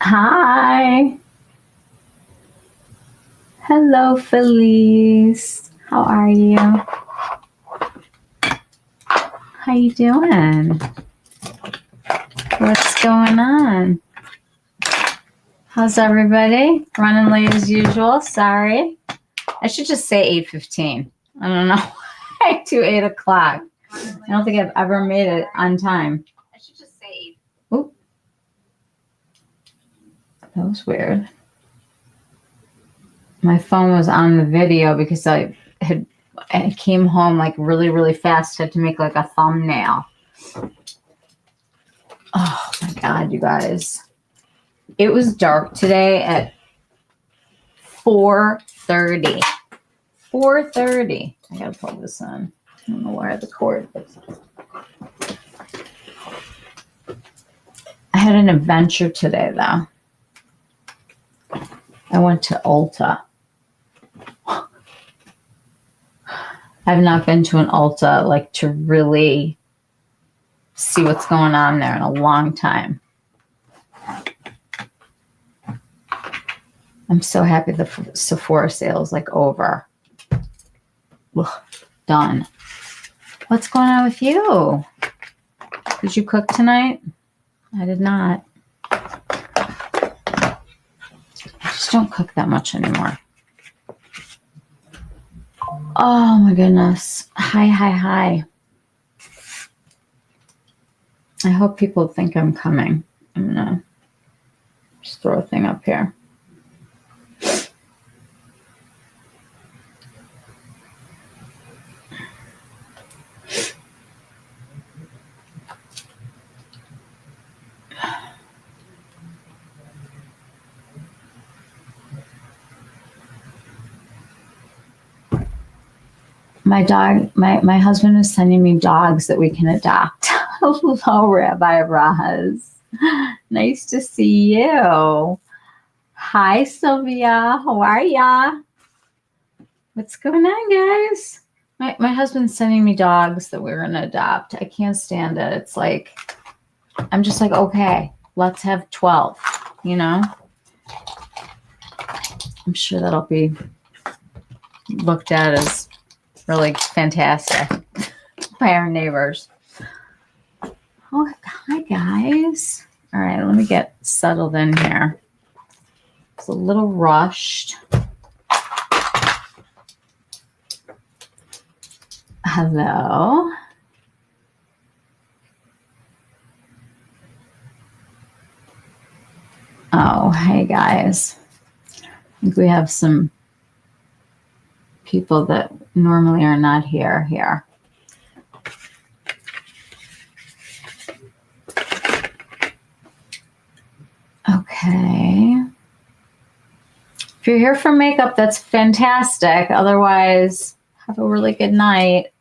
Hi. Hello, Felice. How are you? How you doing? What's going on? How's everybody? Running late as usual. Sorry. I should just say 8:15. I don't know. I do 8 o'clock. I don't think I've ever made it on time. I should just say 8. Oop. That was weird. My phone was on the video because I came home like really, really fast. Had to make like a thumbnail. Oh my God, you guys. It was dark today at 4:30. 4:30. I gotta plug this in. I don't know where the cord is. I had an adventure today though. I went to Ulta. I've not been to an Ulta like to really see what's going on there in a long time. I'm so happy the Sephora sale is like over. Ugh, done. What's going on with you? Did you cook tonight? I did not. I just don't cook that much anymore. Oh my goodness. Hi. I hope people think I'm coming. I'm gonna just throw a thing up here. My husband is sending me dogs that we can adopt. Hello, Rabbi Raz. Nice to see you. Hi, Sylvia. How are ya? What's going on, guys? My husband's sending me dogs that we're going to adopt. I can't stand it. It's like, I'm just like, okay, let's have 12, you know? I'm sure that'll be looked at as really fantastic by our neighbors. Oh, hi, guys. All right, let me get settled in here. It's a little rushed. Hello. Oh, hey, guys. I think we have some people that normally are not here. Okay. If you're here for makeup, that's fantastic. Otherwise, have a really good night.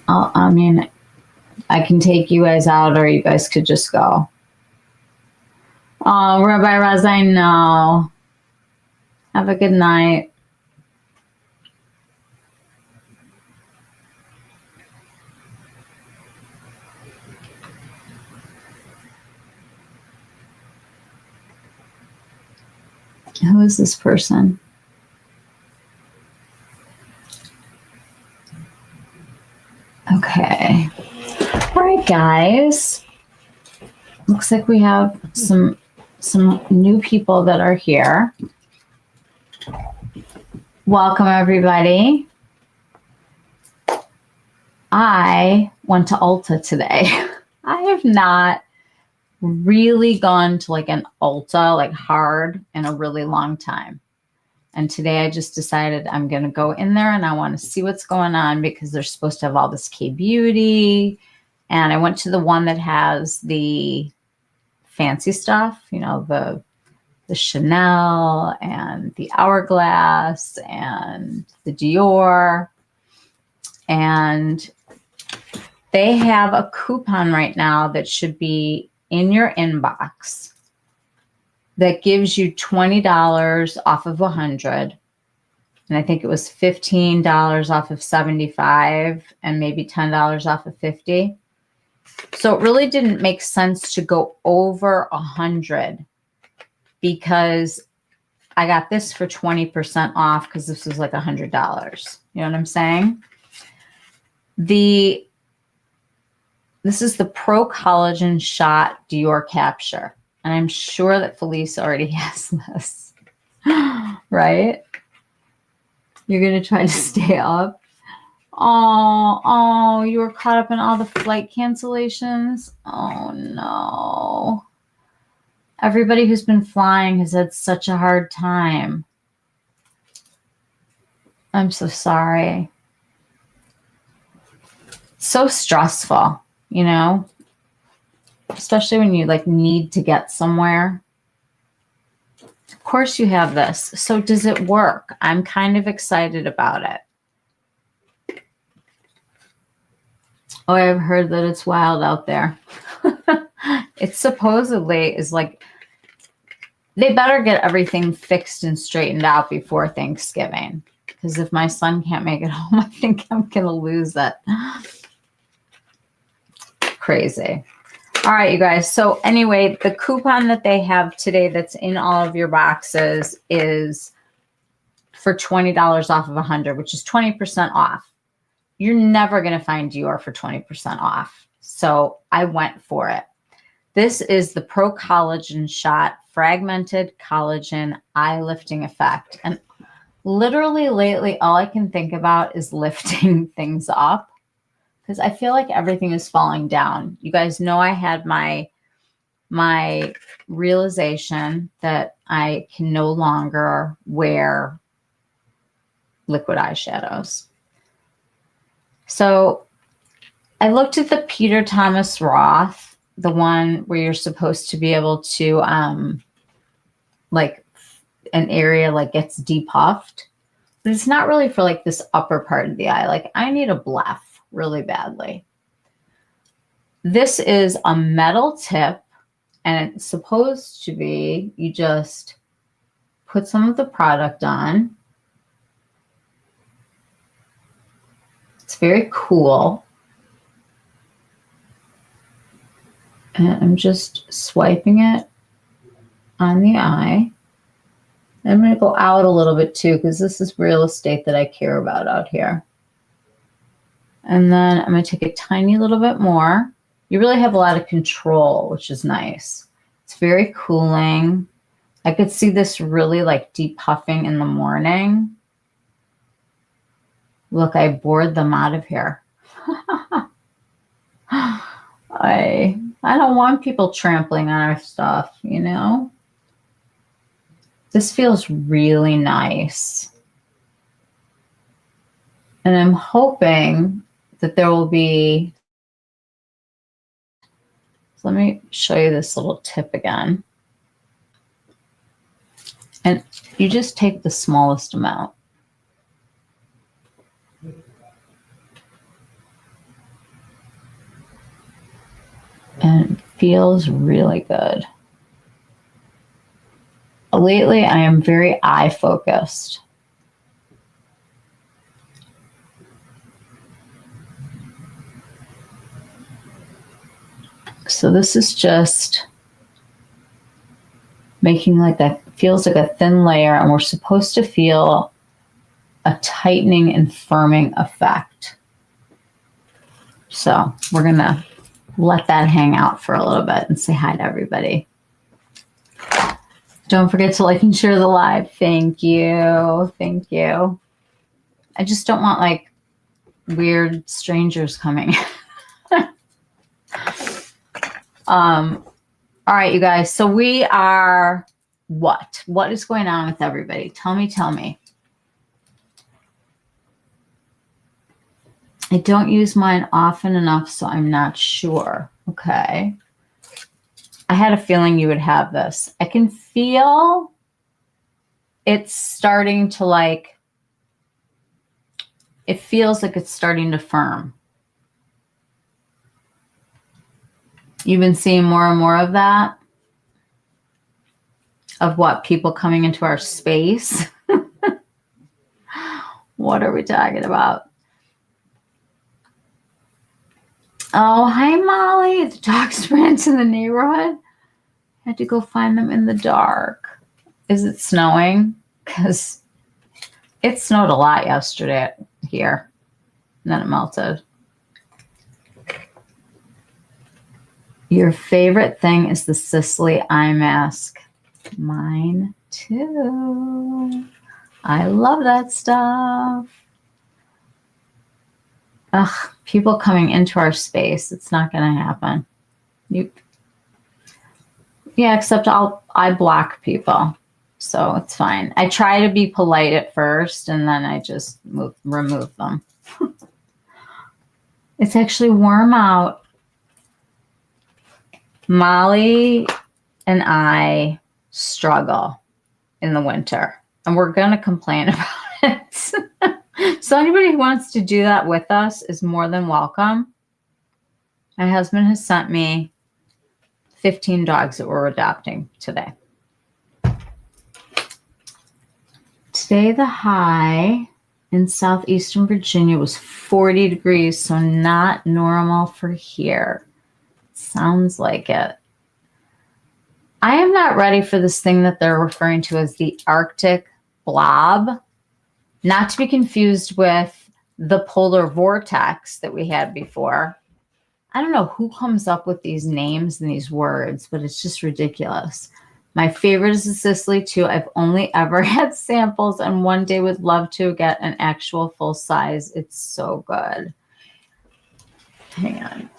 I mean, I can take you guys out, or you guys could just go. Oh, Rabbi Raz, I know. Have a good night. Who is this person? Okay. All right, guys. Looks like we have some new people that are here. Welcome, everybody. I went to Ulta today. I have not really gone to like an Ulta, like hard, in a really long time. And today I just decided I'm going to go in there and I want to see what's going on because they're supposed to have all this K-beauty. And I went to the one that has the fancy stuff, you know, the Chanel and the Hourglass and the Dior. And they have a coupon right now that should be in your inbox that gives you $20 off of 100. And I think it was $15 off of 75 and maybe $10 off of 50. So it really didn't make sense to go over 100 because I got this for 20% off because this was like $100. You know what I'm saying? This is the Pro-Collagen Shot Dior Capture. And I'm sure that Felice already has this, right? You're going to try to stay up. Oh, you were caught up in all the flight cancellations. Oh, no. Everybody who's been flying has had such a hard time. I'm so sorry. So stressful, you know, especially when you like need to get somewhere. Of course you have this. So does it work? I'm kind of excited about it. Oh, I've heard that it's wild out there. It supposedly is like, they better get everything fixed and straightened out before Thanksgiving. Because if my son can't make it home, I think I'm going to lose it. Crazy. All right, you guys. So anyway, the coupon that they have today that's in all of your boxes is for $20 off of 100, which is 20% off. You're never going to find Dior for 20% off. So I went for it. This is the Pro-Collagen Shot Fragmented Collagen Eye Lifting Effect. And literally lately, all I can think about is lifting things up because I feel like everything is falling down. You guys know I had my realization that I can no longer wear liquid eyeshadows. So I looked at the Peter Thomas Roth, the one where you're supposed to be able to, like an area like gets depuffed, but it's not really for like this upper part of the eye. Like I need a bluff really badly. This is a metal tip and it's supposed to be, you just put some of the product on. It's very cool. And I'm just swiping it on the eye. I'm going to go out a little bit too, because this is real estate that I care about out here. And then I'm going to take a tiny little bit more. You really have a lot of control, which is nice. It's very cooling. I could see this really like depuffing in the morning. Look, I bored them out of here. I don't want people trampling on our stuff, you know? This feels really nice. And I'm hoping that there will be, so let me show you this little tip again. And you just take the smallest amount. And it feels really good. Lately, I am very eye focused. So this is just making like that, feels like a thin layer, and we're supposed to feel a tightening and firming effect. So we're going to let that hang out for a little bit and say hi to everybody. Don't forget to like and share the live. Thank you. Thank you. I just don't want like weird strangers coming. All right, you guys. So we are what? What is going on with everybody? Tell me, tell me. I don't use mine often enough, so I'm not sure. Okay. I had a feeling you would have this. I can feel it's starting to like it feels like it's starting to firm. You've been seeing more and more of that? Of what? People coming into our space? What are we talking about? Oh, hi, Molly. The dogs ran to the neighborhood. Had to go find them in the dark. Is it snowing? Because it snowed a lot yesterday here. And then it melted. Your favorite thing is the Sicily eye mask. Mine too. I love that stuff. Ugh, people coming into our space. It's not going to happen. Yeah, except I block people. So it's fine. I try to be polite at first and then I just remove them. It's actually warm out. Molly and I struggle in the winter and we're going to complain about it. So anybody who wants to do that with us is more than welcome. My husband has sent me 15 dogs that we're adopting today. Today the high in southeastern Virginia was 40 degrees, so not normal for here. Sounds like it. I am not ready for this thing that they're referring to as the Arctic blob. Not to be confused with the polar vortex that we had before. I don't know who comes up with these names and these words, but it's just ridiculous. My favorite is the Sicily too. I've only ever had samples and one day would love to get an actual full size. It's so good. Hang on.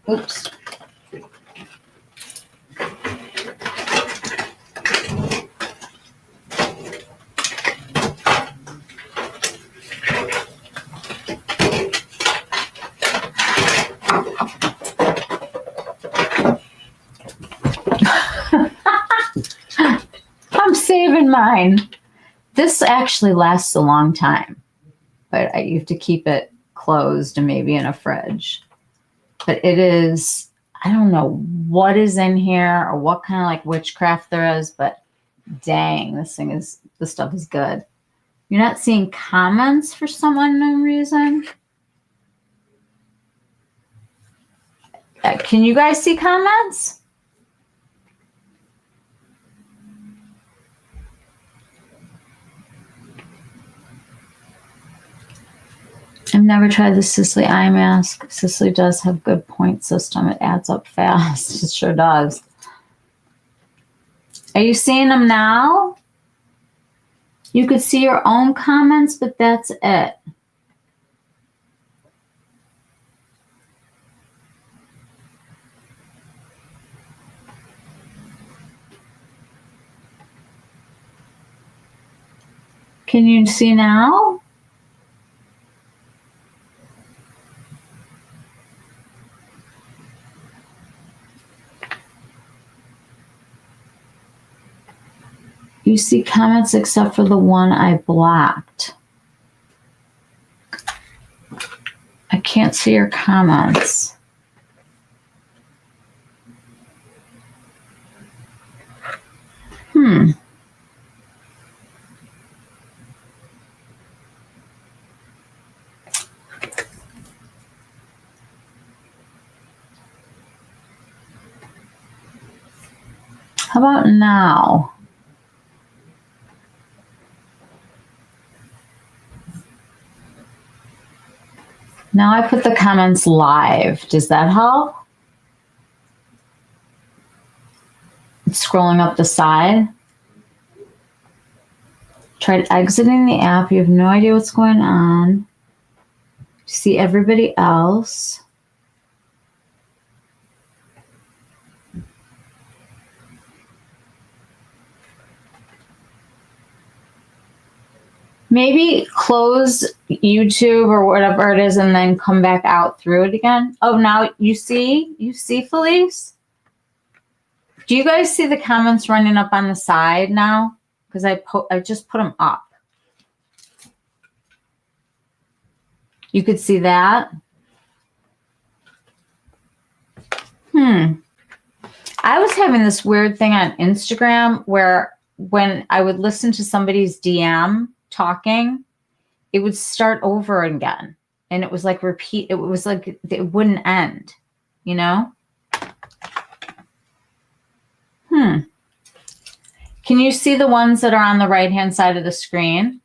Oops. I'm saving mine. This actually lasts a long time, but you have to keep it closed and maybe in a fridge. But it is, I don't know what is in here or what kind of like witchcraft there is, but dang, this stuff is good. You're not seeing comments for some unknown reason. Can you guys see comments? I've never tried the Sicily eye mask. Sicily does have good point system. It adds up fast. It sure does. Are you seeing them now? You could see your own comments, but that's it. Can you see now? You see comments except for the one I blocked. I can't see your comments. How about now? Now I put the comments live. Does that help? It's scrolling up the side. Tried exiting the app. You have no idea what's going on. See everybody else. Maybe close YouTube or whatever it is and then come back out through it again. Oh, now you see Felice? Do you guys see the comments running up on the side now? because I just put them up. You could see that. I was having this weird thing on Instagram where when I would listen to somebody's DM talking, it would start over again. And it was like repeat. It was like it wouldn't end, you know? Can you see the ones that are on the right-hand side of the screen?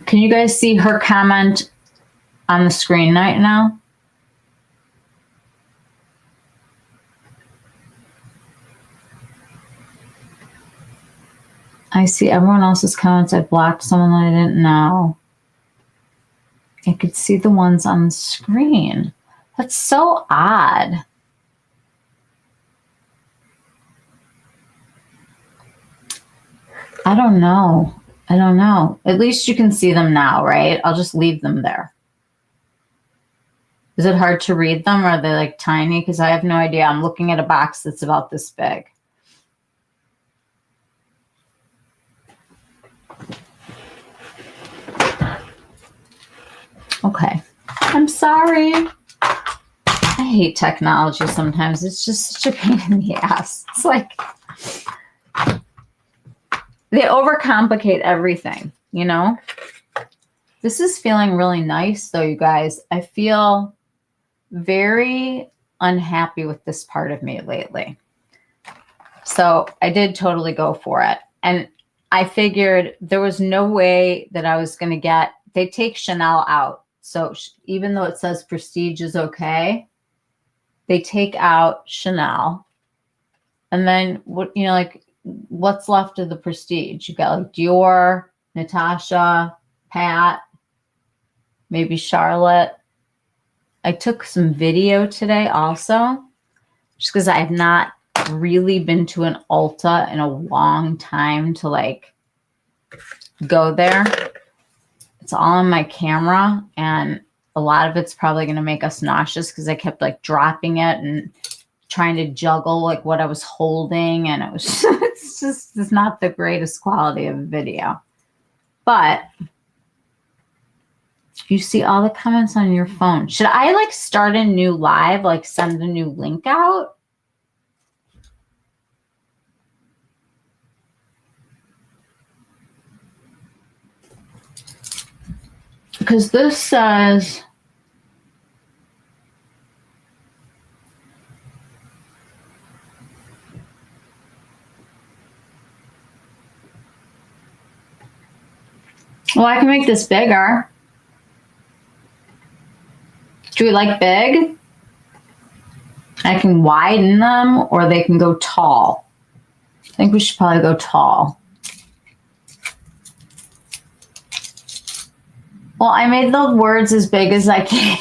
Can you guys see her comment on the screen right now? I see everyone else's comments. I blocked someone that I didn't know. I could see the ones on the screen. That's so odd. I don't know. I don't know. At least you can see them now, right? I'll just leave them there. Is it hard to read them? Or are they like tiny? Because I have no idea. I'm looking at a box that's about this big. Okay. I'm sorry. I hate technology sometimes. It's just such a pain in the ass. It's like they overcomplicate everything, you know? This is feeling really nice though, you guys. I feel very unhappy with this part of me lately. So I did totally go for it. And I figured there was no way that I was going to get, they take Chanel out. So even though it says Prestige is okay, they take out Chanel. And then what, you know, like what's left of the Prestige? You got like Dior, Natasha, Pat, maybe Charlotte. I took some video today also, just because I have not really been to an Ulta in a long time to like go there. It's all on my camera, and a lot of it's probably going to make us nauseous because I kept like dropping it and trying to juggle like what I was holding, and it was it's not the greatest quality of video. But you see all the comments on your phone. Should I like start a new live, like send a new link out? Because this says, well, I can make this bigger. Do we like big? I can widen them, or they can go tall. I think we should probably go tall. Well, I made the words as big as I can.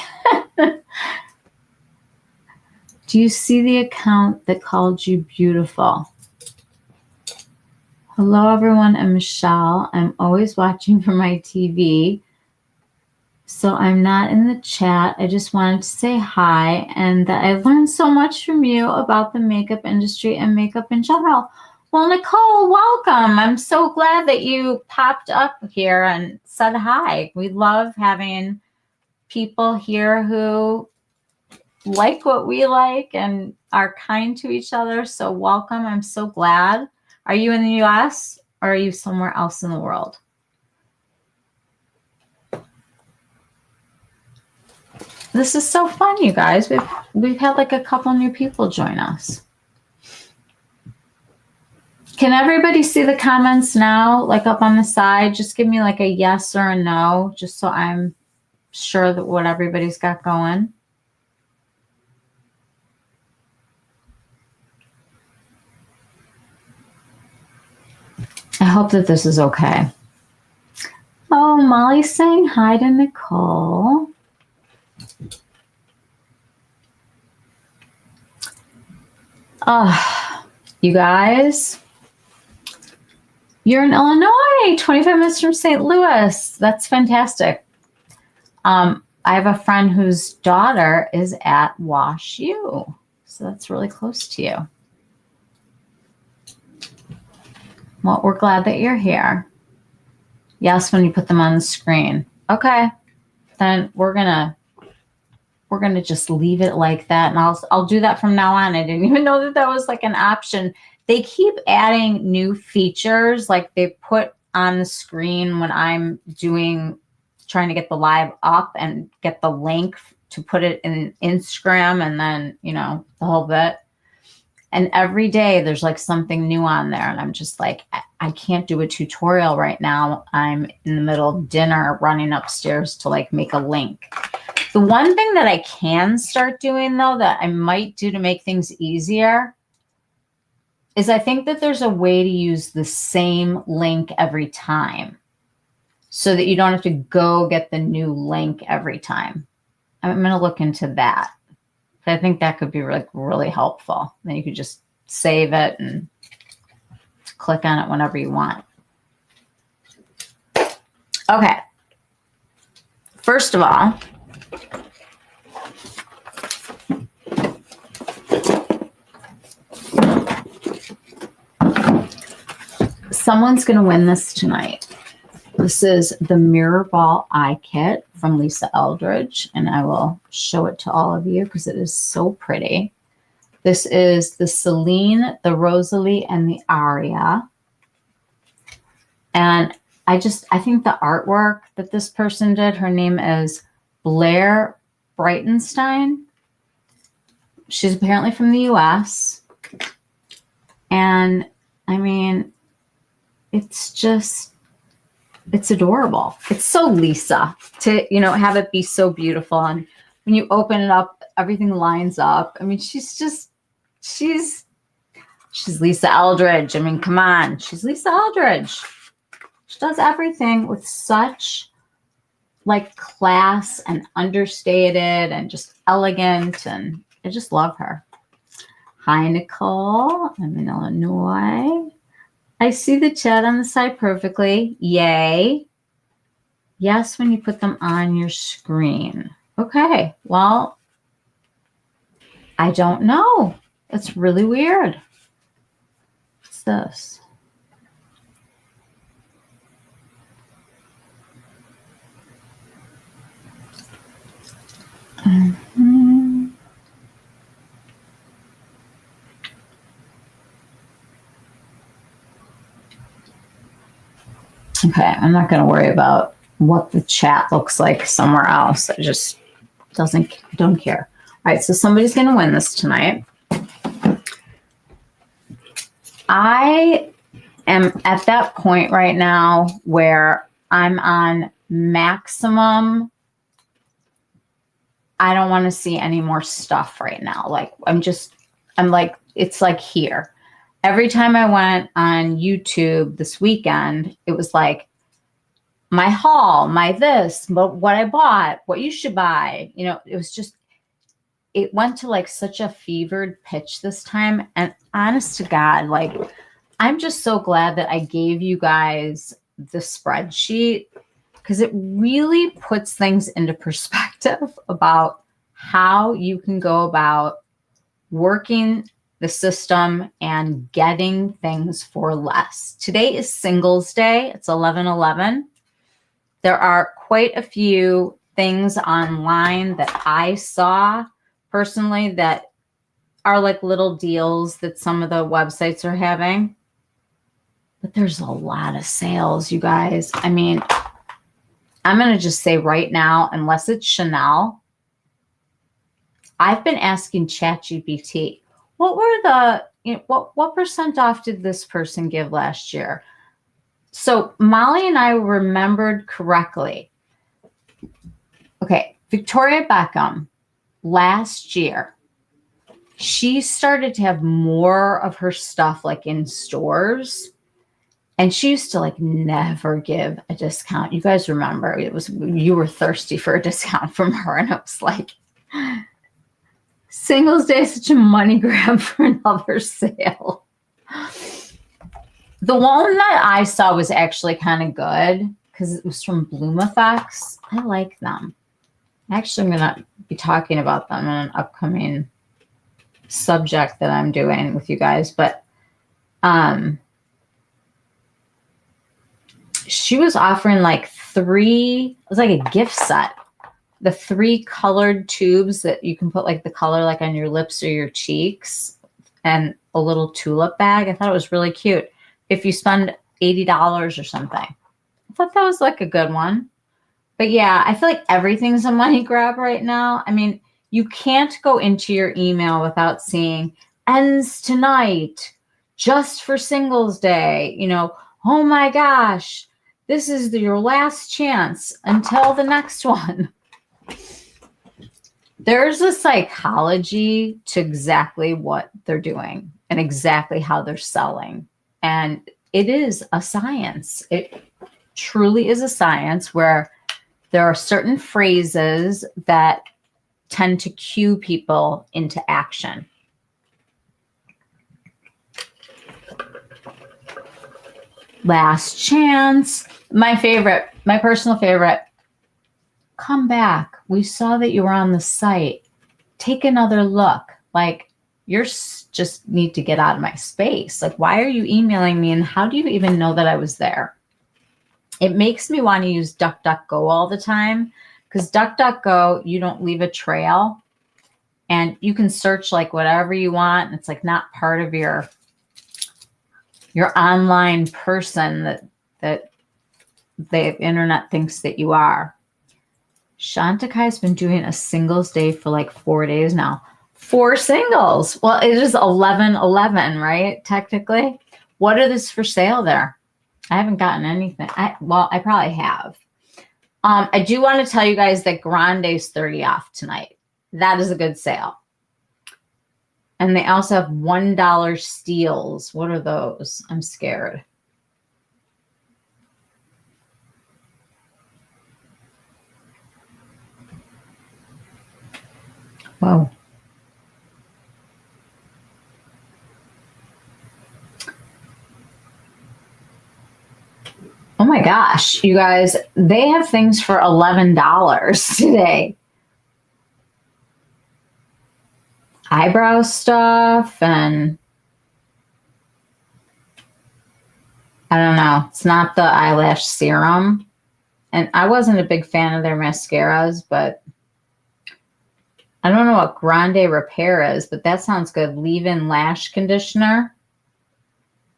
Do you see the account that called you beautiful? Hello, everyone. I'm Michelle. I'm always watching from my TV, so I'm not in the chat. I just wanted to say hi and that I learned so much from you about the makeup industry and makeup in general. Well, Nicole, welcome. I'm so glad that you popped up here and said hi. We love having people here who like what we like and are kind to each other. So welcome. I'm so glad. Are you in the US or are you somewhere else in the world? This is so fun, you guys. We've had like a couple new people join us. Can everybody see the comments now, like up on the side? Just give me like a yes or a no, just so I'm sure that what everybody's got going. I hope that this is okay. Oh, Molly's saying hi to Nicole. Oh, you guys. You're in Illinois, 25 minutes from St. Louis. That's fantastic. I have a friend whose daughter is at Wash U. So that's really close to you. Well, we're glad that you're here. Yes, when you put them on the screen. Okay. Then we're gonna just leave it like that. And I'll do that from now on. I didn't even know that that was like an option. They keep adding new features, like they put on the screen when I'm trying to get the live up and get the link to put it in Instagram and then, you know, the whole bit. And every day there's like something new on there. And I'm just like, I can't do a tutorial right now. I'm in the middle of dinner running upstairs to like make a link. The one thing that I can start doing though, that I might do to make things easier, is I think that there's a way to use the same link every time so that you don't have to go get the new link every time. I'm going to look into that. I think that could be like really helpful. Then you could just save it and click on it whenever you want. Okay. First of all, someone's going to win this tonight. This is the Mirror Ball Eye Kit from Lisa Eldridge, and I will show it to all of you because it is so pretty. This is the Celine, the Rosalie, and the Aria. And I think the artwork that this person did, her name is Blair Breitenstein. She's apparently from the US. And I mean, it's adorable. It's so Lisa to, you know, have it be so beautiful. And when you open it up, everything lines up. I mean, she's Lisa Eldridge. I mean, come on. She's Lisa Eldridge. She does everything with such like class and understated and just elegant. And I just love her. Hi, Nicole. I'm in Illinois. I see the chat on the side perfectly. Yay. Yes, when you put them on your screen. Okay, well, I don't know. It's really weird. What's this? Okay, I'm not going to worry about what the chat looks like somewhere else. I just don't care. All right, so somebody's going to win this tonight. I am at that point right now where I'm on maximum. I don't want to see any more stuff right now. Like I'm like, it's like here. Every time I went on YouTube this weekend, it was like my haul, my this, what I bought, what you should buy. You know, it went to like such a fevered pitch this time. And honest to God, like, I'm just so glad that I gave you guys the spreadsheet because it really puts things into perspective about how you can go about working the system and getting things for less. Today is Singles Day. It's 11/11. There are quite a few things online that I saw personally that are like little deals that some of the websites are having. But there's a lot of sales, you guys. I mean, I'm going to just say right now, unless it's Chanel, I've been asking ChatGPT, what were the, you know, what percent off did this person give last year? So Molly and I remembered correctly. Okay, Victoria Beckham last year, she started to have more of her stuff like in stores. And she used to like never give a discount. You guys remember you were thirsty for a discount from her. And it was like, Singles Day is such a money grab for another sale. The one that I saw was actually kind of good because it was from Bloom Effects. I like them. Actually, I'm going to be talking about them in an upcoming subject that I'm doing with you guys. But she was offering like it was like a gift set. The 3 colored tubes that you can put like the color like on your lips or your cheeks, and a little tulip bag. I thought it was really cute. If you spend $80 or something. I thought that was like a good one. But yeah, I feel like everything's a money grab right now. I mean, you can't go into your email without seeing ends tonight, just for Singles Day. You know, oh my gosh, this is your last chance until the next one. There's a psychology to exactly what they're doing and exactly how they're selling. And it is a science. It truly is a science where there are certain phrases that tend to cue people into action. Last chance. My favorite, my personal favorite. Come back. We saw that you were on the site. Take another look. Like, you're just need to get out of my space. Like, why are you emailing me? And how do you even know that I was there? It makes me want to use DuckDuckGo all the time, because DuckDuckGo, you don't leave a trail and you can search like whatever you want. It's like not part of your online person that the internet thinks that you are. Shantakai's been doing a Singles Day for like 4 days now. 4 singles. Well, it is 11/11, right? Technically. What is for sale there? I haven't gotten anything. I probably have. I do want to tell you guys that Grande's 30 off tonight. That is a good sale. And they also have $1 steals. What are those? I'm scared. Whoa. Oh my gosh, you guys, they have things for $11 today. Eyebrow stuff, and I don't know. It's not the eyelash serum. And I wasn't a big fan of their mascaras, but I don't know what Grande Rephr is, but that sounds good. Leave-in lash conditioner.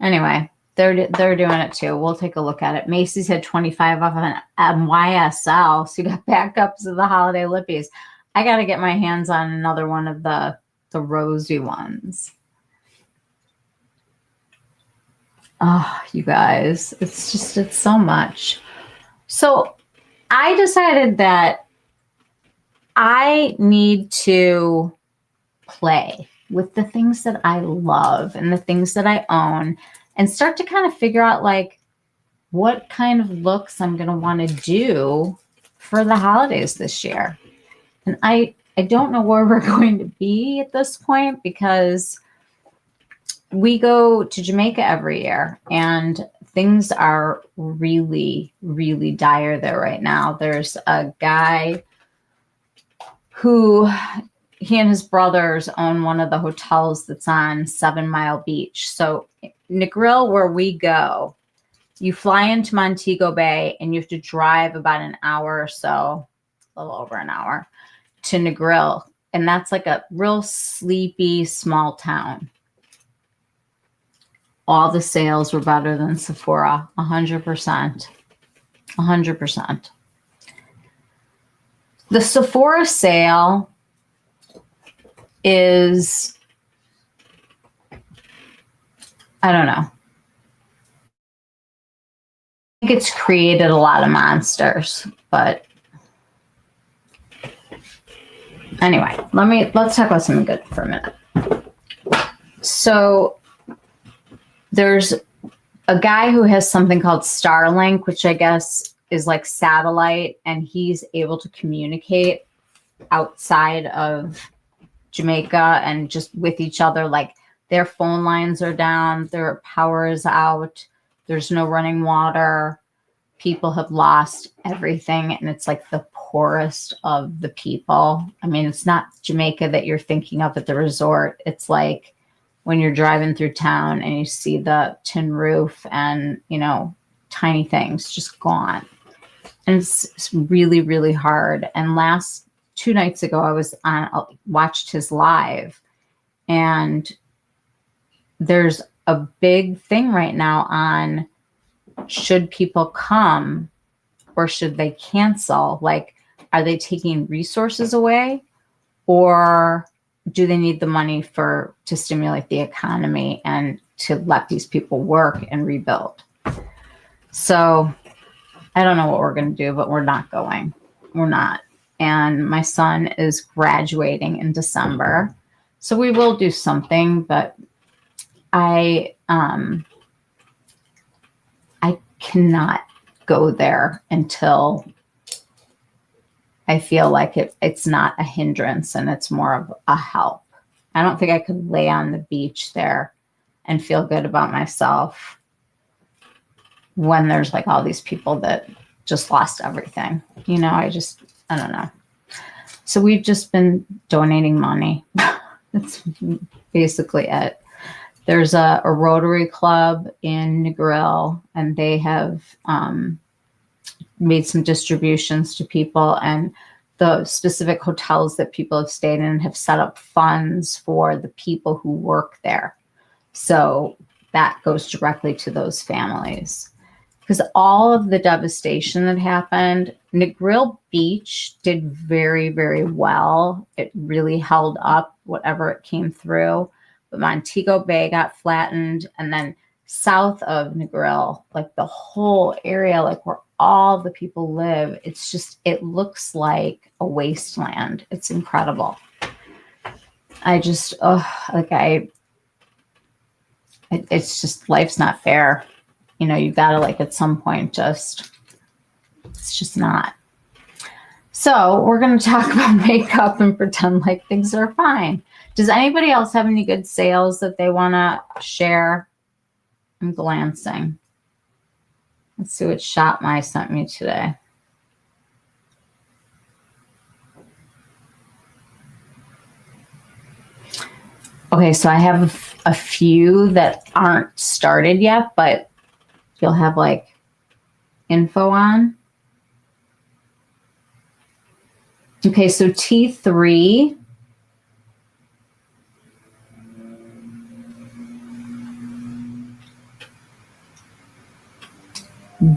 Anyway, they're doing it too. We'll take a look at it. Macy's had 25 off on YSL, so you got backups of the holiday lippies. I got to get my hands on another one of the rosy ones. Oh, you guys, it's so much. So I decided that I need to play with the things that I love and the things that I own, and start to kind of figure out like what kind of looks I'm going to want to do for the holidays this year. And I don't know where we're going to be at this point, because we go to Jamaica every year and things are really, really dire there right now. There's a guy who, he and his brothers own one of the hotels that's on 7 Mile Beach. So Negril, where we go, you fly into Montego Bay and you have to drive about an hour or so, a little over an hour, to Negril. And that's like a real sleepy small town. All the sales were better than Sephora, 100%. 100%. The Sephora sale is, I don't know. I think it's created a lot of monsters, but anyway, let's talk about something good for a minute. So there's a guy who has something called Starlink, which I guess is like satellite, and he's able to communicate outside of Jamaica and just with each other. Like their phone lines are down, their power is out, there's no running water, people have lost everything, and it's like the poorest of the people. I mean, it's not Jamaica that you're thinking of at the resort. It's like when you're driving through town and you see the tin roof and, you know, tiny things just gone. And it's really, really hard. And last 2 nights ago, watched his live, and there's a big thing right now on should people come or should they cancel? Like, are they taking resources away, or do they need the money to stimulate the economy and to let these people work and rebuild? So I don't know what we're going to do, but we're not going. We're not. And my son is graduating in December, so we will do something, but I cannot go there until I feel like it's not a hindrance and it's more of a help. I don't think I could lay on the beach there and feel good about myself when there's like all these people that just lost everything. You know, I don't know. So we've just been donating money. That's basically it. There's a Rotary Club in Negril, and they have made some distributions to people, and the specific hotels that people have stayed in have set up funds for the people who work there. So that goes directly to those families. Because all of the devastation that happened, Negril Beach did very, very well. It really held up whatever it came through. But Montego Bay got flattened, and then south of Negril, like the whole area, like where all the people live, it looks like a wasteland. It's incredible. It's just, life's not fair. You know, you gotta, like, at some point it's just not. So we're going to talk about makeup and pretend like things are fine. Does anybody else have any good sales that they want to share? I'm glancing. Let's see what Shop My sent me today. Okay, so I have a few that aren't started yet, but you'll have like info on. Okay, so T3.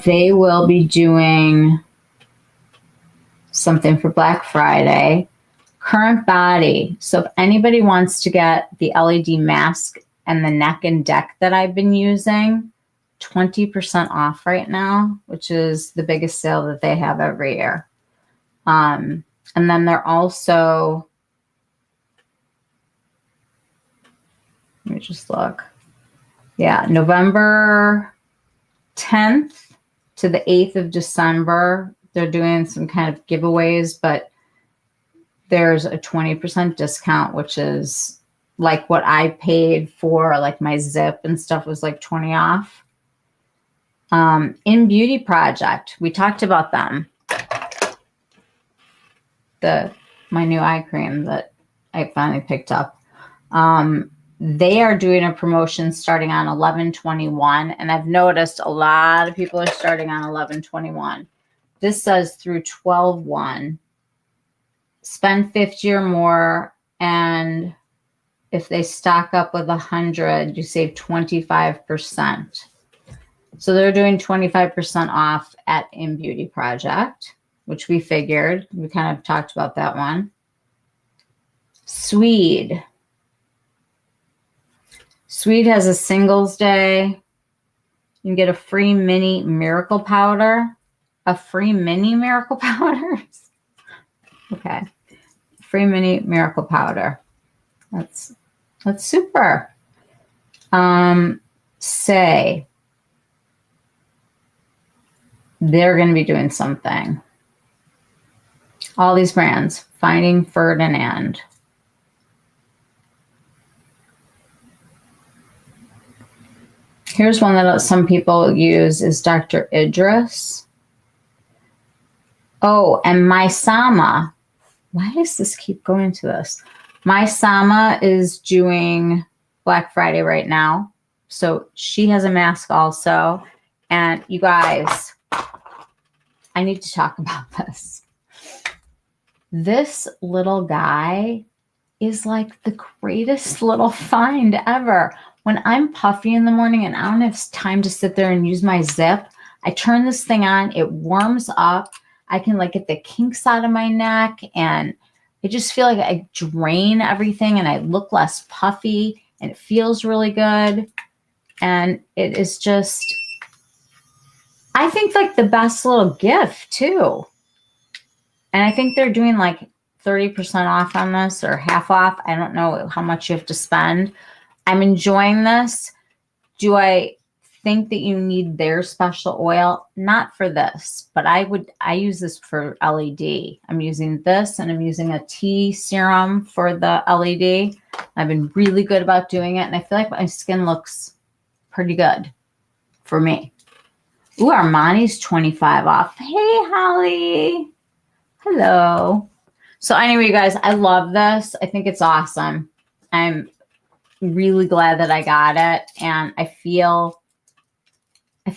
They will be doing something for Black Friday. Current Body. So if anybody wants to get the LED mask and the neck and deck that I've been using, 20% off right now, which is the biggest sale that they have every year. And then they're also, let me just look. Yeah, November 10th to the 8th of December, they're doing some kind of giveaways, but there's a 20% discount, which is like what I paid for, like my zip and stuff was like 20 off. In Beauty Project, we talked about them. My new eye cream that I finally picked up. They are doing a promotion starting on 11/21, and I've noticed a lot of people are starting on 11/21. This says through 12/1. Spend 50 or more, and if they stock up with 100, you save 25%. So they're doing 25% off at In Beauty Project, which we figured. We kind of talked about that one. Swede. Swede has a Singles Day. You can get a free mini miracle powder. A free mini miracle powder? Okay. Free mini miracle powder. That's super. Say they're going to be doing something. All these brands. Finding Ferdinand. Here's one that some people use is Dr. Idris. Oh, and my Sama. Why does this keep going to this? My Sama is doing Black Friday right now. So she has a mask also. And you guys, I need to talk about this. This little guy is like the greatest little find ever. When I'm puffy in the morning and I don't have time to sit there and use my zip, I turn this thing on, it warms up. I can like get the kinks out of my neck and I just feel like I drain everything and I look less puffy and it feels really good. And it is just, I think like the best little gift too. And I think they're doing like 30% off on this or half off. I don't know how much you have to spend. I'm enjoying this. Do I think that you need their special oil? Not for this, but I use this for LED. I'm using this and I'm using a tea serum for the LED. I've been really good about doing it. And I feel like my skin looks pretty good for me. Ooh, Armani's 25 off. Hey, Holly. Hello. So anyway, you guys, I love this. I think it's awesome. I'm really glad that I got it. And I feel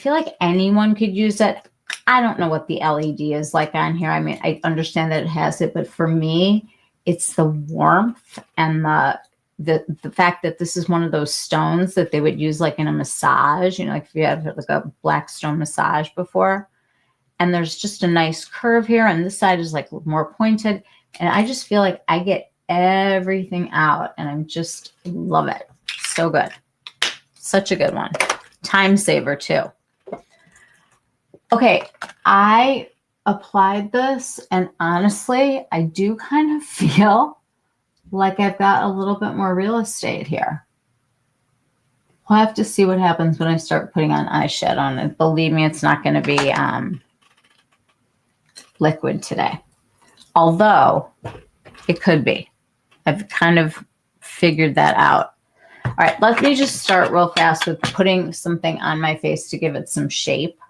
like anyone could use it. I don't know what the LED is like on here. I mean, I understand that it has it, but for me, it's the warmth and the fact that this is one of those stones that they would use like in a massage, you know, like if you had like a black stone massage before. And there's just a nice curve here. And this side is like more pointed. And I just feel like I get everything out and I'm just love it. So good. Such a good one. Time saver too. Okay. I applied this and honestly, I do kind of feel like I've got a little bit more real estate here. We'll have to see what happens when I start putting on eyeshadow on it. Believe me, it's not going to be liquid today. Although it could be. I've kind of figured that out. All right, let me just start real fast with putting something on my face to give it some shape.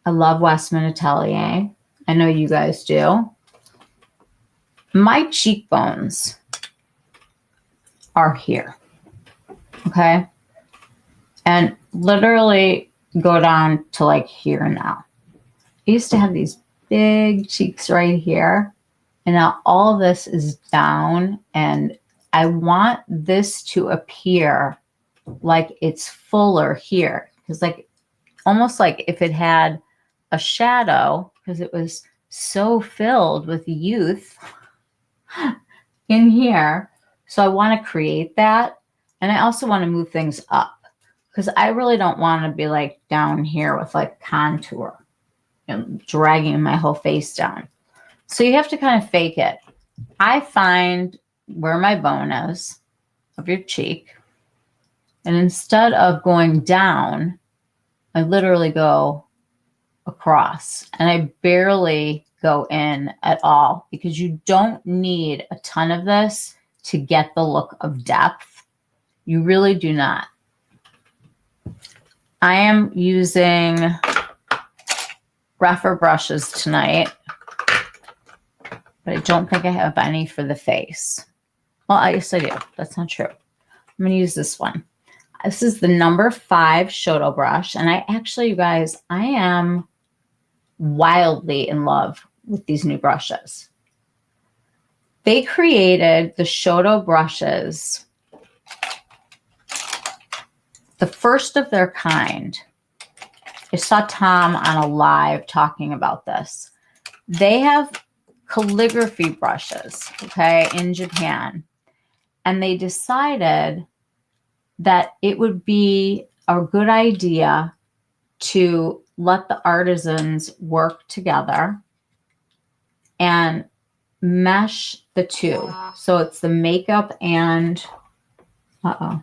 I love Westman Atelier. I know you guys do. My cheekbones are here. Okay. And literally go down to like here now. I used to have these big cheeks right here. And now all of this is down. And I want this to appear like it's fuller here. Because like almost like if it had a shadow, because it was so filled with youth in here. So I want to create that. And I also want to move things up because I really don't want to be like down here with like contour and dragging my whole face down. So you have to kind of fake it. I find where my bone is of your cheek. And instead of going down, I literally go across and I barely go in at all because you don't need a ton of this to get the look of depth. You really do not. I am using Rephr brushes tonight, but I don't think I have any for the face. Well, I guess I do. That's not true. I'm going to use this one. This is the number 5 Shoto brush. And I actually, you guys, I am wildly in love with these new brushes. They created the Shoto brushes, the first of their kind. I saw Tom on a live talking about this. They have calligraphy brushes, okay, in Japan. And they decided that it would be a good idea to let the artisans work together and mesh the two. So it's the makeup and, oh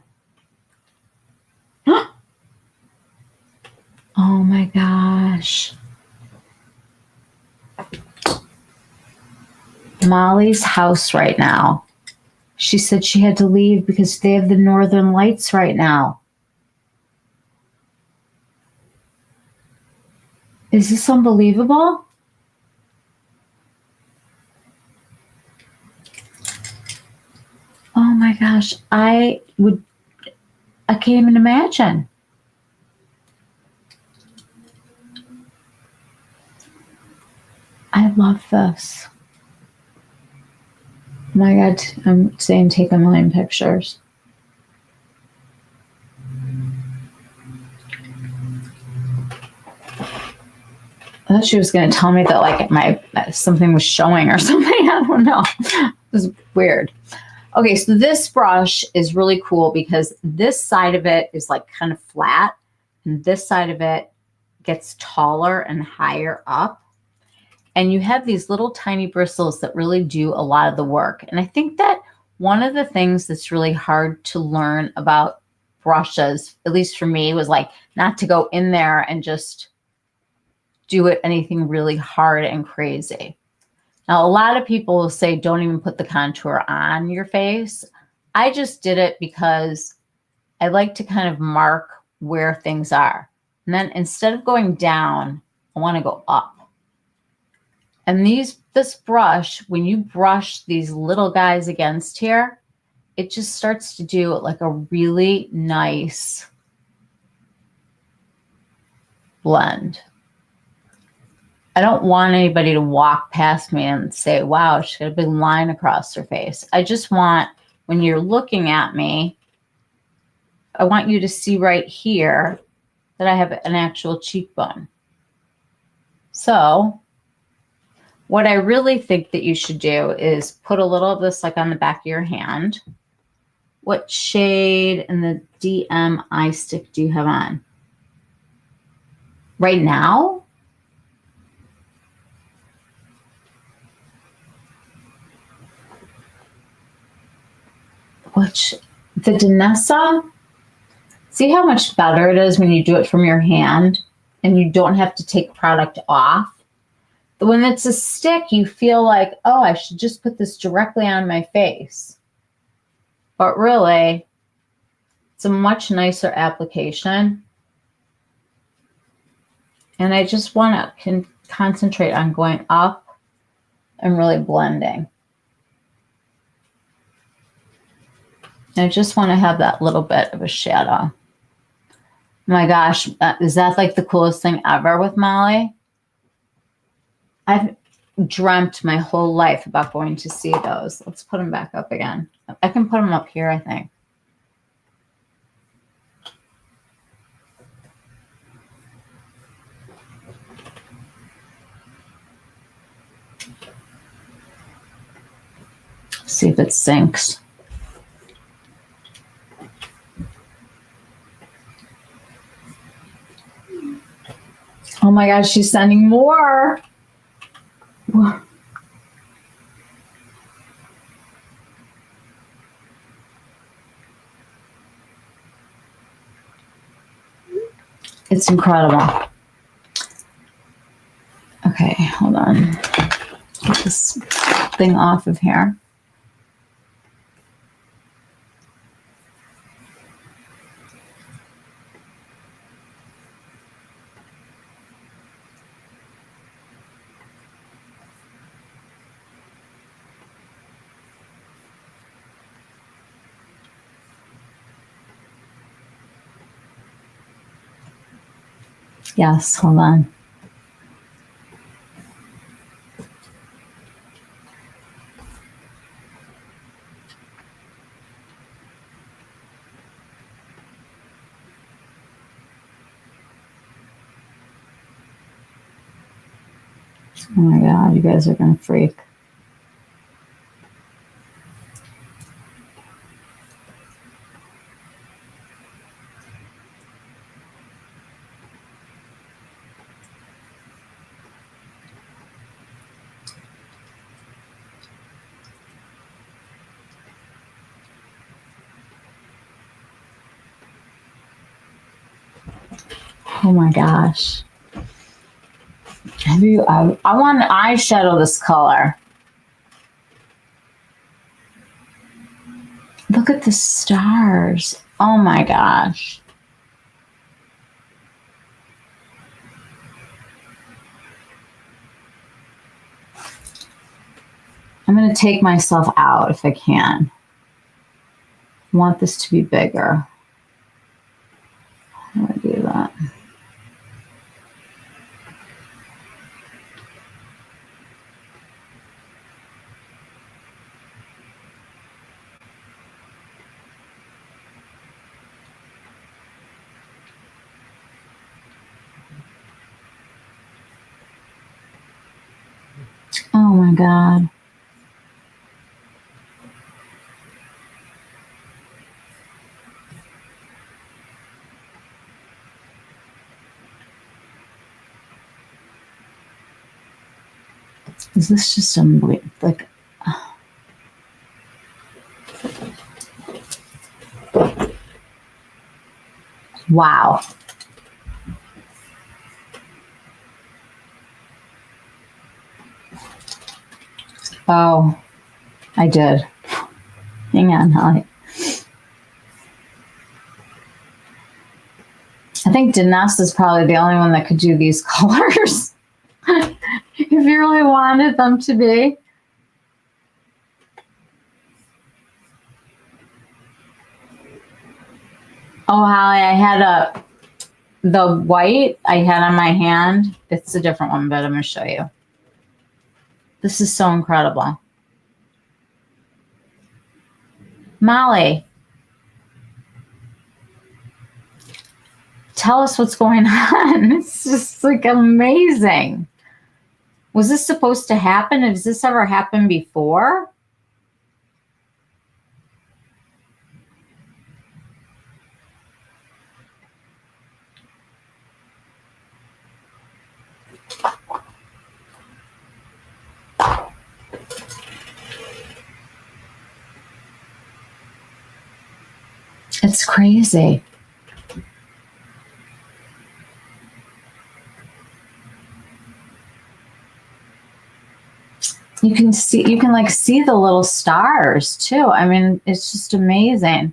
my gosh. Molly's house right now. She said she had to leave because they have the northern lights right now. Is this unbelievable? my gosh, I can't even imagine. I love this. Oh my God, I'm saying take a million pictures. I thought she was going to tell me that like something was showing or something. I don't know. It was weird. Okay, so this brush is really cool because this side of it is like kind of flat and this side of it gets taller and higher up. And you have these little tiny bristles that really do a lot of the work. And I think that one of the things that's really hard to learn about brushes, at least for me, was like not to go in there and just do it anything really hard and crazy. Now, a lot of people will say, don't even put the contour on your face. I just did it because I like to kind of mark where things are. And then instead of going down, I want to go up. And this brush, when you brush these little guys against here, it just starts to do like a really nice blend. I don't want anybody to walk past me and say, wow, she's got a big line across her face. I just want, when you're looking at me, I want you to see right here that I have an actual cheekbone. So what I really think that you should do is put a little of this like on the back of your hand. What shade in the DM eye stick do you have on? Right now? The Danessa? See how much better it is when you do it from your hand and you don't have to take product off? But when it's a stick, you feel like, oh, I should just put this directly on my face. But really, it's a much nicer application. And I just want to concentrate on going up and really blending. I just want to have that little bit of a shadow. My gosh, is that like the coolest thing ever with Molly? I've dreamt my whole life about going to see those. Let's put them back up again. I can put them up here, I think. See if it syncs. Oh my gosh, she's sending more. It's incredible. Okay, hold on. Get this thing off of here. Yes, hold on. Oh my God, you guys are going to freak. Oh my gosh. I want to eyeshadow this color. Look at the stars. Oh my gosh. I'm going to take myself out if I can. I want this to be bigger. How do I do that? Oh my God. Is this just unbelievable? Like, wow. Oh, I did. Hang on, Holly. I think Dinesh is probably the only one that could do these colors. If you really wanted them to be. Oh, Holly, I had the white I had on my hand. It's a different one, but I'm going to show you. This is so incredible. Molly, tell us what's going on. It's just like amazing. Was this supposed to happen? Has this ever happened before? It's crazy. You can like see the little stars too. I mean, it's just amazing.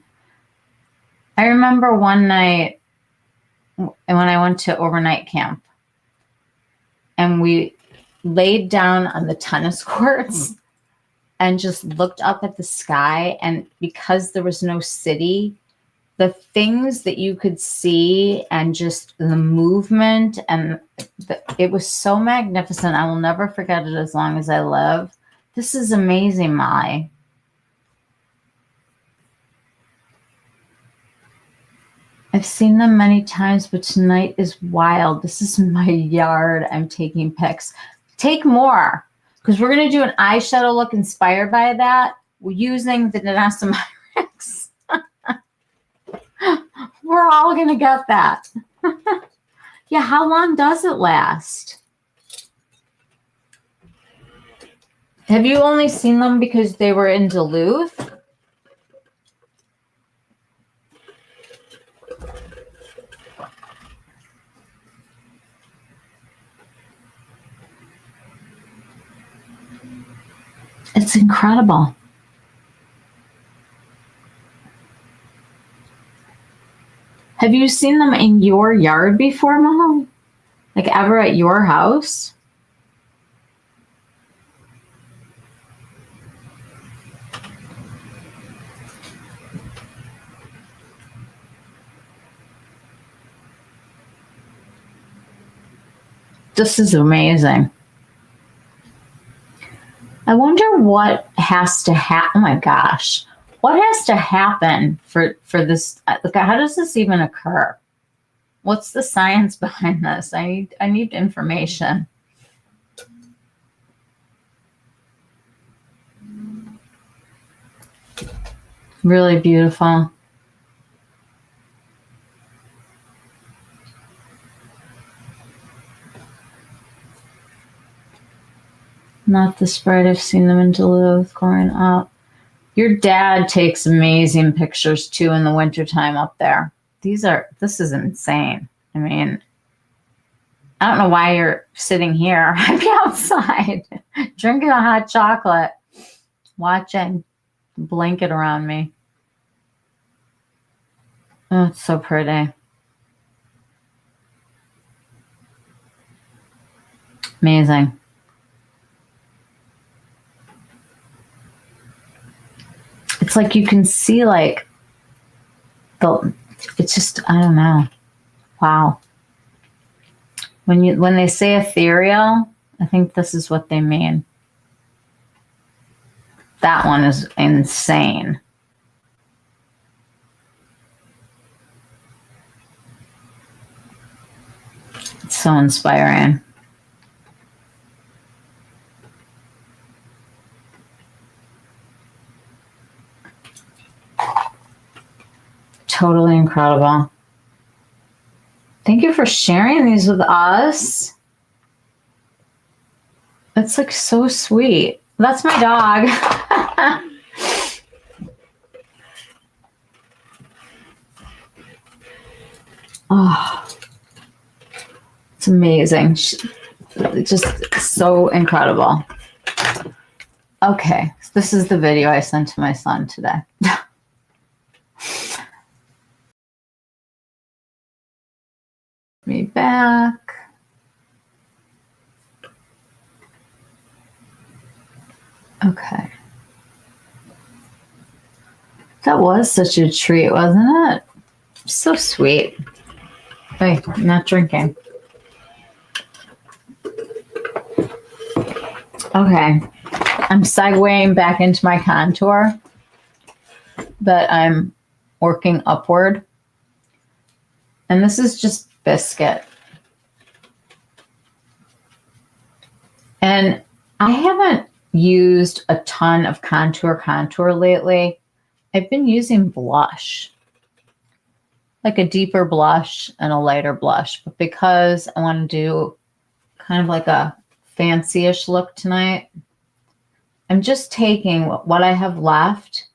I remember one night when I went to overnight camp and we laid down on the tennis courts and just looked up at the sky, and because there was no city, the things that you could see and just the movement and it was so magnificent. I will never forget it as long as I live. This is amazing, Mai. I've seen them many times, but tonight is wild. This is my yard. I'm taking pics. Take more, because we're going to do an eyeshadow look inspired by that using the Nasamyrix. We're all going to get that. Yeah, how long does it last? Have you only seen them because they were in Duluth? It's incredible. Have you seen them in your yard before, Mom? Like ever at your house? This is amazing. I wonder what has to happen. Oh my gosh. What has to happen for this? Look, how does this even occur? What's the science behind this? I need information. Really beautiful. Not the sprite. I've seen them in Duluth growing up. Your dad takes amazing pictures too in the wintertime up there. This is insane. I mean, I don't know why you're sitting here. I'd be outside drinking a hot chocolate, watching the blanket around me. Oh, it's so pretty. Amazing. It's like you can see like it's just, I don't know. Wow. When they say ethereal, I think this is what they mean. That one is insane. It's so inspiring. Totally incredible. Thank you for sharing these with us. That's like so sweet. That's my dog. Oh, it's amazing. It's just so incredible. Okay, so this is the video I sent to my son today. Me back. Okay. That was such a treat, wasn't it? So sweet. Wait, I'm not drinking. Okay. I'm segueing back into my contour, but I'm working upward. And this is just Biscuit. And I haven't used a ton of contour lately. I've been using blush, like a deeper blush and a lighter blush. But because I want to do kind of like a fancy-ish look tonight, I'm just taking what I have left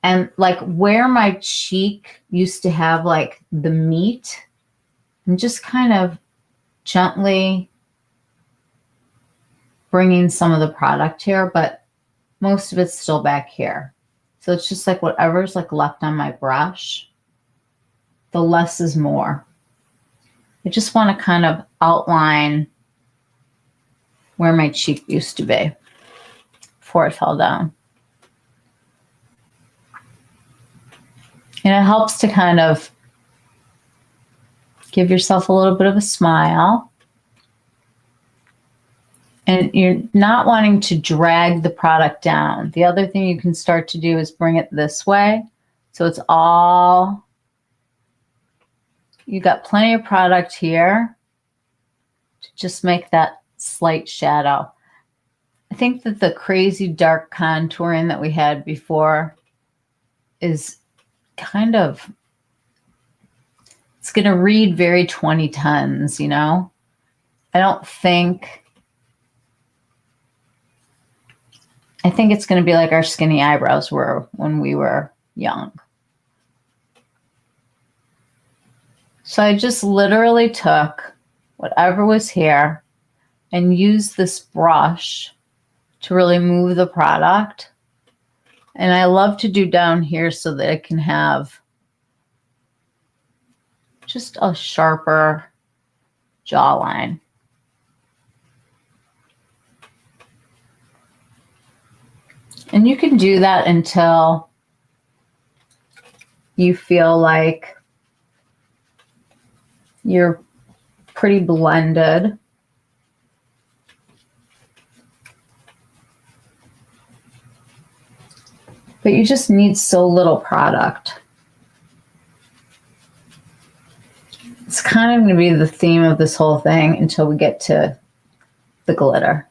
and like where my cheek used to have like the meat, I'm just kind of gently bringing some of the product here, but most of it's still back here. So it's just like whatever's like left on my brush, the less is more. I just want to kind of outline where my cheek used to be before it fell down. And it helps to kind of give yourself a little bit of a smile. And you're not wanting to drag the product down. The other thing you can start to do is bring it this way. So it's all, you got plenty of product here to just make that slight shadow. I think that the crazy dark contouring that we had before is kind of, it's going to read very 2010s, you know? I think it's going to be like our skinny eyebrows were when we were young. So I just literally took whatever was here and used this brush to really move the product. And I love to do down here so that it can have just a sharper jawline. And you can do that until you feel like you're pretty blended. But you just need so little product. It's kind of going to be the theme of this whole thing until we get to the glitter.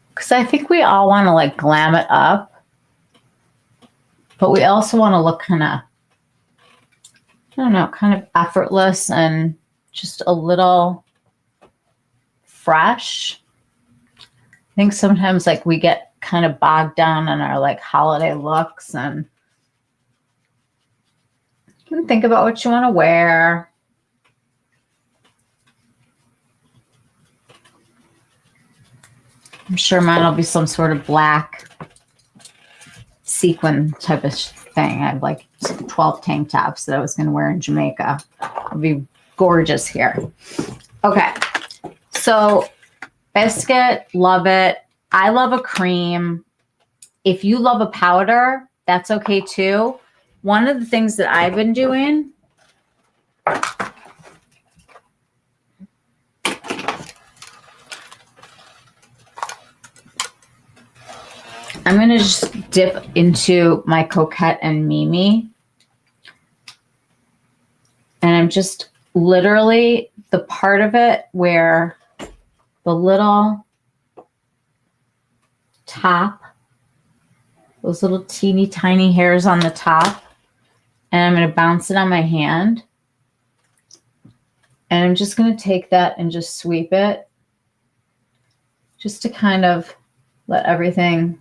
Because I think we all want to like glam it up, but we also want to look kind of, I don't know, kind of effortless and just a little fresh. I think sometimes like we get kind of bogged down in our like holiday looks, and you can think about what you want to wear. I'm sure mine will be some sort of black sequin type of thing. I have like 12 tank tops that I was going to wear in Jamaica. It'll be gorgeous here. Okay. So Biscuit, love it. I love a cream. If you love a powder, that's okay too. one of the things that I've been doing, I'm going to just dip into my Coquette and Mimi. And I'm just literally the part of it where the little top, those little teeny tiny hairs on the top, and I'm going to bounce it on my hand. And I'm just going to take that and just sweep it just to kind of let everything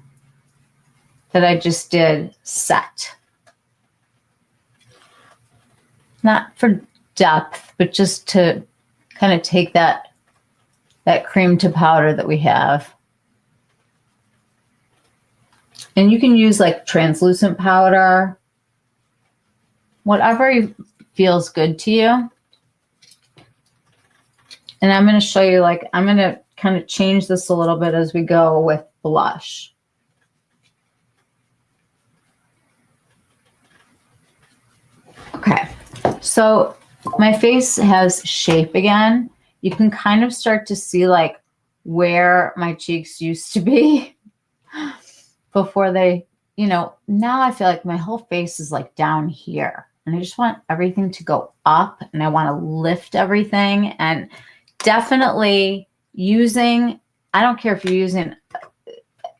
that I just did set. Not for depth, but just to kind of take that cream to powder that we have. And you can use like translucent powder, whatever feels good to you. And I'm going to show you, like, I'm going to kind of change this a little bit as we go with blush. Okay, so my face has shape again. You can kind of start to see like where my cheeks used to be before they, you know, now I feel like my whole face is like down here. And I just want everything to go up, and I want to lift everything. And definitely using, I don't care if you're using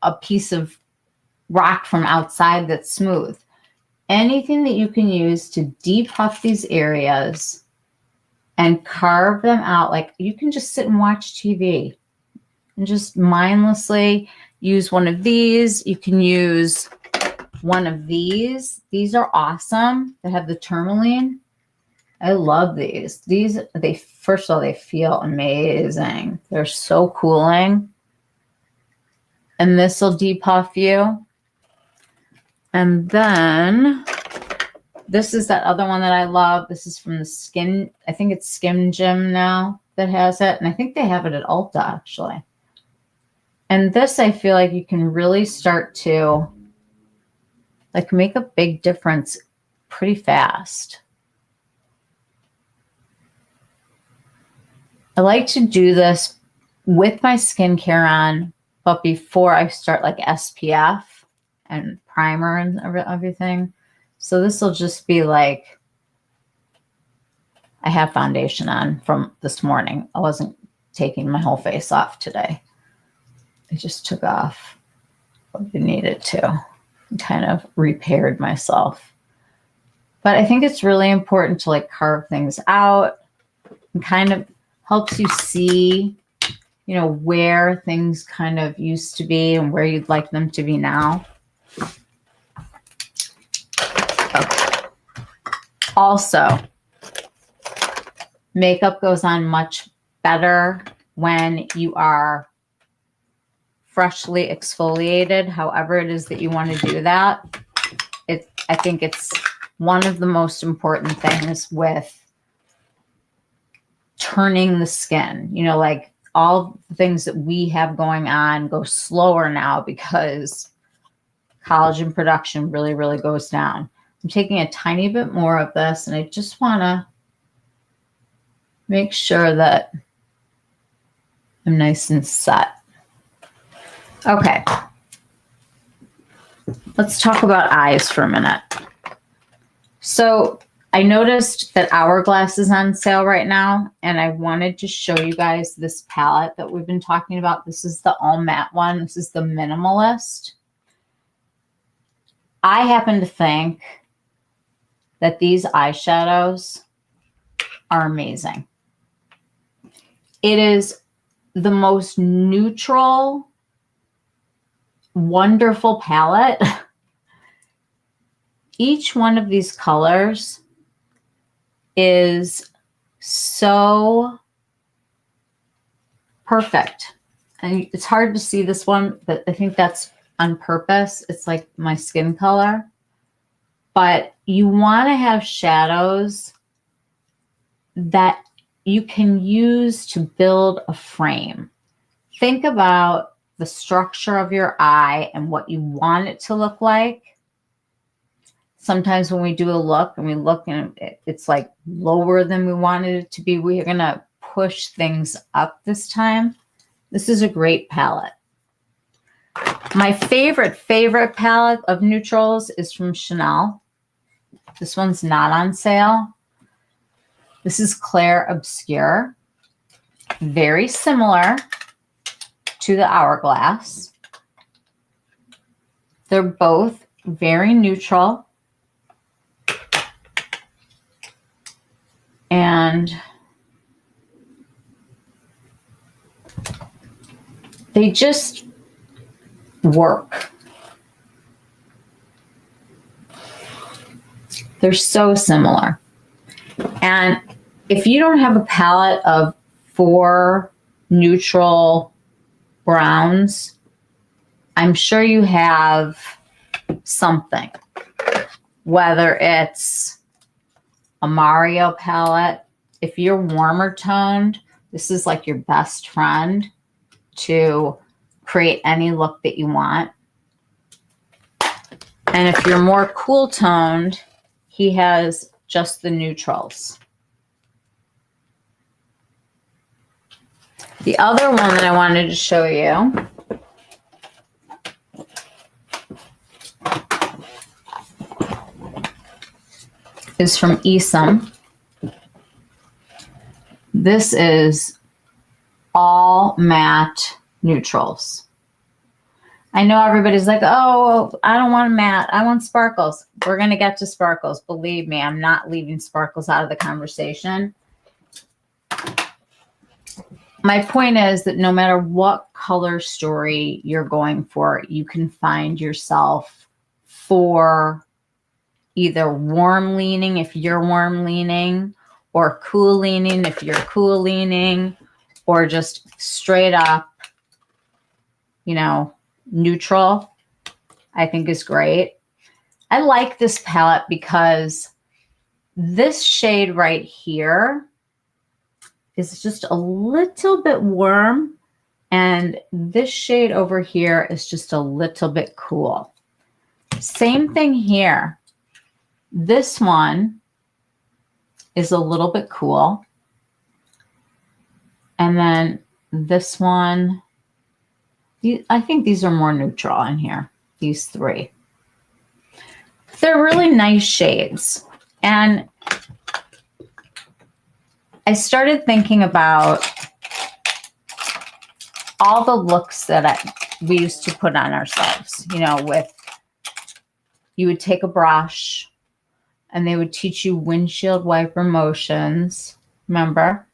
a piece of rock from outside that's smooth. Anything that you can use to depuff these areas and carve them out. Like, you can just sit and watch TV and just mindlessly use one of these. You can use one of these. These are awesome. They have the tourmaline. I love these. These, first of all, they feel amazing. They're so cooling. And this will depuff you. And then this is that other one that I love. This is from the Skin, I think it's Skin Gym now that has it. And I think they have it at Ulta, actually. And this, I feel like you can really start to like make a big difference pretty fast. I like to do this with my skincare on, but before I start like SPF and primer and everything. So this will just be like, I have foundation on from this morning. I wasn't taking my whole face off today. I just took off what I needed to and kind of repaired myself. But I think it's really important to like carve things out and kind of helps you see, you know, where things kind of used to be and where you'd like them to be now. Okay. Also, makeup goes on much better when you are freshly exfoliated, however it is that you want to do that. I think it's one of the most important things with turning the skin. You know, like all the things that we have going on go slower now because collagen production really, really goes down. I'm taking a tiny bit more of this, and I just want to make sure that I'm nice and set. Okay. Let's talk about eyes for a minute. So I noticed that Hourglass is on sale right now, and I wanted to show you guys this palette that we've been talking about. This is the all matte one. This is the Minimalist. I happen to think that these eyeshadows are amazing. It is the most neutral, wonderful palette. Each one of these colors is so perfect. And it's hard to see this one, but I think that's on purpose. It's like my skin color. But you want to have shadows that you can use to build a frame. Think about the structure of your eye and what you want it to look like. sometimes when we do a look and we look and it's like lower than we wanted it to be, we're going to push things up this time. This is a great palette. My favorite palette of neutrals is from Chanel. This one's not on sale. This is Clair Obscure. Very similar to the Hourglass. They're both very neutral. And they just work. They're so similar. And if you don't have a palette of 4 neutral browns, I'm sure you have something. Whether it's a Mario palette, if you're warmer toned, this is like your best friend to create any look that you want. And if you're more cool toned, he has just the neutrals. The other one that I wanted to show you is from Serum. This is all matte neutrals. I know everybody's like, oh, I don't want matte. I want sparkles. We're going to get to sparkles. Believe me, I'm not leaving sparkles out of the conversation. My point is that no matter what color story you're going for, you can find yourself for either warm leaning if you're warm leaning, or cool leaning if you're cool leaning, or just straight up, you know, neutral. I think is great. I like this palette because this shade right here is just a little bit warm, and this shade over here is just a little bit cool. Same thing here. This one is a little bit cool. And then this one, I think these are more neutral in here, these 3. They're really nice shades. And I started thinking about all the looks that we used to put on ourselves, you know, you would take a brush and they would teach you windshield wiper motions. Remember?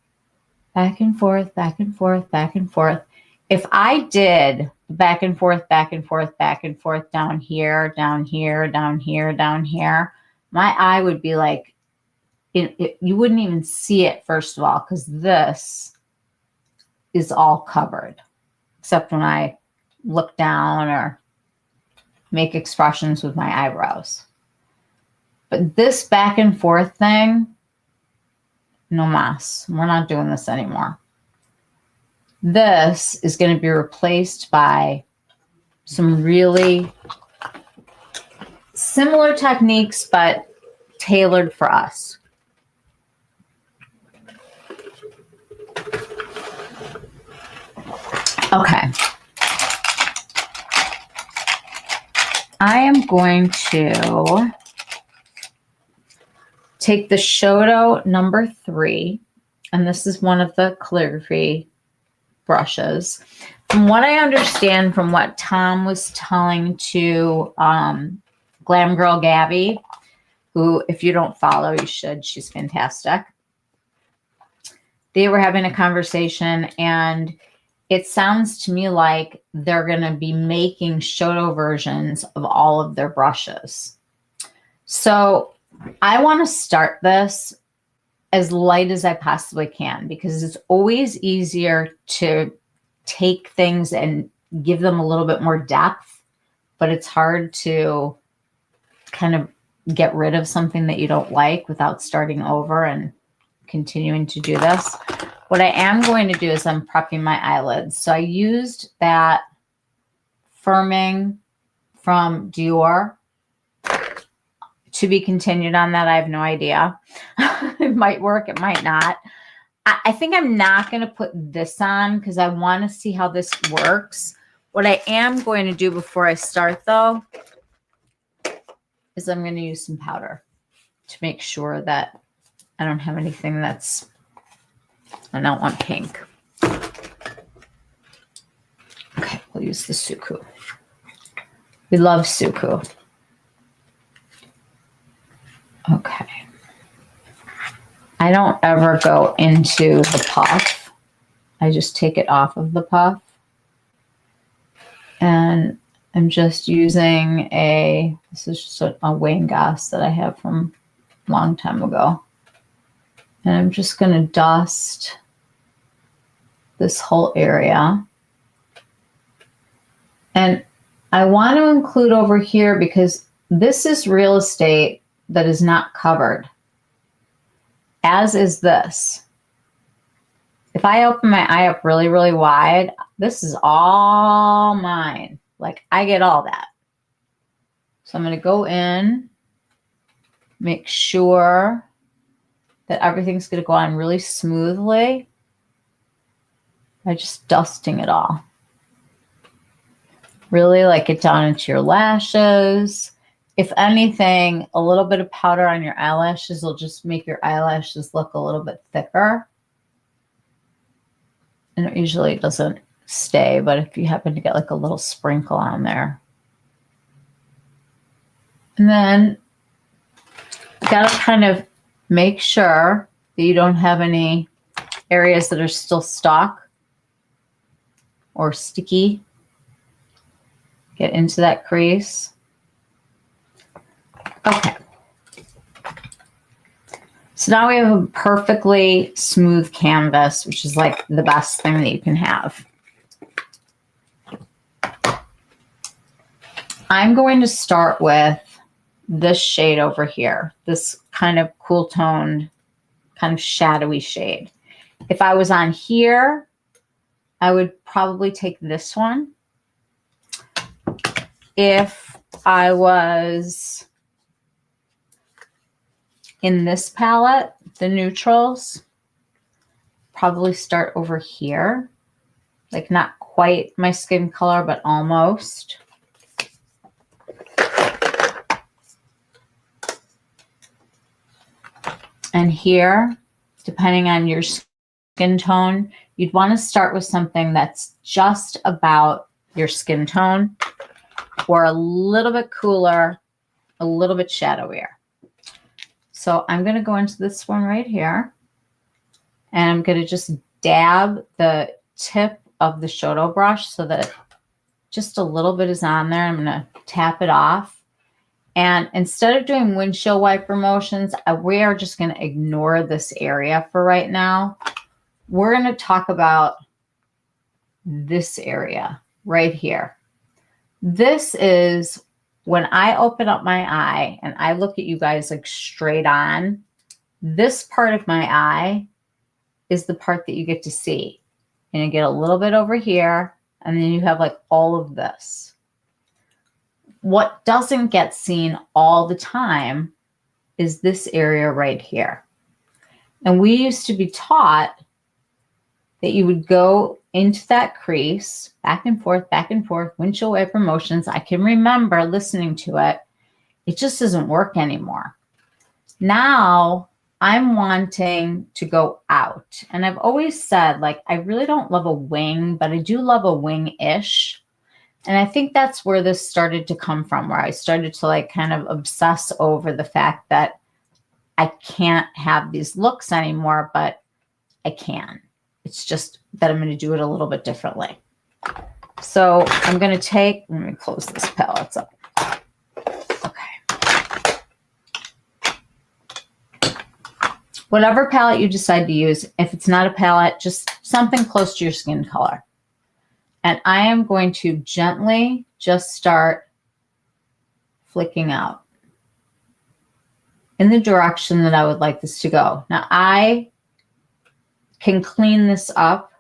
Back and forth, back and forth, back and forth. If I did back and forth, back and forth, back and forth, down here, down here, down here, down here, my eye would be like, you wouldn't even see it, first of all, because this is all covered, except when I look down or make expressions with my eyebrows. But this back and forth thing, no mas. We're not doing this anymore. This is going to be replaced by some really similar techniques, but tailored for us. Okay. I am going to take the Shoto number 3, and this is one of the calligraphy brushes. From what I understand, from what Tom was telling to Glam Girl Gabby, who, if you don't follow, you should. She's fantastic. They were having a conversation, and it sounds to me like they're going to be making Shoto versions of all of their brushes. So I want to start this as light as I possibly can, because it's always easier to take things and give them a little bit more depth, but it's hard to kind of get rid of something that you don't like without starting over and continuing to do this. What I am going to do is I'm prepping my eyelids. So I used that firming from Dior To be continued on that. I have no idea. It might work. It might not. I think I'm not going to put this on because I want to see how this works. What I am going to do before I start, though, is I'm going to use some powder to make sure that I don't have anything that's, I don't want pink. Okay, we'll use the SUQQU. We love SUQQU. Okay. I don't ever go into the puff. I just take it off of the puff. And I'm just using this is just a Wayne Goss that I have from a long time ago. And I'm just going to dust this whole area. And I want to include over here because this is real estate that is not covered, as is this. If I open my eye up really, really wide, this is all mine. Like, I get all that. So I'm going to go in, make sure that everything's going to go on really smoothly by just dusting it all. Really like get down into your lashes. If anything, a little bit of powder on your eyelashes will just make your eyelashes look a little bit thicker. And it usually doesn't stay, but if you happen to get like a little sprinkle on there. And then you gotta kind of make sure that you don't have any areas that are still stuck or sticky. Get into that crease. Okay. So now we have a perfectly smooth canvas, which is like the best thing that you can have. I'm going to start with this shade over here, this kind of cool toned, kind of shadowy shade. If I was on here, I would probably take this one. If I was in this palette, the neutrals, probably start over here. Like not quite my skin color, but almost. And here, depending on your skin tone, you'd want to start with something that's just about your skin tone or a little bit cooler, a little bit shadowier. So I'm going to go into this one right here, and I'm going to just dab the tip of the Shoto brush so that just a little bit is on there. I'm going to tap it off. And instead of doing windshield wiper motions, we are just going to ignore this area for right now. We're going to talk about this area right here. This is when I open up my eye and I look at you guys like straight on, this part of my eye is the part that you get to see. And you get a little bit over here, and then you have like all of this. What doesn't get seen all the time is this area right here. And we used to be taught that you would go into that crease, back and forth, windshield wiper motions. I can remember listening to it. It just doesn't work anymore. Now I'm wanting to go out. And I've always said, like, I really don't love a wing, but I do love a wing-ish. And I think that's where this started to come from, where I started to like kind of obsess over the fact that I can't have these looks anymore, but I can. It's just that I'm going to do it a little bit differently. So I'm going to take, let me close this palette up. Okay. Whatever palette you decide to use, if it's not a palette, just something close to your skin color. And I am going to gently just start flicking out in the direction that I would like this to go. Now I can clean this up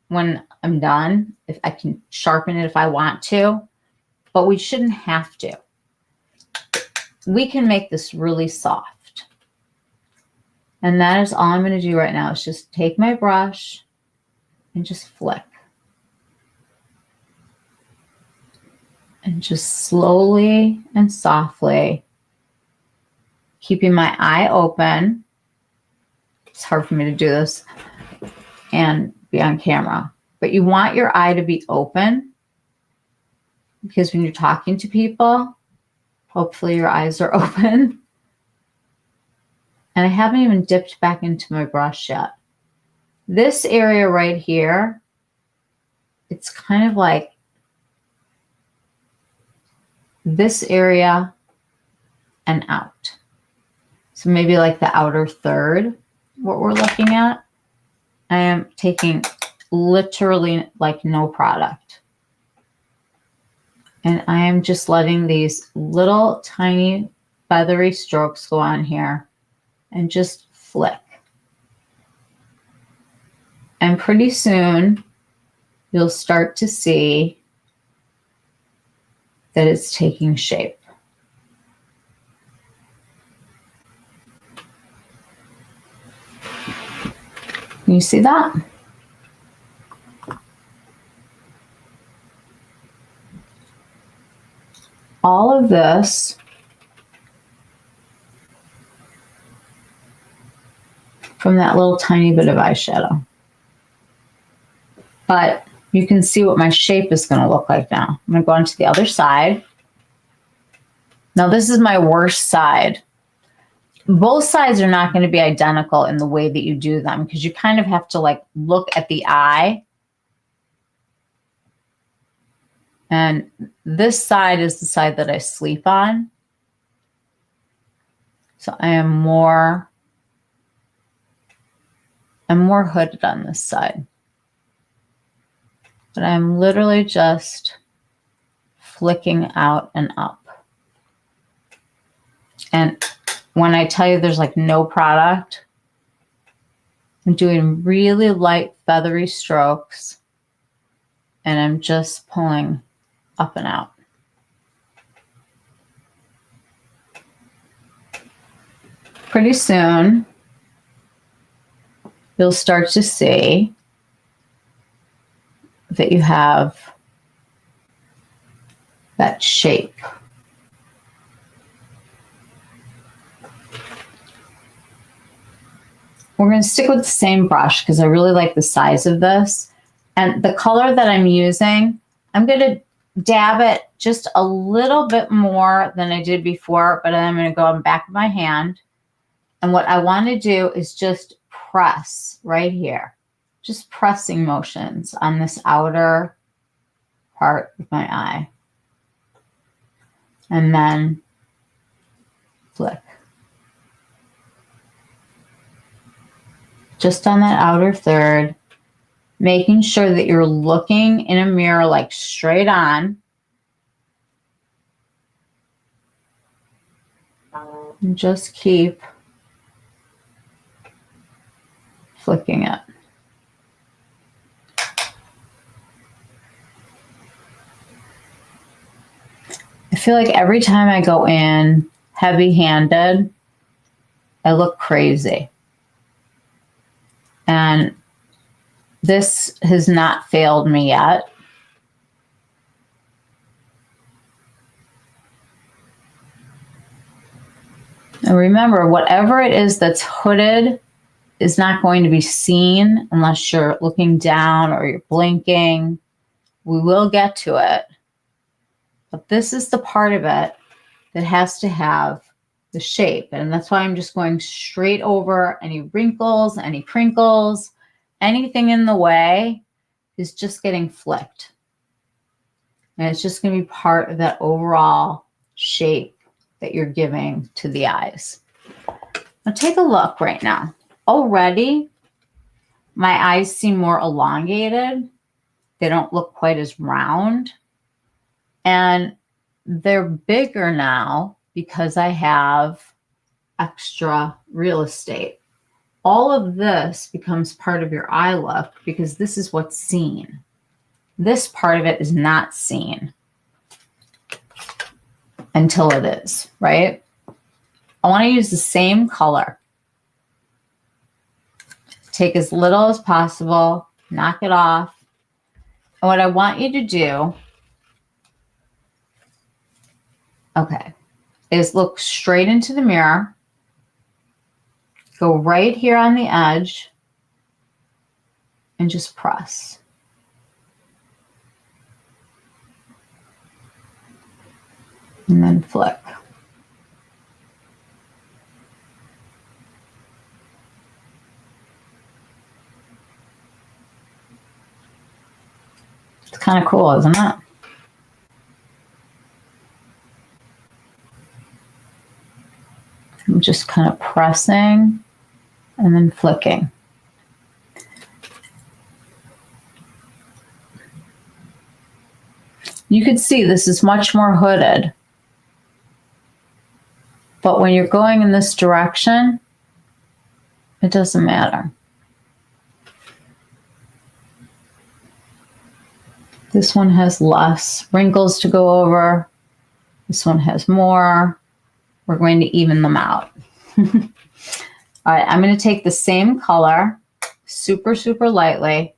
when I'm done. If I can sharpen it if I want to, but we shouldn't have to. we can make this really soft. And that is all I'm going to do right now is just take my brush and just flick. And just slowly and softly, keeping my eye open. It's hard for me to do this and be on camera. But you want your eye to be open because when you're talking to people, hopefully your eyes are open. And I haven't even dipped back into my brush yet. This area right here, it's kind of like this area and out. So maybe like the outer third, what we're looking at. I am taking literally like no product. And I am just letting these little tiny feathery strokes go on here and just flick. And pretty soon you'll start to see that it's taking shape. Can you see that? All of this from that little tiny bit of eyeshadow. But you can see what my shape is going to look like now. I'm going to go on to the other side. Now this is my worst side. Both sides are not going to be identical in the way that you do them because you kind of have to like look at the eye. And this side is the side that I sleep on. So I'm more hooded on this side. But I'm literally just flicking out and up. And when I tell you there's like no product, I'm doing really light feathery strokes and I'm just pulling up and out. Pretty soon, you'll start to see that you have that shape. We're going to stick with the same brush because I really like the size of this. And the color that I'm using, I'm going to dab it just a little bit more than I did before, but then I'm going to go on the back of my hand. And what I want to do is just press right here. Just pressing motions on this outer part of my eye. And then flick. Just on that outer third, making sure that you're looking in a mirror like straight on. And just keep flicking it. I feel like every time I go in heavy-handed, I look crazy. And this has not failed me yet. And remember, whatever it is that's hooded is not going to be seen unless you're looking down or you're blinking. We will get to it. But this is the part of it that has to have the shape. And that's why I'm just going straight over any wrinkles, any crinkles, anything in the way is just getting flicked. And it's just going to be part of that overall shape that you're giving to the eyes. Now take a look right now. Already, my eyes seem more elongated. They don't look quite as round. And they're bigger now because I have extra real estate. All of this becomes part of your eye look because this is what's seen. This part of it is not seen until it is, right? I want to use the same color. Take as little as possible, knock it off. And what I want you to do, okay, is look straight into the mirror. Go right here on the edge and just press. And then flick. It's kind of cool, isn't it? I'm just kind of pressing and then flicking. You can see this is much more hooded. But when you're going in this direction, it doesn't matter. This one has less wrinkles to go over. This one has more. We're going to even them out. All right, I'm going to take the same color, super, super lightly,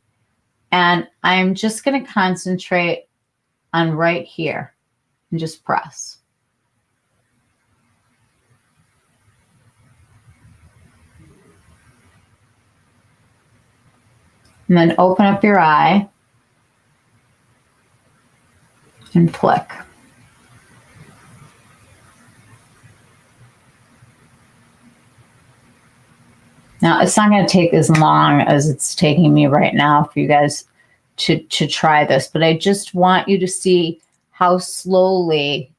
and I'm just going to concentrate on right here and just press. And then open up your eye and flick. Now, it's not going to take as long as it's taking me right now for you guys to try this, but I just want you to see how slowly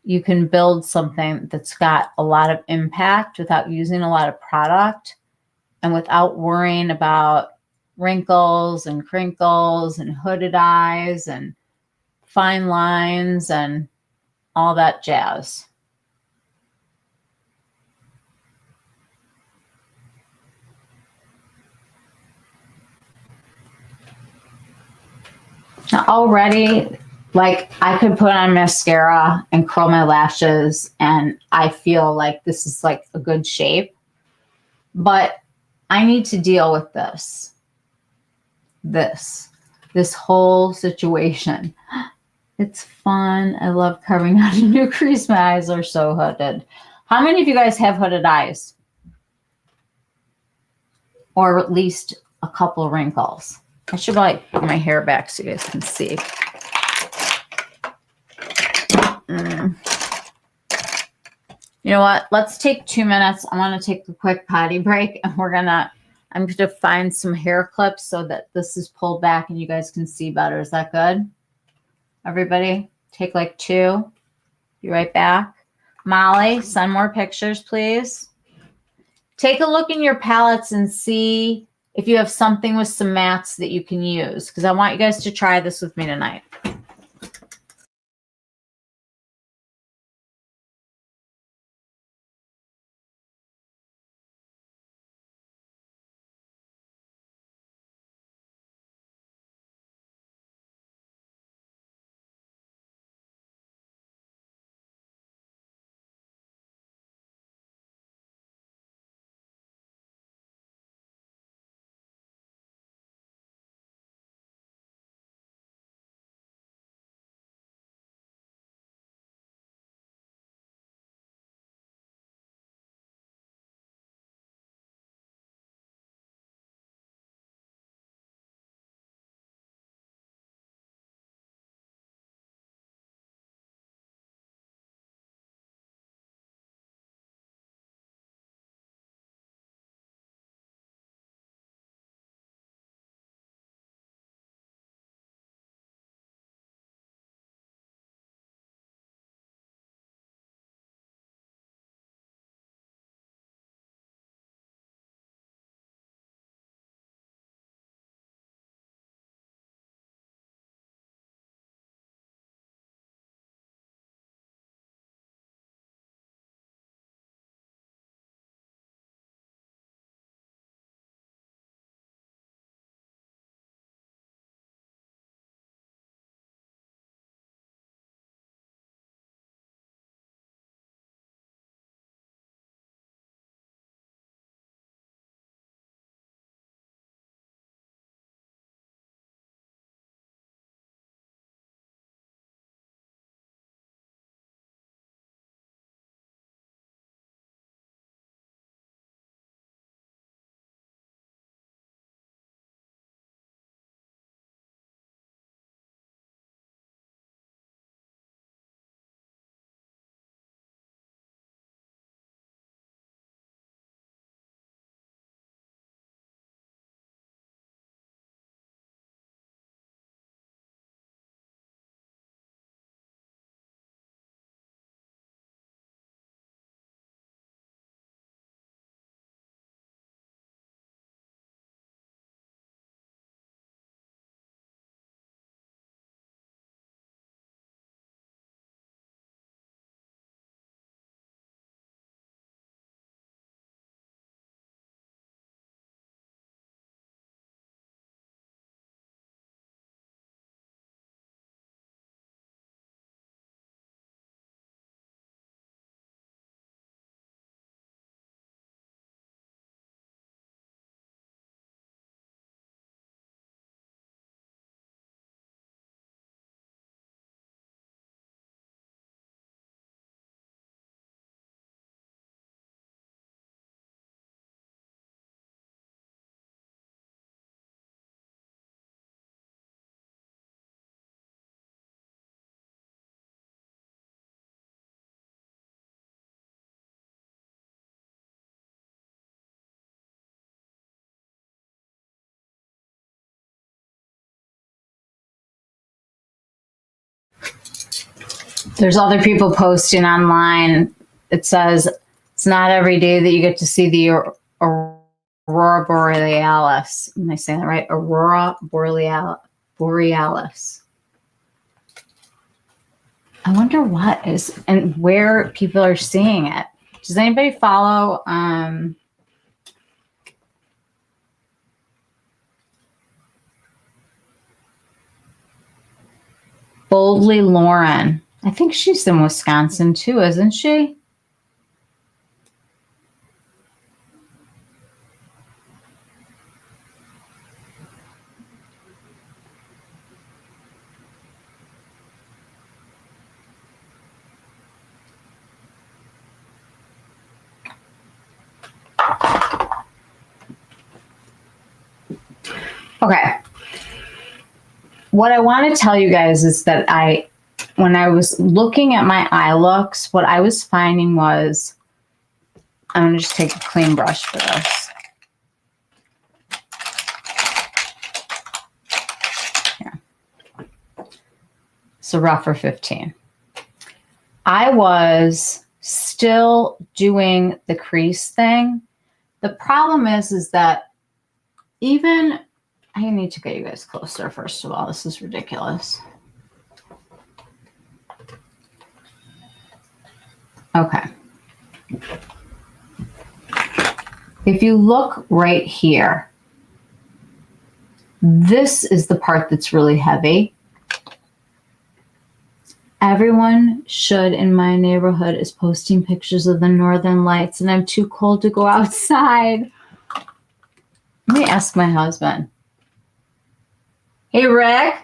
you can build something that's got a lot of impact without using a lot of product and without worrying about wrinkles and crinkles and hooded eyes and fine lines and all that jazz. Now already, like, I could put on mascara and curl my lashes and I feel like this is like a good shape, but I need to deal with this whole situation. It's fun. I love carving out a new crease. My eyes are so hooded. How many of you guys have hooded eyes? Or at least a couple wrinkles? I should like put my hair back so you guys can see. You know what? Let's take 2 minutes. I want to take a quick potty break, and I'm going to find some hair clips so that this is pulled back and you guys can see better. Is that good? Everybody, take like 2. Be right back. Molly, send more pictures, please. Take a look in your palettes and see if you have something with some mattes that you can use, because I want you guys to try this with me tonight. There's other people posting online. It says it's not every day that you get to see the Aurora Borealis. Am I saying that right? Aurora Borealis. I wonder what is and where people are seeing it. Does anybody follow Boldly Lauren? I think she's in Wisconsin too, isn't she? Okay. What I want to tell you guys is that when I was looking at my eye looks, what I was finding was, I'm going to just take a clean brush for this. Here. It's a Rephr 15. I was still doing the crease thing. The problem is that even, I need to get you guys closer, first of all. This is ridiculous. Okay. If you look right here, this is the part that's really heavy. Everyone should in my neighborhood is posting pictures of the northern lights, and I'm too cold to go outside. Let me ask my husband. Hey, Rick?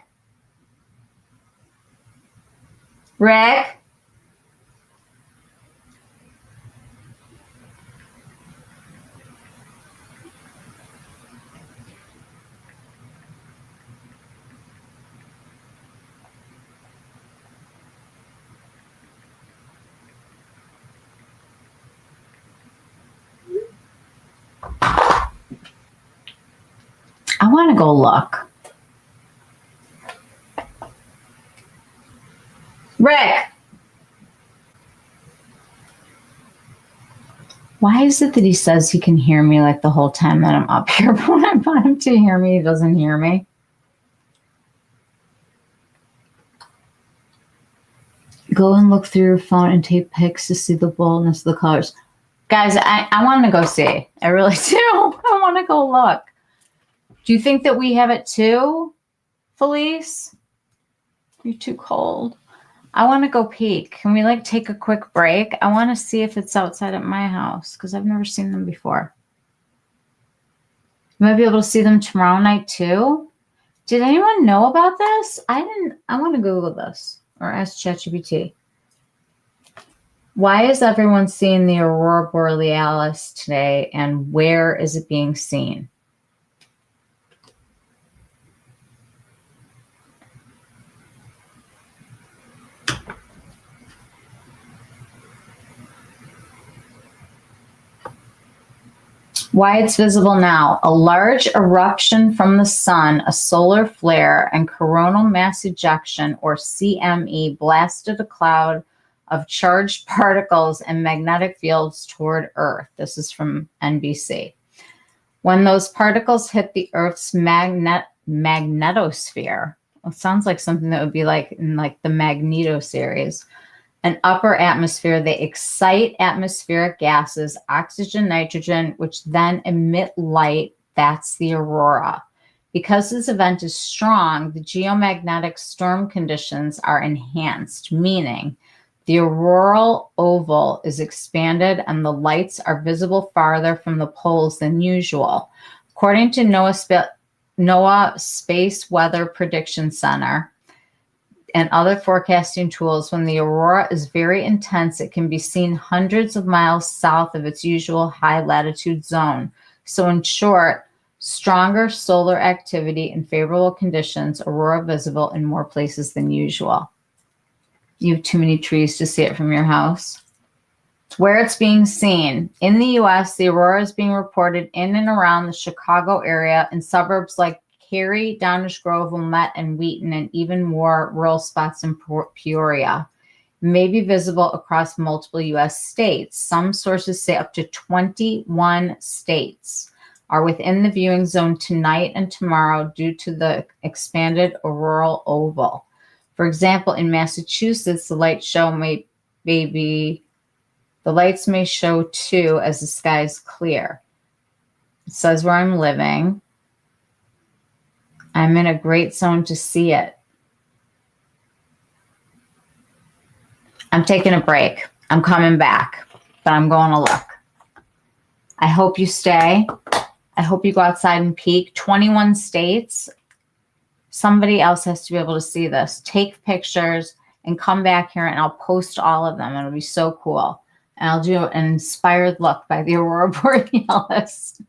Rick? I want to go look. Rick! Why is it that he says he can hear me like the whole time that I'm up here, but when I want him to hear me, he doesn't hear me? Go and look through your phone and take pics to see the boldness of the colors. Guys, I want to go see. I really do. I want to go look. Do you think that we have it too, Felice? You're too cold. I want to go peek. Can we like take a quick break? I want to see if it's outside at my house because I've never seen them before. You might be able to see them tomorrow night too. Did anyone know about this? I didn't. I want to Google this or ask ChatGPT. Why is everyone seeing the Aurora Borealis today, and where is it being seen? Why it's visible now. A large eruption from the sun, a solar flare, and coronal mass ejection, or CME, blasted a cloud of charged particles and magnetic fields toward Earth. This is from NBC. When those particles hit the Earth's magnetosphere, it sounds like something that would be like in like the Magneto series, an upper atmosphere, they excite atmospheric gases, oxygen, nitrogen, which then emit light. That's the aurora. Because this event is strong, the geomagnetic storm conditions are enhanced, meaning the auroral oval is expanded and the lights are visible farther from the poles than usual. According to NOAA Space Weather Prediction Center, and other forecasting tools, when the aurora is very intense, it can be seen hundreds of miles south of its usual high latitude zone. So in short, stronger solar activity and favorable conditions, aurora visible in more places than usual. You have too many trees to see it from your house. Where it's being seen. In the U.S., the aurora is being reported in and around the Chicago area in suburbs like Cary, Downers Grove, Wilmette, and Wheaton, and even more rural spots in Peoria. may be visible across multiple US states. Some sources say up to 21 states are within the viewing zone tonight and tomorrow due to the expanded auroral oval. For example, in Massachusetts, the lights may show too as the sky is clear. It says where I'm living. I'm in a great zone to see it. I'm taking a break. I'm coming back, but I'm going to look. I hope you stay. I hope you go outside and peek. 21 states. Somebody else has to be able to see this. Take pictures and come back here and I'll post all of them. It'll be so cool. And I'll do an inspired look by the Aurora Borealis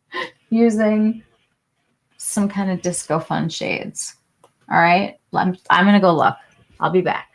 using some kind of disco fun shades. All right. I'm going to go look. I'll be back.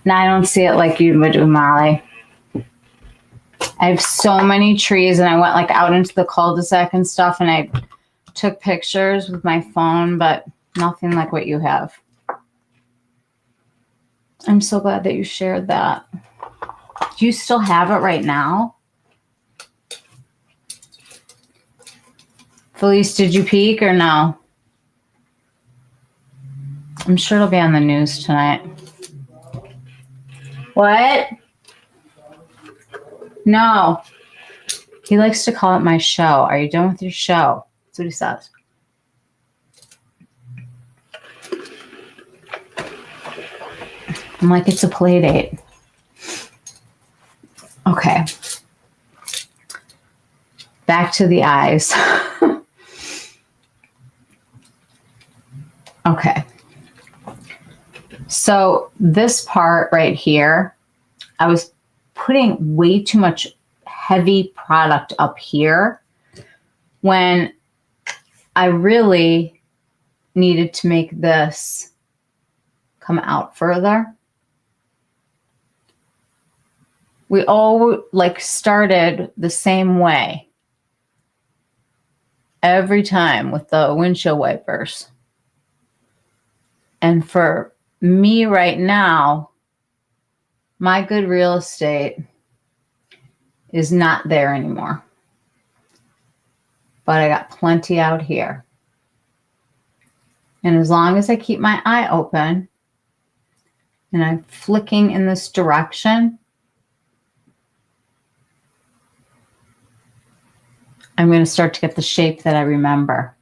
Now I don't see it like you would do, Molly. I have so many trees, and I went like out into the cul-de-sac and stuff, and I took pictures with my phone, but nothing like what you have. I'm so glad that you shared that. Do you still have it right now? Felice, did you peek or no? I'm sure it'll be on the news tonight. What? No. He likes to call it my show. Are you done with your show? That's what he says. I'm like, it's a play date. Okay. Back to the eyes. Okay. So this part right here, I was putting way too much heavy product up here when I really needed to make this come out further. We all like started the same way every time with the windshield wipers. And for me right now, my good real estate is not there anymore. But I got plenty out here. And as long as I keep my eye open and I'm flicking in this direction, I'm going to start to get the shape that I remember.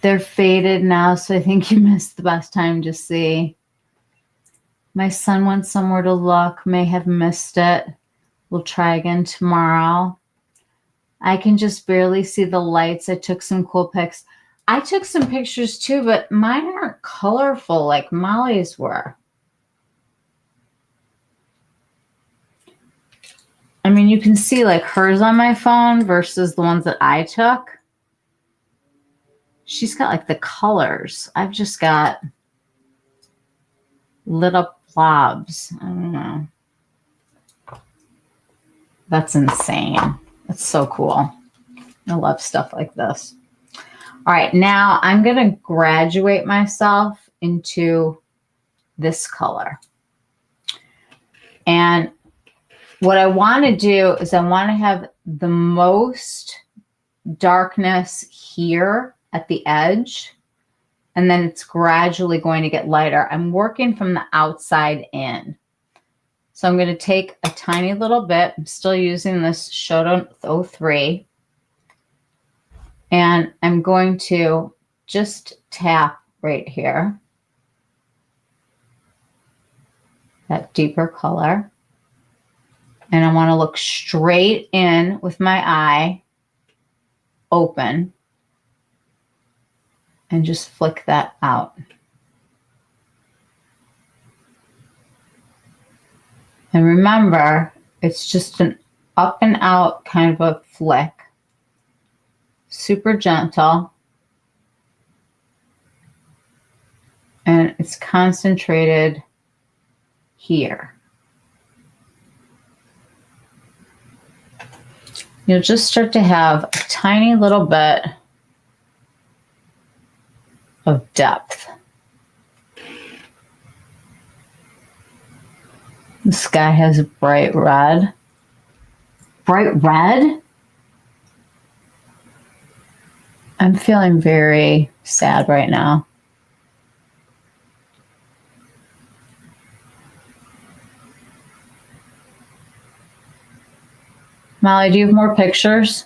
They're faded now, so I think you missed the best time to see. My son went somewhere to look, may have missed it. We'll try again tomorrow. I can just barely see the lights. I took some cool pics. I took some pictures too, but mine aren't colorful like Molly's were. I mean, you can see like hers on my phone versus the ones that I took. She's got like the colors. I've just got lit up blobs. I don't know. That's insane. That's so cool. I love stuff like this. All right, now I'm going to graduate myself into this color. And what I want to do is I want to have the most darkness here at the edge, and then it's gradually going to get lighter. I'm working from the outside in. So I'm going to take a tiny little bit. I'm still using this Shadow 03. And I'm going to just tap right here. That deeper color. And I want to look straight in with my eye open. And just flick that out. And remember, it's just an up and out kind of a flick. Super gentle. And it's concentrated here. You'll just start to have a tiny little bit of depth. This guy has a bright red. Bright red? I'm feeling very sad right now. Molly, do you have more pictures?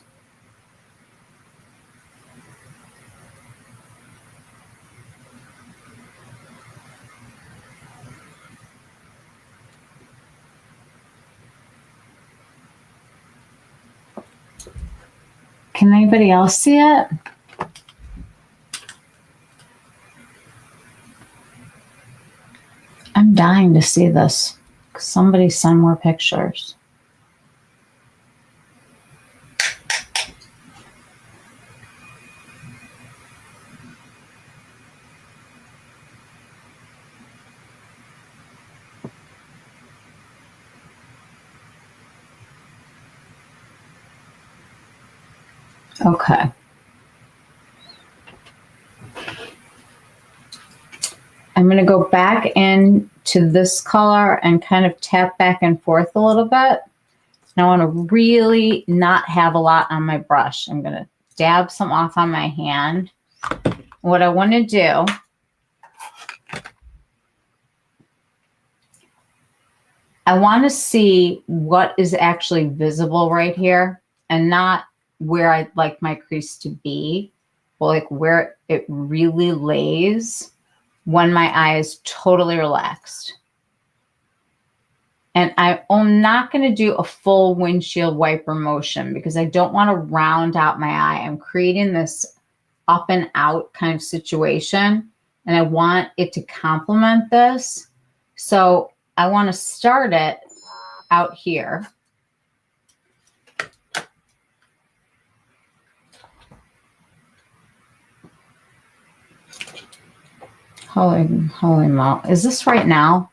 Can anybody else see it? I'm dying to see this. Somebody send more pictures. Okay. I'm going to go back into this color and kind of tap back and forth a little bit. And I want to really not have a lot on my brush. I'm going to dab some off on my hand. What I want to do, I want to see what is actually visible right here and not where I'd like my crease to be, but like where it really lays when my eye is totally relaxed. And I'm not going to do a full windshield wiper motion because I don't want to round out my eye. I'm creating this up and out kind of situation, and I want it to complement this. So I want to start it out here. Holy mo. Is this right now?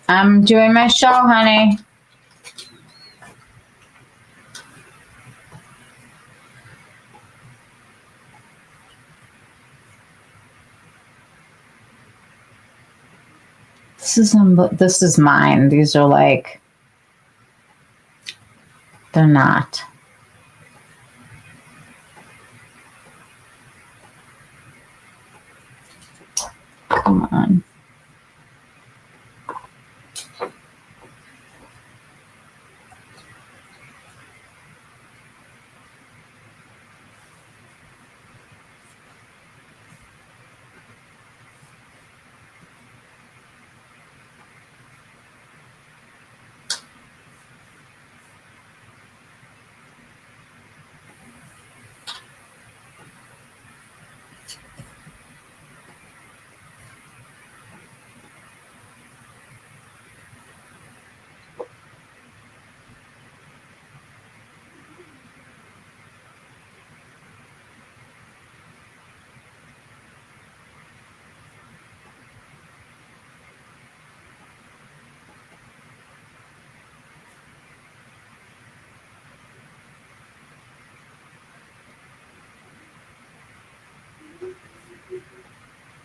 I'm doing my show, honey. This is mine. These are like, they're not. Come on.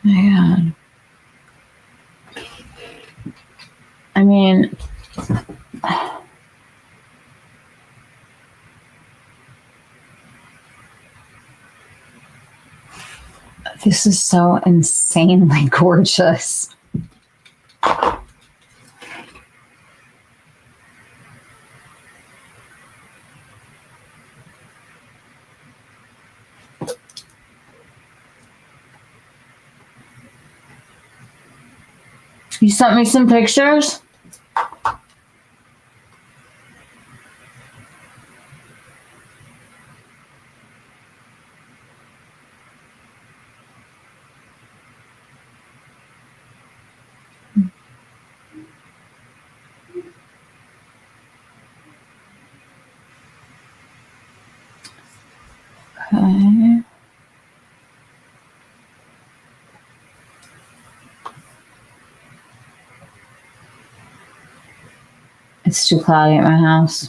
Man. I mean, this is so insanely gorgeous. You sent me some pictures? Okay. It's too cloudy at my house.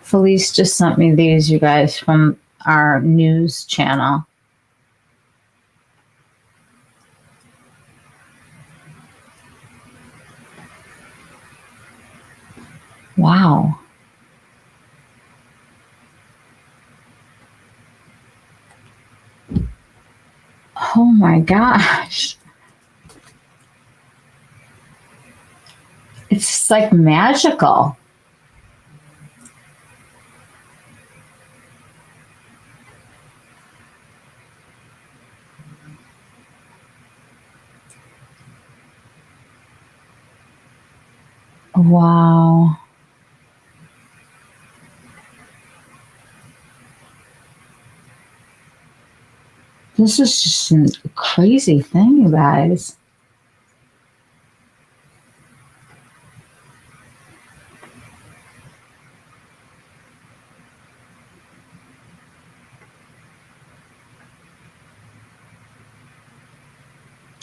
Felice just sent me these, you guys, from our news channel. Wow. Oh my gosh. It's like magical. Wow. This is just a crazy thing, you guys.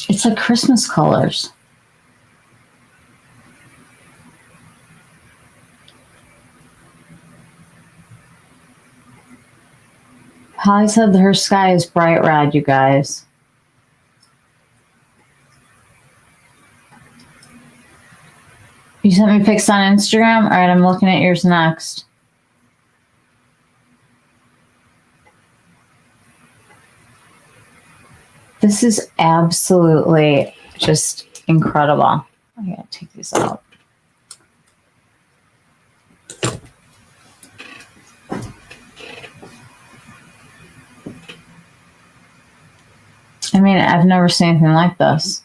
It's like Christmas colors. Holly said that her sky is bright red, you guys. You sent me pics on Instagram? All right, I'm looking at yours next. This is absolutely just incredible. I gotta take these out. I mean, I've never seen anything like this.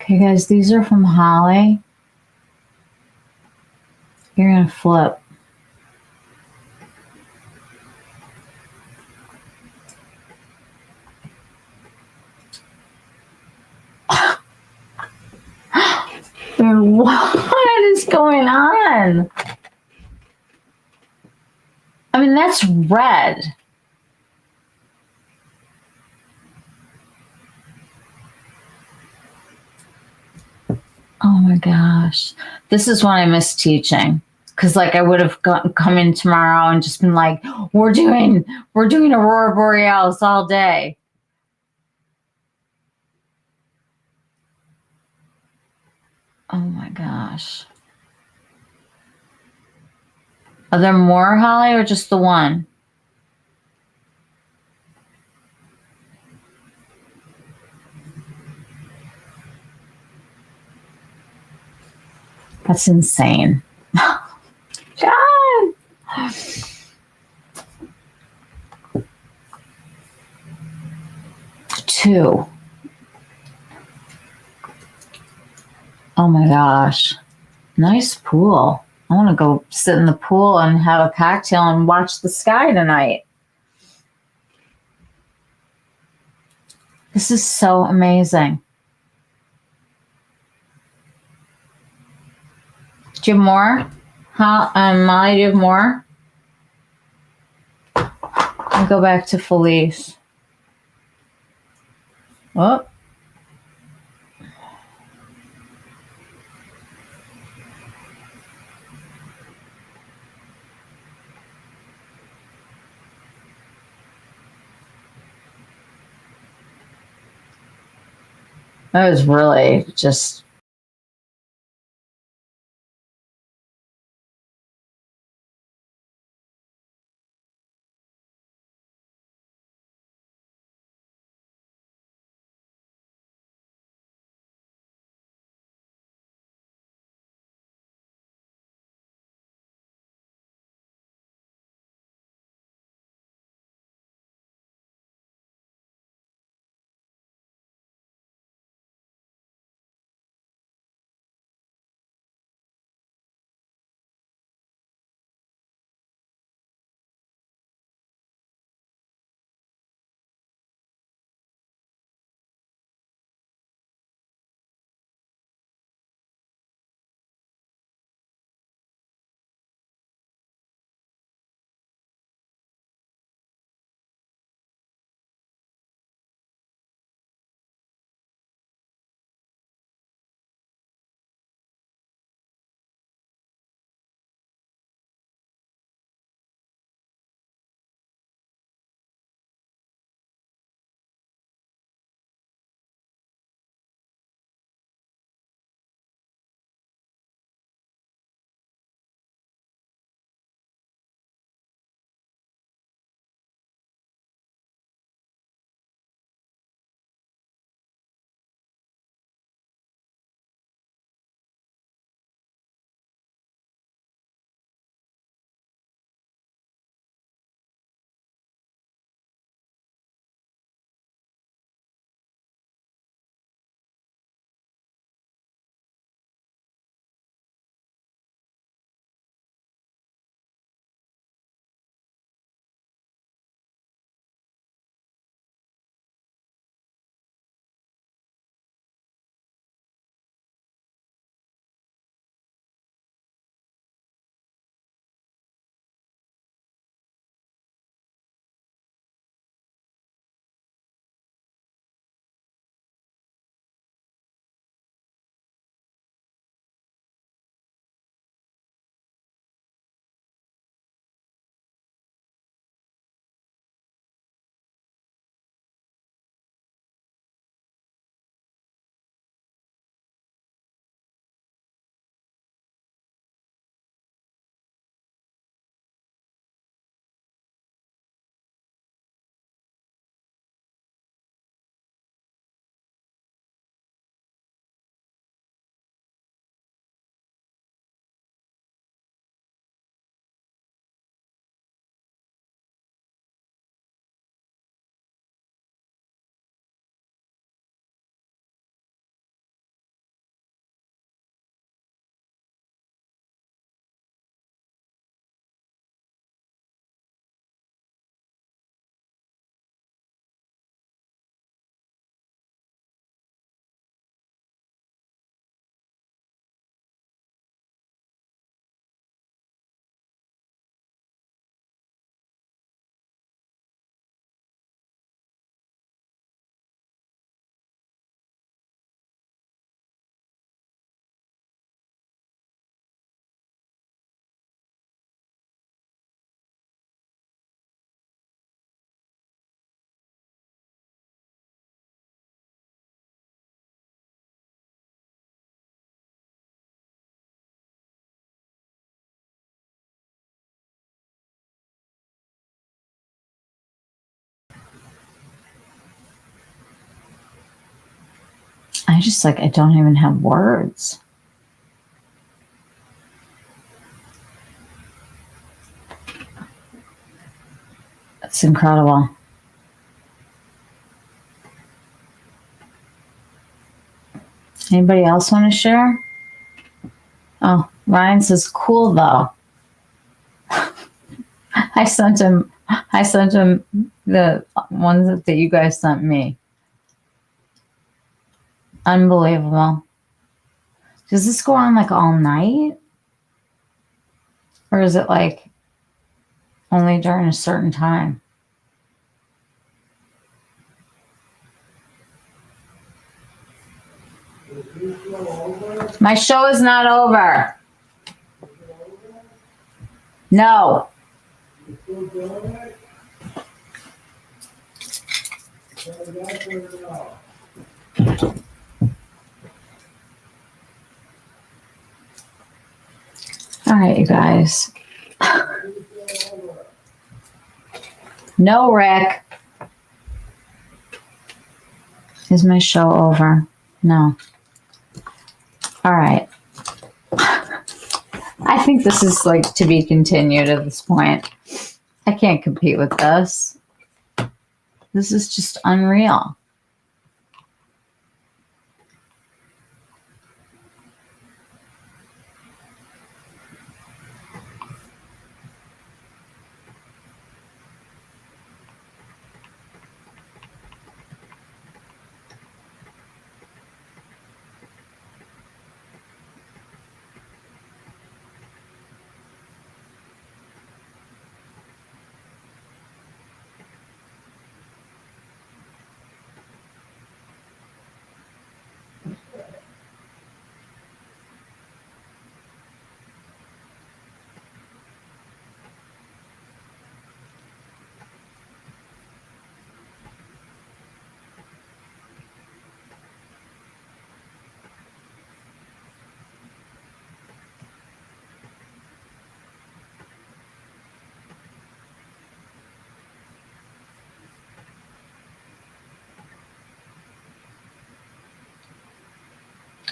Okay, guys, these are from Holly. You're going to flip. What is going on? I mean, that's red. Oh my gosh. This is when I miss teaching. Because like I would have come in tomorrow and just been like, we're doing Aurora Borealis all day. Oh my gosh. Are there more, Holly, or just the one? That's insane. God. Two. Oh my gosh. Nice pool. I want to go sit in the pool and have a cocktail and watch the sky tonight. This is so amazing. Do you have more? Molly, do you have more? I'll go back to Felice. Oh. That was really just I just like, I don't even have words. It's incredible. Anybody else want to share? Oh, Ryan says, cool though. I sent him the ones that you guys sent me. Unbelievable. Does this go on like all night? Or is it like only during a certain time? My show is not over. No. All right, you guys. No, Rick. Is my show over? No. All right. I think this is like to be continued at this point. I can't compete with this. This is just unreal.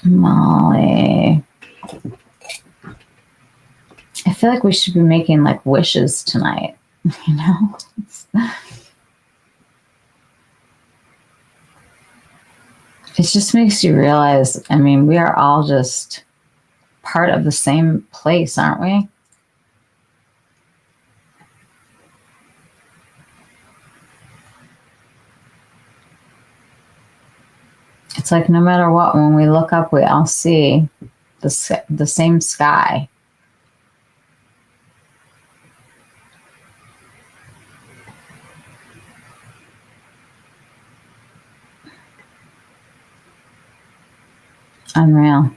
Molly. I feel like we should be making like wishes tonight, you know? It just makes you realize, I mean, we are all just part of the same place, aren't we? It's like no matter what, when we look up, we all see the same sky. Unreal.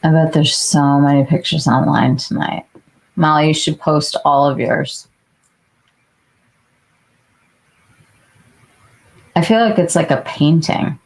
I bet there's so many pictures online tonight. Molly, you should post all of yours. I feel like it's like a painting.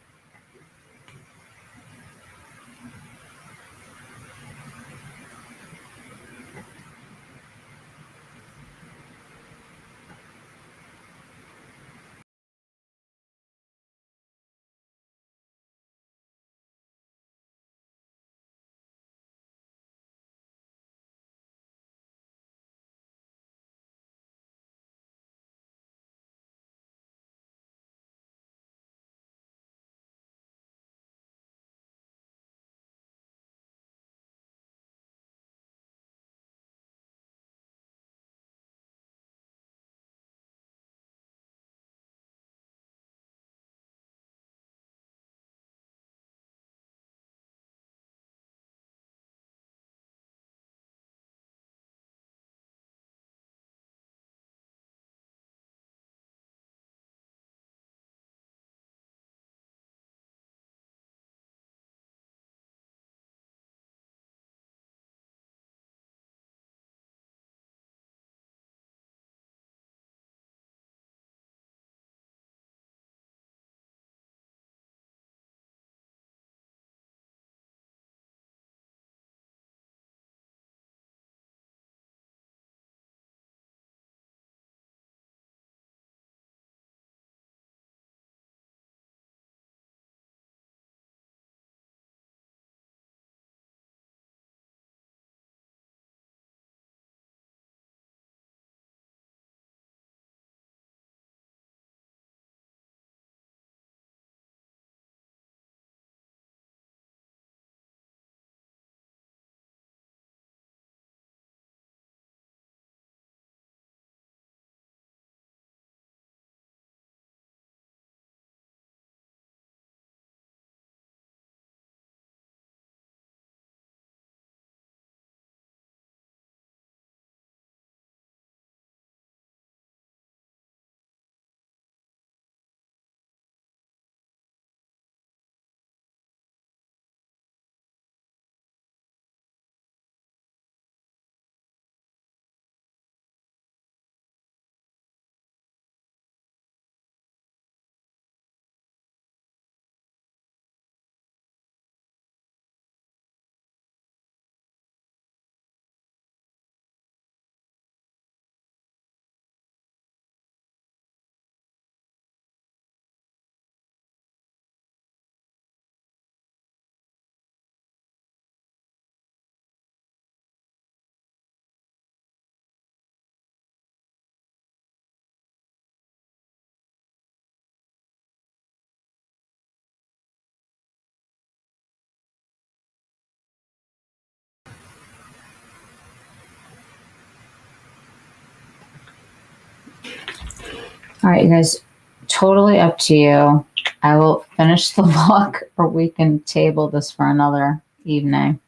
All right, you guys, totally up to you. I will finish the look or we can table this for another evening.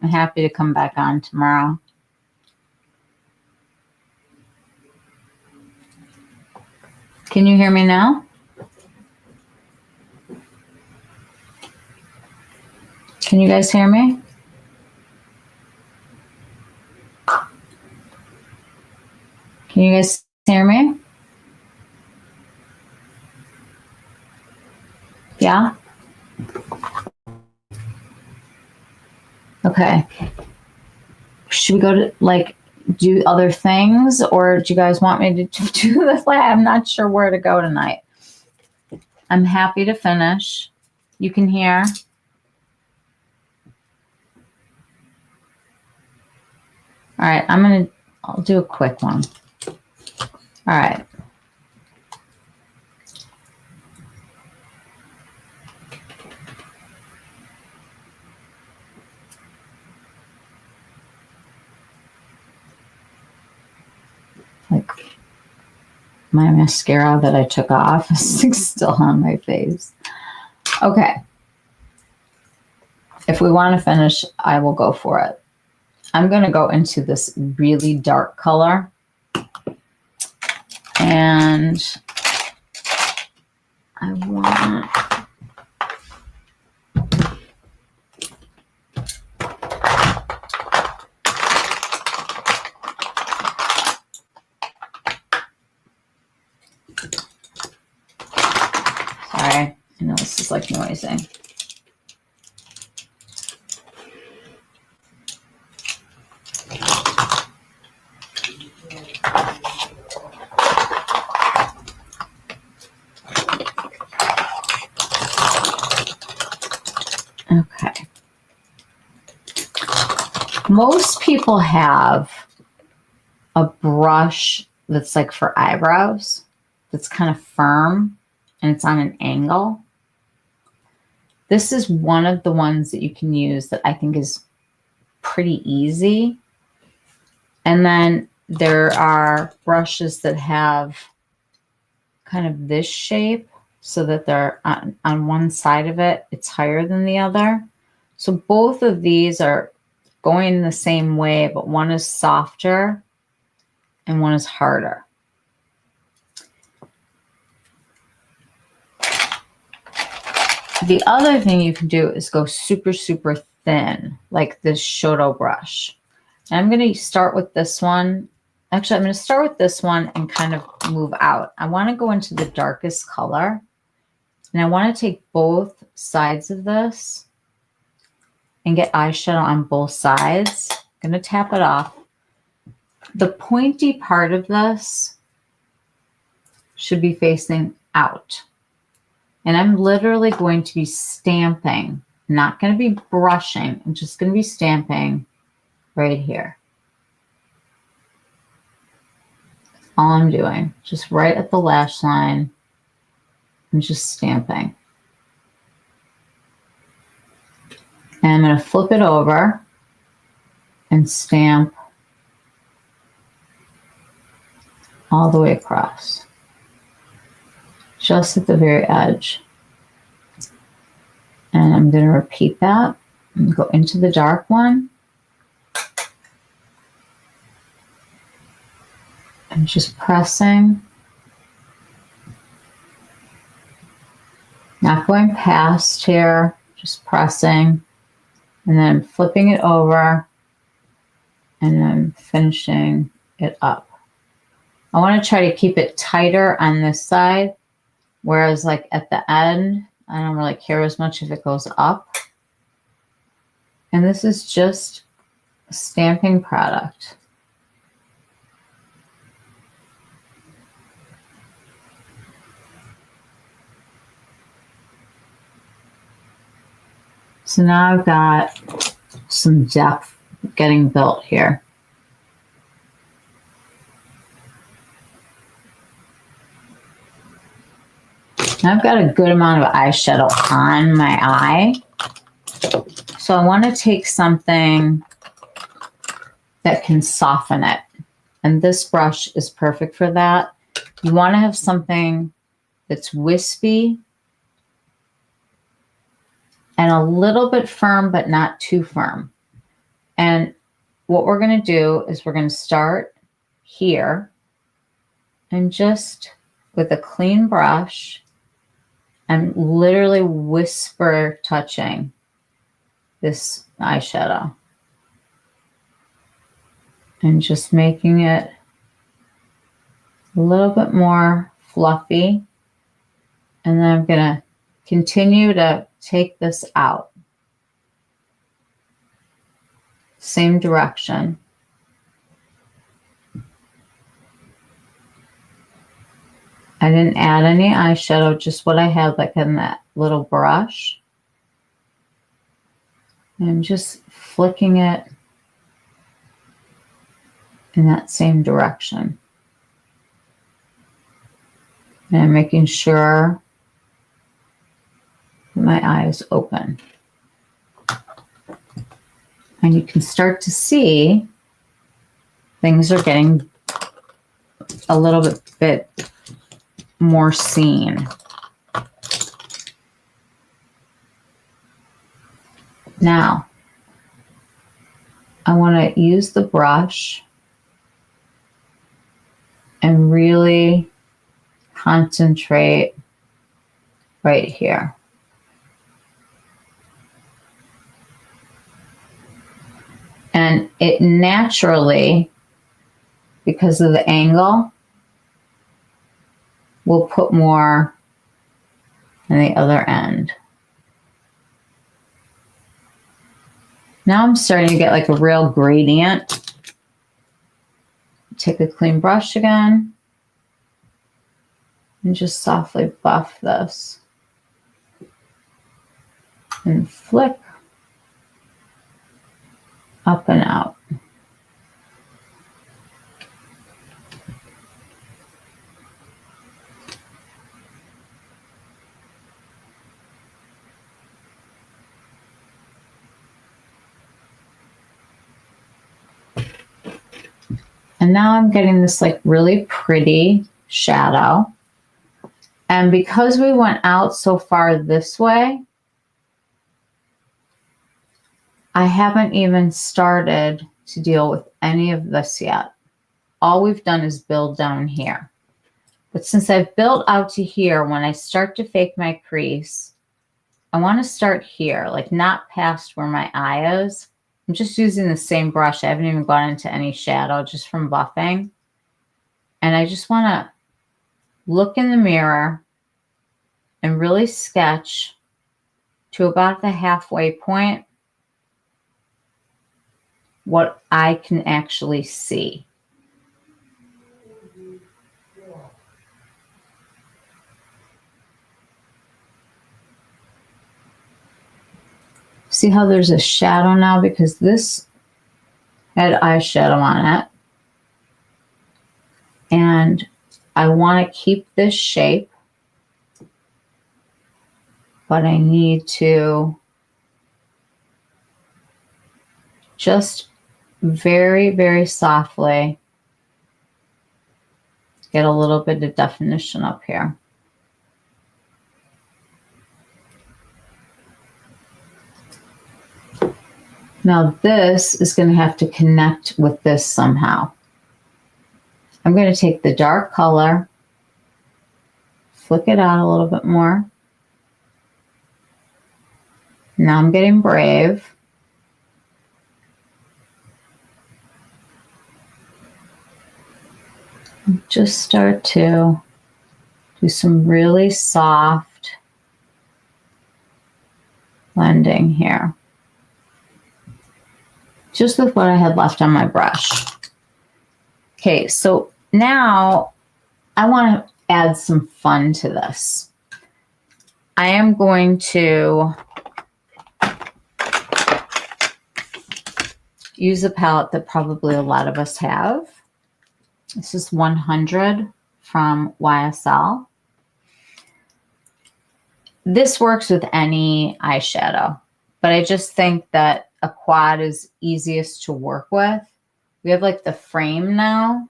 I'm happy to come back on tomorrow. Can you hear me now? Can you guys hear me? Can you guys hear me? Yeah? Okay. Should we go to, like, do other things, or do you guys want me to do this? I'm not sure where to go tonight. I'm happy to finish. You can hear. All right, I'll do a quick one. All right. Like, my mascara that I took off is still on my face. Okay. If we want to finish, I will go for it. I'm going to go into this really dark color. And I want... Sorry, I know this is like noisy. Okay. Most people have a brush that's like for eyebrows, that's kind of firm and it's on an angle. This is one of the ones that you can use that I think is pretty easy. And then there are brushes that have kind of this shape so that they're on one side of it, it's higher than the other. So both of these are going the same way, but one is softer and one is harder. The other thing you can do is go super, super thin, like this Shoto brush. And I'm going to start with this one. Actually, I'm going to start with this one and kind of move out. I want to go into the darkest color. And I want to take both sides of this and get eyeshadow on both sides. I'm going to tap it off. The pointy part of this should be facing out. And I'm literally going to be stamping, not going to be brushing. I'm just going to be stamping right here. That's all I'm doing. Just right at the lash line. I'm just stamping. And I'm going to flip it over and stamp all the way across. Just at the very edge. And I'm going to repeat that and go into the dark one. And just pressing. Not going past here, just pressing. And then flipping it over. And then finishing it up. I want to try to keep it tighter on this side. Whereas like at the end, I don't really care as much if it goes up. And this is just a stamping product. So now I've got some depth getting built here. I've got a good amount of eyeshadow on my eye. So I want to take something that can soften it. And this brush is perfect for that. You want to have something that's wispy and a little bit firm, but not too firm. And what we're going to do is we're going to start here and just with a clean brush and literally whisper touching this eyeshadow and just making it a little bit more fluffy. And then I'm going to continue to take this out. Same direction. I didn't add any eyeshadow, just what I had like in that little brush. And I'm just flicking it in that same direction. And I'm making sure that my eye is open. And you can start to see things are getting a little bit more seen. Now, I want to use the brush and really concentrate right here. And it naturally, because of the angle, will put more on the other end. Now I'm starting to get like a real gradient. Take a clean brush again and just softly buff this and flick up and out. And now I'm getting this like really pretty shadow. And because we went out so far this way, I haven't even started to deal with any of this yet. All we've done is build down here. But since I've built out to here, when I start to fake my crease, I want to start here, like not past where my eye is. I'm just using the same brush. I haven't even gone into any shadow, just from buffing. And I just want to look in the mirror and really sketch to about the halfway point what I can actually see. See how there's a shadow now because this had eyeshadow on it. And I want to keep this shape, but I need to just very, very softly get a little bit of definition up here. Now this is going to have to connect with this somehow. I'm going to take the dark color, flick it out a little bit more. Now I'm getting brave. Just start to do some really soft blending here. Just with what I had left on my brush. Okay, so now I want to add some fun to this. I am going to use a palette that probably a lot of us have. This is 100 from YSL. This works with any eyeshadow, but I just think that a quad is easiest to work with. We have like the frame now,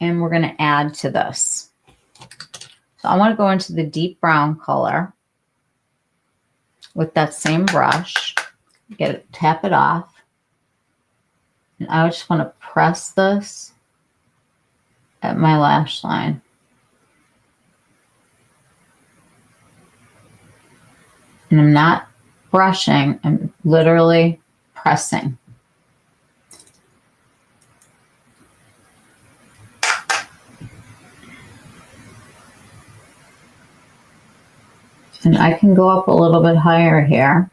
And we're going to add to this. So I want to go into the deep brown color with that same brush. Tap it off. And I just want to press this at my lash line. And I'm not brushing, I'm literally pressing. And I can go up a little bit higher here.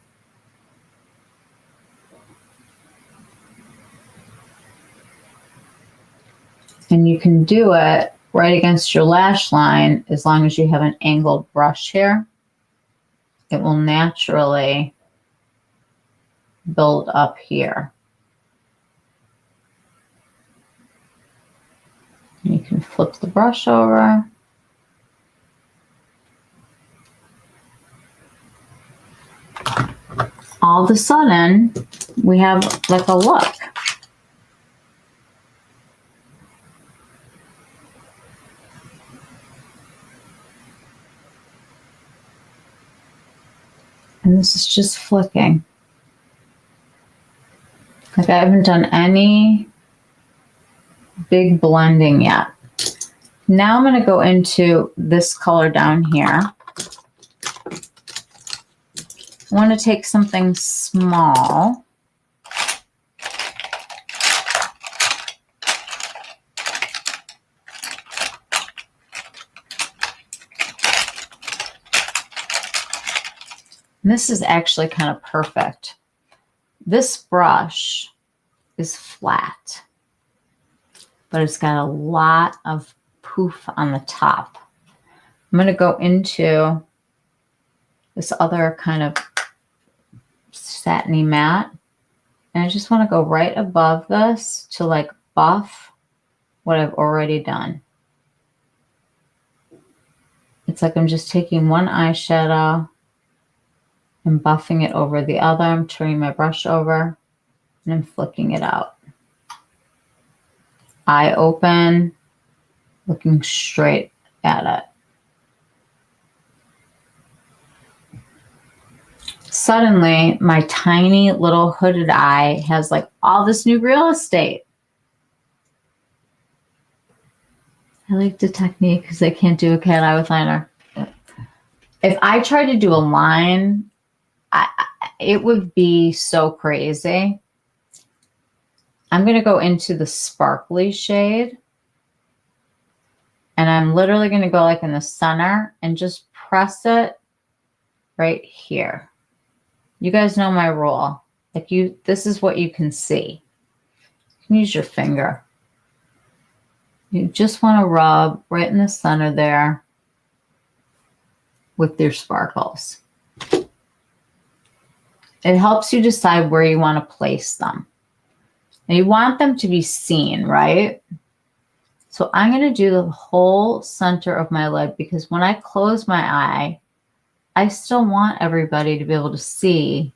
And you can do it right against your lash line as long as you have an angled brush here. It will naturally build up here. And you can flip the brush over. All of a sudden, we have like a look. And this is just flicking. Like I haven't done any big blending yet. Now I'm going to go into this color down here. I want to take something small. And this is actually kind of perfect. This brush is flat, but it's got a lot of poof on the top. I'm going to go into this other kind of satiny matte, and I just want to go right above this to like buff what I've already done. It's like I'm just taking one eyeshadow and buffing it over the other. I'm turning my brush over and I'm flicking it out. Eye open, looking straight at it. Suddenly, my tiny little hooded eye has like all this new real estate. I like the technique because I can't do a cat eye with liner. If I tried to do a line, it would be so crazy. I'm going to go into the sparkly shade. And I'm literally going to go like in the center and just press it right here. You guys know my rule. Like this is what you can see. You can use your finger. You just want to rub right in the center there with your sparkles. It helps you decide where you want to place them. And you want them to be seen, right? So I'm going to do the whole center of my lid because when I close my eye, I still want everybody to be able to see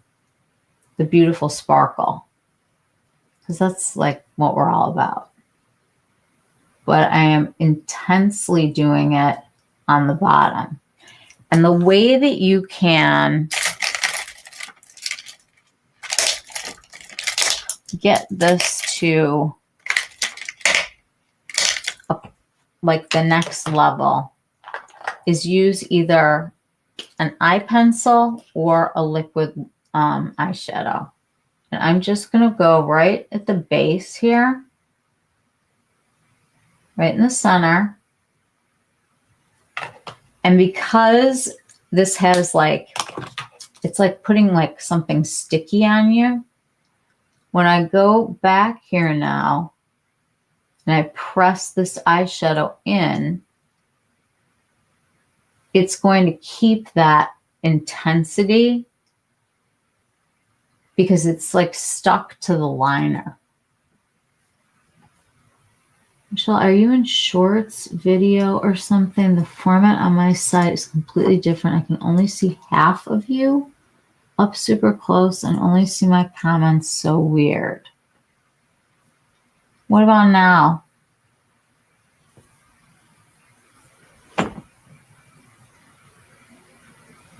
the beautiful sparkle, because that's like what we're all about. But I am intensely doing it on the bottom. And the way that you can get this to like the next level is use either an eye pencil or a liquid eyeshadow. And I'm just going to go right at the base here, right in the center. And because this has like, it's like putting like something sticky on you. When I go back here now and I press this eyeshadow in, it's going to keep that intensity because it's like stuck to the liner. Michelle, are you in shorts, video, or something? The format on my site is completely different. I can only see half of you up super close and only see my comments. So weird. What about now?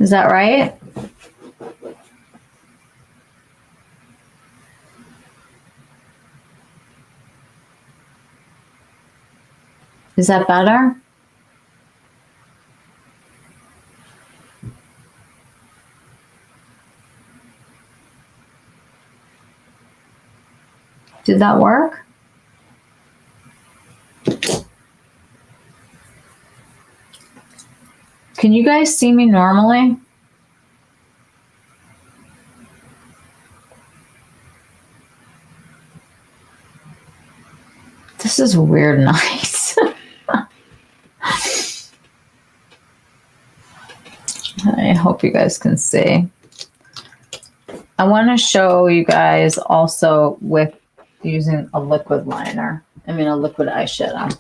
Is that right? Is that better? Did that work? Can you guys see me normally? This is weird nice. I hope you guys can see. I want to show you guys also with using a liquid liner. I mean a liquid eyeshadow.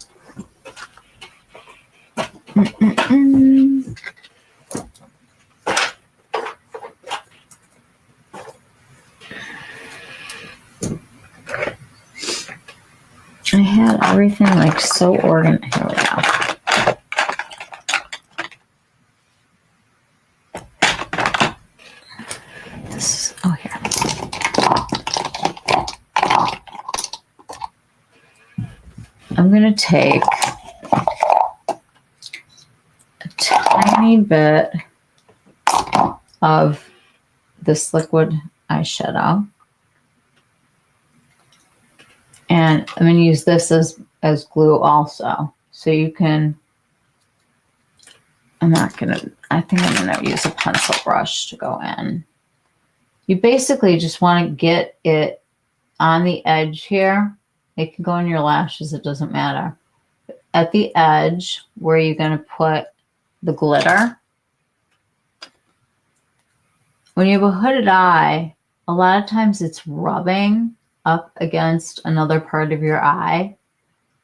I had everything like so organized. Here we go. Oh, here. I'm going to take a tiny bit of this liquid eyeshadow. And I'm going to use this as glue also. So you can, I think I'm going to use a pencil brush to go in. You basically just want to get it on the edge here. It can go in your lashes, it doesn't matter. At the edge where you're going to put the glitter. When you have a hooded eye, a lot of times it's rubbing up against another part of your eye.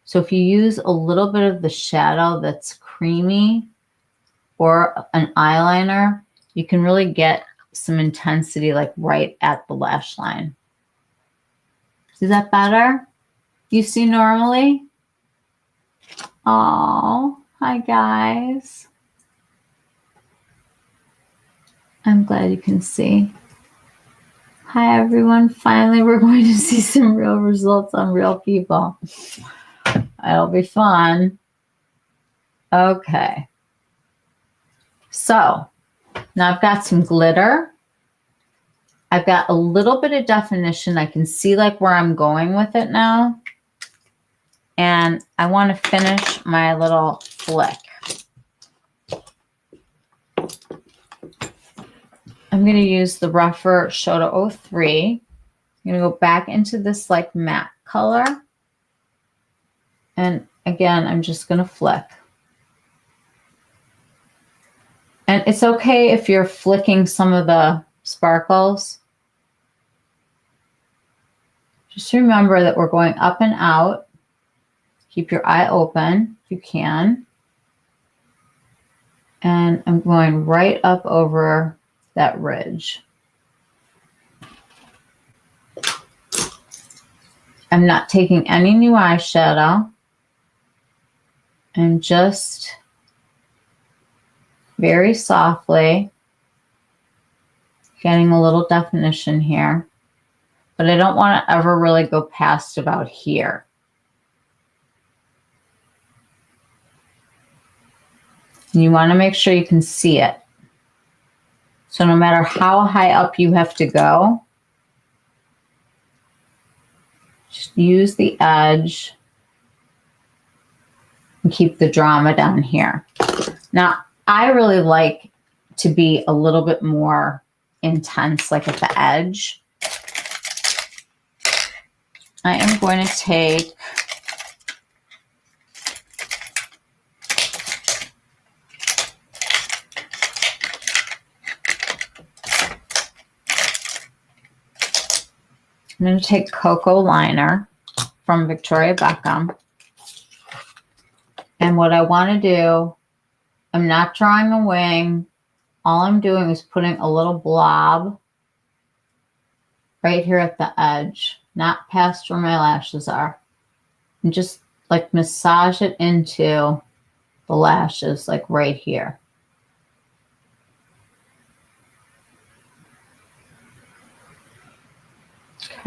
So if you use a little bit of the shadow that's creamy or an eyeliner, you can really get some intensity like right at the lash line. Is that better? You see normally? Oh, hi guys. I'm glad you can see. Hi everyone. Finally, we're going to see some real results on real people. It'll be fun. Okay. So now I've got some glitter. I've got a little bit of definition. I can see like where I'm going with it now. And I want to finish my little flick. I'm going to use the Rephr Shoto 03. I'm going to go back into this like matte color. And again, I'm just going to flick. And it's okay if you're flicking some of the sparkles. Just remember that we're going up and out. Keep your eye open if you can. And I'm going right up over that ridge. I'm not taking any new eyeshadow. I'm just very softly getting a little definition here. But I don't want to ever really go past about here. And you want to make sure you can see it. So no matter how high up you have to go, just use the edge and keep the drama down here. Now, I really like to be a little bit more intense, like at the edge. I am going to take Cocoa Liner from Victoria Beckham. And what I want to do, I'm not drawing a wing. All I'm doing is putting a little blob right here at the edge, not past where my lashes are. And just like massage it into the lashes, like right here.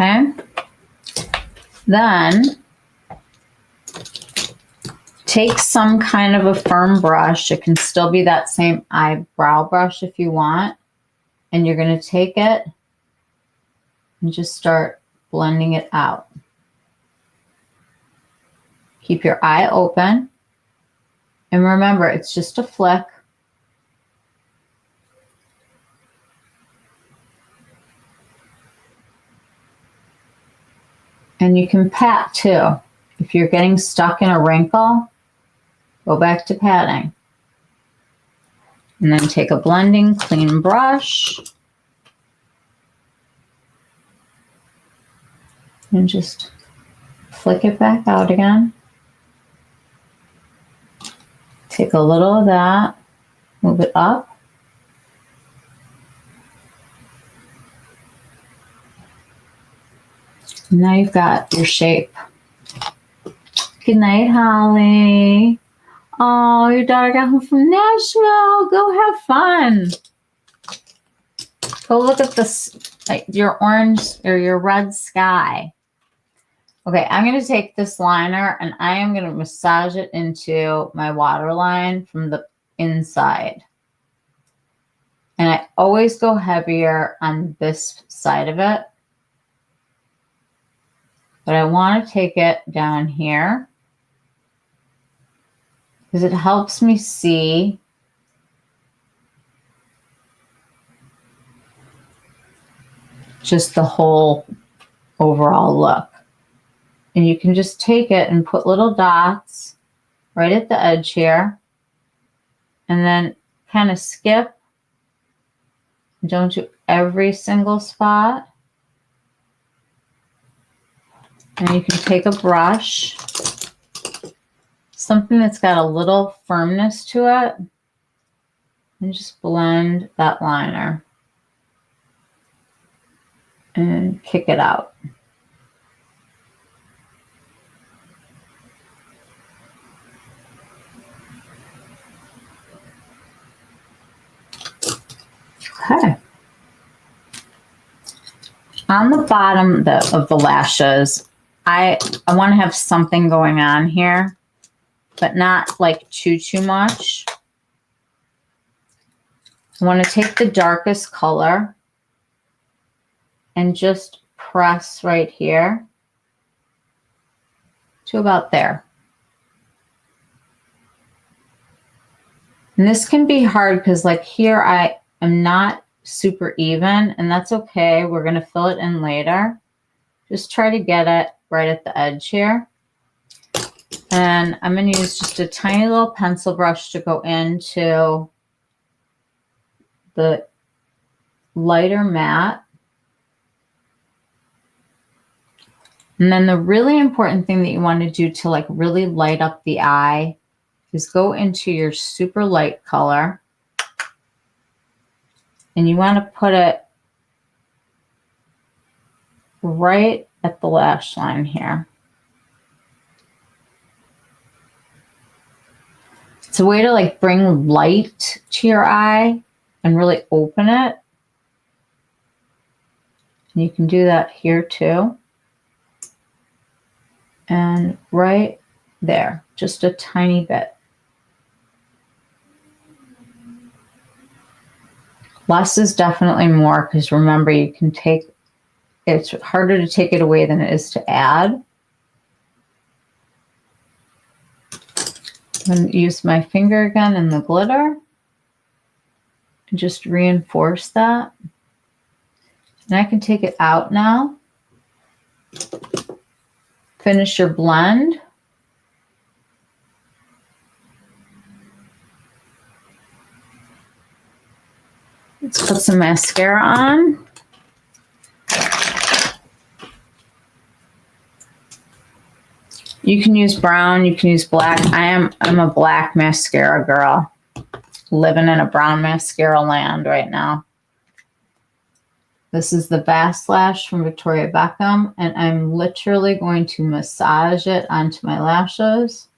Okay. Then take some kind of a firm brush. It can still be that same eyebrow brush if you want. And you're going to take it and just start blending it out. Keep your eye open. And remember, it's just a flick. And you can pat too. If you're getting stuck in a wrinkle, go back to patting. And then take a blending clean brush and just flick it back out again. Take a little of that, move it up. Now you've got your shape. Good night, Holly. Oh, your daughter got home from Nashville. Go have fun. Go look at this, like your orange or your red sky. Okay, I'm going to take this liner and I am going to massage it into my waterline from the inside. And I always go heavier on this side of it. But I want to take it down here because it helps me see just the whole overall look. And you can just take it and put little dots right at the edge here and then kind of skip. Don't do every single spot. And you can take a brush, something that's got a little firmness to it, and just blend that liner and kick it out. Okay. On the bottom of the lashes, I want to have something going on here, but not like too much. I want to take the darkest color and just press right here to about there. And this can be hard because like here I am not super even, and that's okay. We're going to fill it in later. Just try to get it right at the edge here. And I'm going to use just a tiny little pencil brush to go into the lighter matte. And then the really important thing that you want to do to like really light up the eye is go into your super light color. And you want to put it right at the lash line here. It's a way to like bring light to your eye and really open it. And you can do that here too. And right there, just a tiny bit. Less is definitely more because remember you can take, it's harder to take it away than it is to add. I'm going to use my finger again in the glitter and just reinforce that. And I can take it out now. Finish your blend. Let's put some mascara on. You can use brown, you can use black. I'm a black mascara girl, living in a brown mascara land right now. This is the Vast Lash from Victoria Beckham, and I'm literally going to massage it onto my lashes.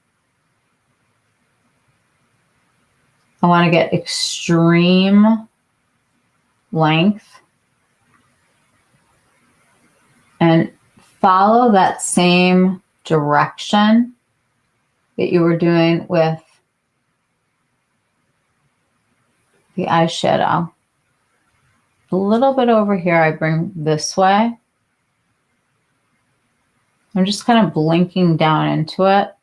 I want to get extreme length. And follow that same direction that you were doing with the eyeshadow. A little bit over here, I bring this way. I'm just kind of blinking down into it.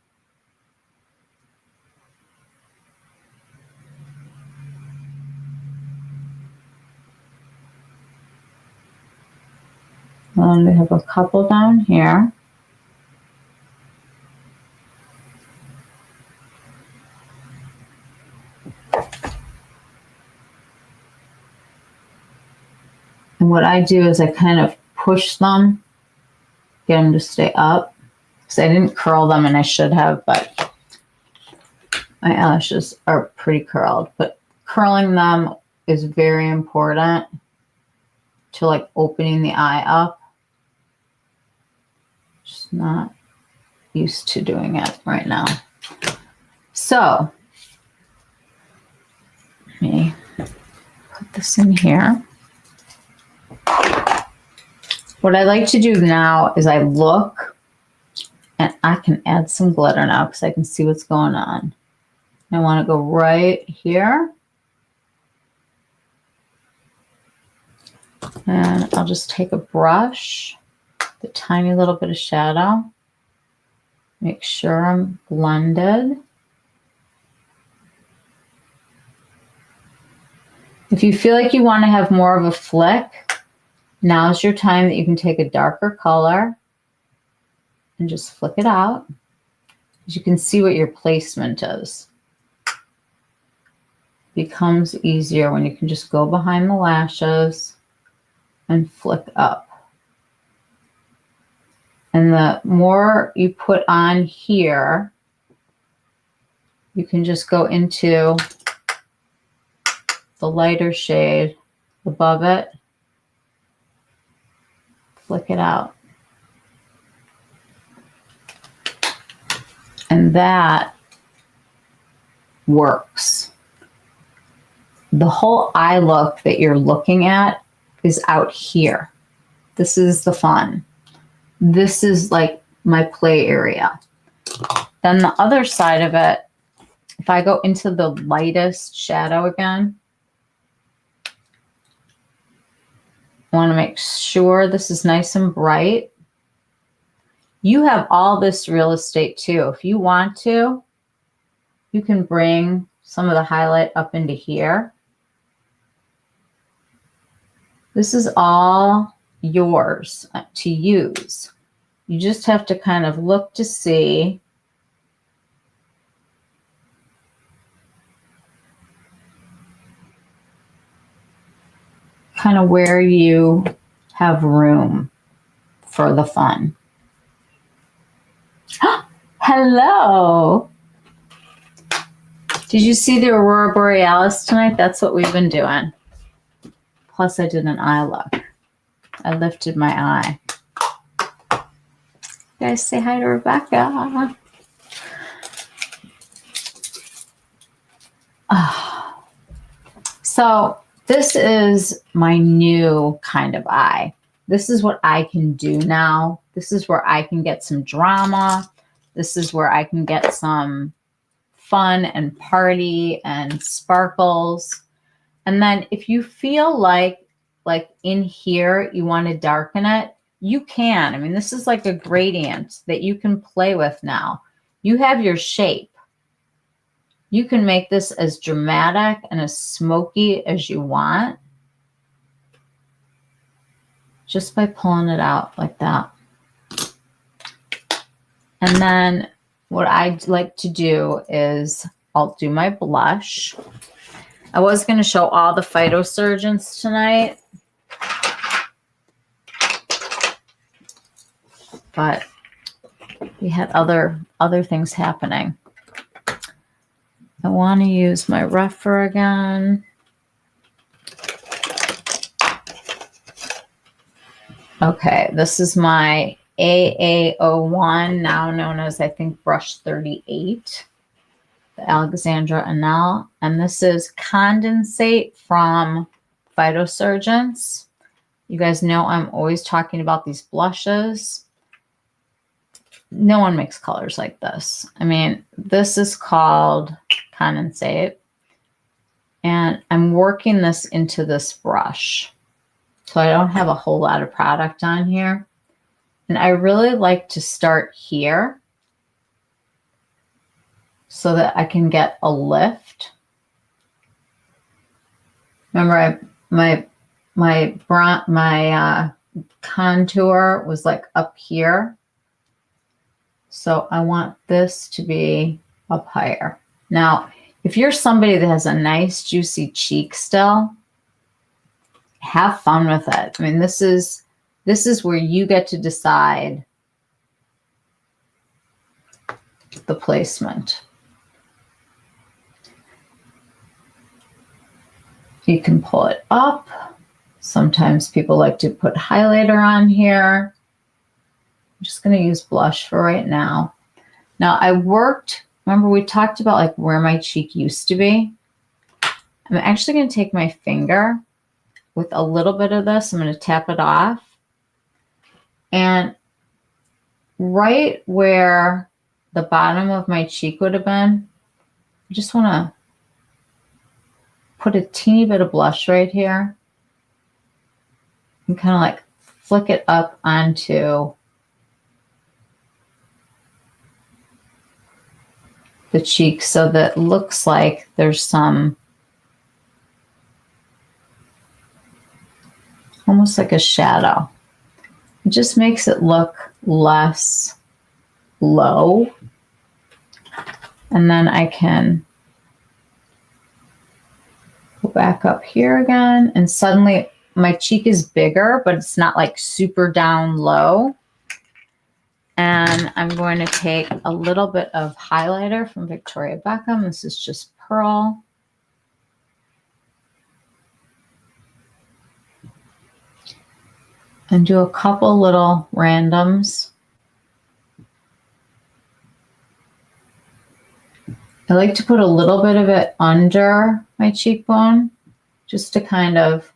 And we have a couple down here. And what I do is I kind of push them, get them to stay up. Because I didn't curl them, and I should have, but my eyelashes are pretty curled. But curling them is very important to like opening the eye up. Just not used to doing it right now. So let me put this in here. What I like to do now is I look, and I can add some glitter now because I can see what's going on. I want to go right here. And I'll just take a brush, the tiny little bit of shadow, make sure I'm blended. If you feel like you want to have more of a flick, now's your time that you can take a darker color and just flick it out. As you can see what your placement is. It becomes easier when you can just go behind the lashes and flick up. And the more you put on here, you can just go into the lighter shade above it, flick it out. And that works. The whole eye look that you're looking at is out here. This is the fun. This is like my play area. Then the other side of it, if I go into the lightest shadow again, I want to make sure this is nice and bright. You have all this real estate too. If you want to, you can bring some of the highlight up into here. This is all yours to use. You just have to kind of look to see kind of where you have room for the fun. Hello. Did you see the Aurora Borealis tonight? That's what we've been doing. Plus I did an eye look. I lifted my eye. You guys say hi to Rebecca. So this is my new kind of eye. This is what I can do now. This is where I can get some drama. This is where I can get some fun and party and sparkles. And then if you feel like in here you want to darken it, you can. I mean, this is like a gradient that you can play with now. You have your shape. You can make this as dramatic and as smoky as you want just by pulling it out like that. And then what I like to do is I'll do my blush. I was going to show all the Phytosurgeons tonight, but we had other things happening. I want to use my Rephr again. Okay, this is my AA01, now known as, I think, brush 38, the Alexandra Anel. And this is Condensate from Phytosurgeons. You guys know I'm always talking about these blushes. no one makes colors like this. I mean, this is called condensate. And I'm working this into this brush. So I don't have a whole lot of product on here. And I really like to start here so that I can get a lift. Remember, my contour was like up here. So I want this to be up higher. Now, if you're somebody that has a nice juicy cheek still, have fun with it. I mean, this is where you get to decide the placement. You can pull it up. Sometimes people like to put highlighter on here. I'm just going to use blush for right now. Now I worked, remember we talked about like where my cheek used to be. I'm actually going to take my finger with a little bit of this. I'm going to tap it off. And right where the bottom of my cheek would have been, I just want to put a teeny bit of blush right here and kind of like flick it up onto the cheek so that it looks like there's some, almost like a shadow. It just makes it look less low. And then I can go back up here again, and suddenly my cheek is bigger, but it's not like super down low. And I'm going to take a little bit of highlighter from Victoria Beckham. This is just Pearl. And do a couple little randoms. I like to put a little bit of it under my cheekbone just to kind of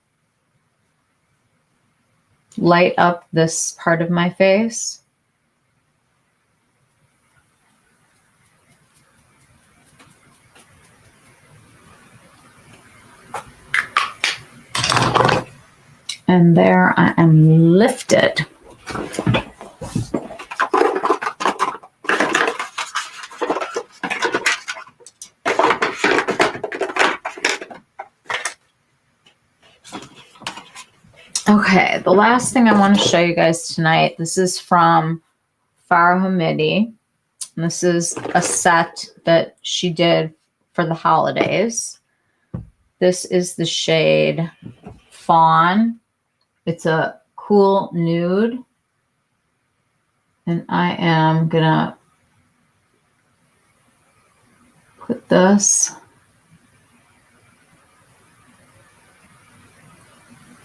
light up this part of my face. And there I am lifted. Okay, the last thing I want to show you guys tonight, this is from Farah Hamidi. And this is a set that she did for the holidays. This is the shade Fawn. It's a cool nude. And I am gonna put this.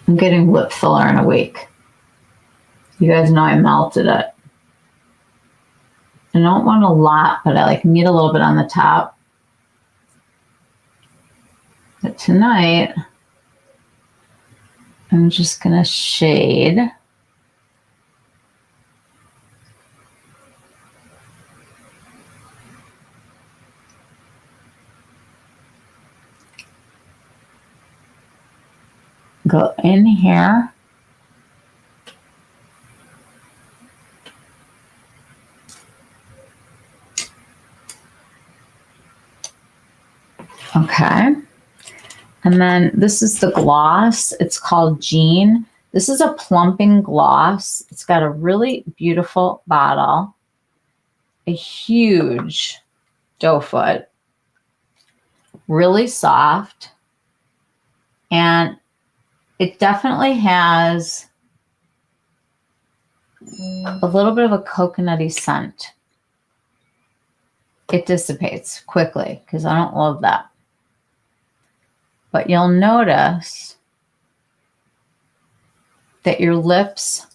I'm getting lip filler in a week. You guys know I melted it. I don't want a lot, but I like need a little bit on the top. But tonight, I'm just gonna shade. Go in here. Okay. And then this is the gloss. It's called Jean. This is a plumping gloss. It's got a really beautiful bottle, a huge doe foot, really soft, and it definitely has a little bit of a coconutty scent. It dissipates quickly because I don't love that. But you'll notice that your lips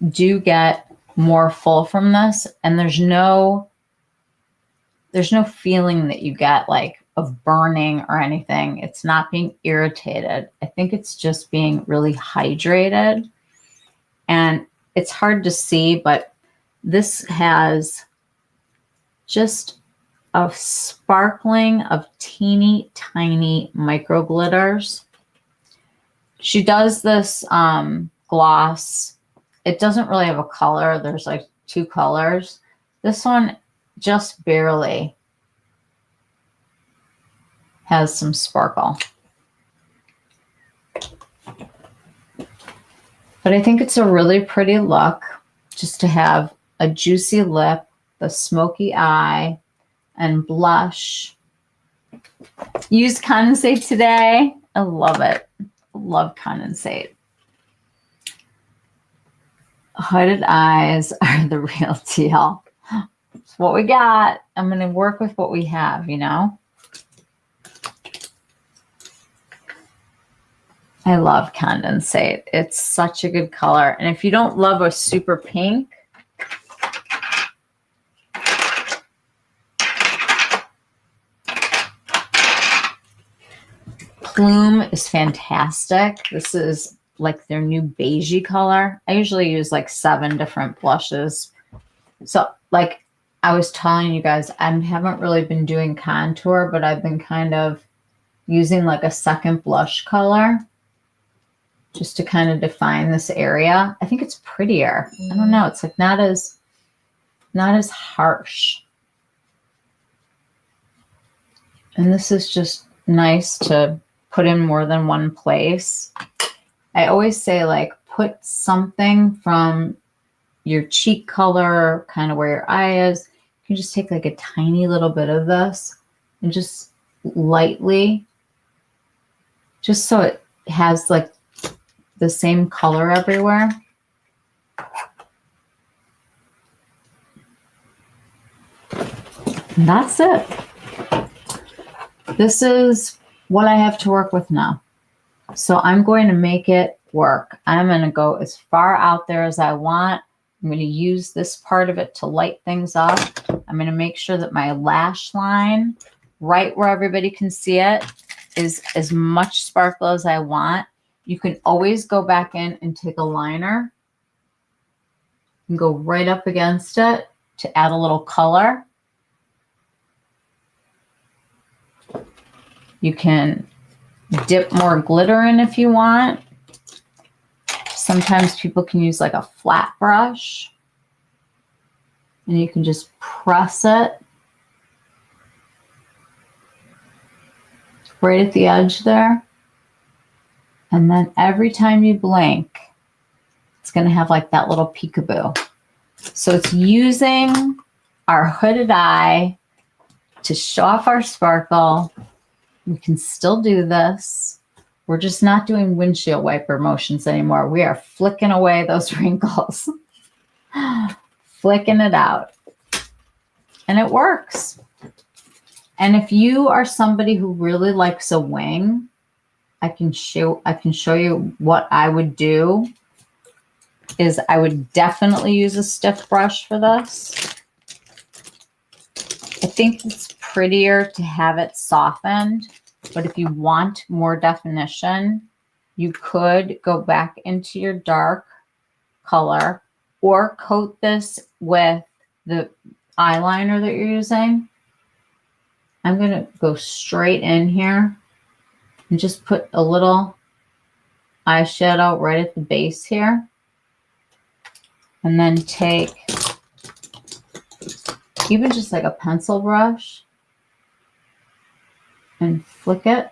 do get more full from this, and there's no feeling that you get like of burning or anything. It's not being irritated. I think it's just being really hydrated. And it's hard to see, but This has just a sparkling of teeny tiny micro glitters. She does this gloss. It doesn't really have a color. There's like 2 colors. This one just barely has some sparkle. But I think it's a really pretty look just to have a juicy lip, the smoky eye, and blush. Use condensate today. I love it. Love condensate. Hooded eyes are the real deal. It's what we got. I'm going to work with what we have, you know? I love condensate. It's such a good color. And if you don't love a super pink, Plume is fantastic. This is like their new beigey color. I usually use like 7 different blushes. So like I was telling you guys, I haven't really been doing contour, but I've been kind of using like a second blush color just to kind of define this area. I think it's prettier. I don't know. It's like not as harsh. And this is just nice to put in more than one place. I always say like put something from your cheek color, kind of where your eye is. You can just take like a tiny little bit of this and just lightly, just so it has like the same color everywhere. And that's it. This is what I have to work with now. So I'm going to make it work. I'm going to go as far out there as I want. I'm going to use this part of it to light things up. I'm going to make sure that my lash line, right where everybody can see it, is as much sparkle as I want. You can always go back in and take a liner and go right up against it to add a little color. You can dip more glitter in if you want. Sometimes people can use like a flat brush and you can just press it right at the edge there. And then every time you blink, it's going to have like that little peekaboo. So it's using our hooded eye to show off our sparkle. We can still do this. We're just not doing windshield wiper motions anymore. We are flicking away those wrinkles. Flicking it out. And it works. And if you are somebody who really likes a wing, I can show you what I would do is I would definitely use a stiff brush for this. I think it's prettier to have it softened, but if you want more definition, you could go back into your dark color or coat this with the eyeliner that you're using. I'm going to go straight in here and just put a little eyeshadow right at the base here. And then take even just like a pencil brush and flick it.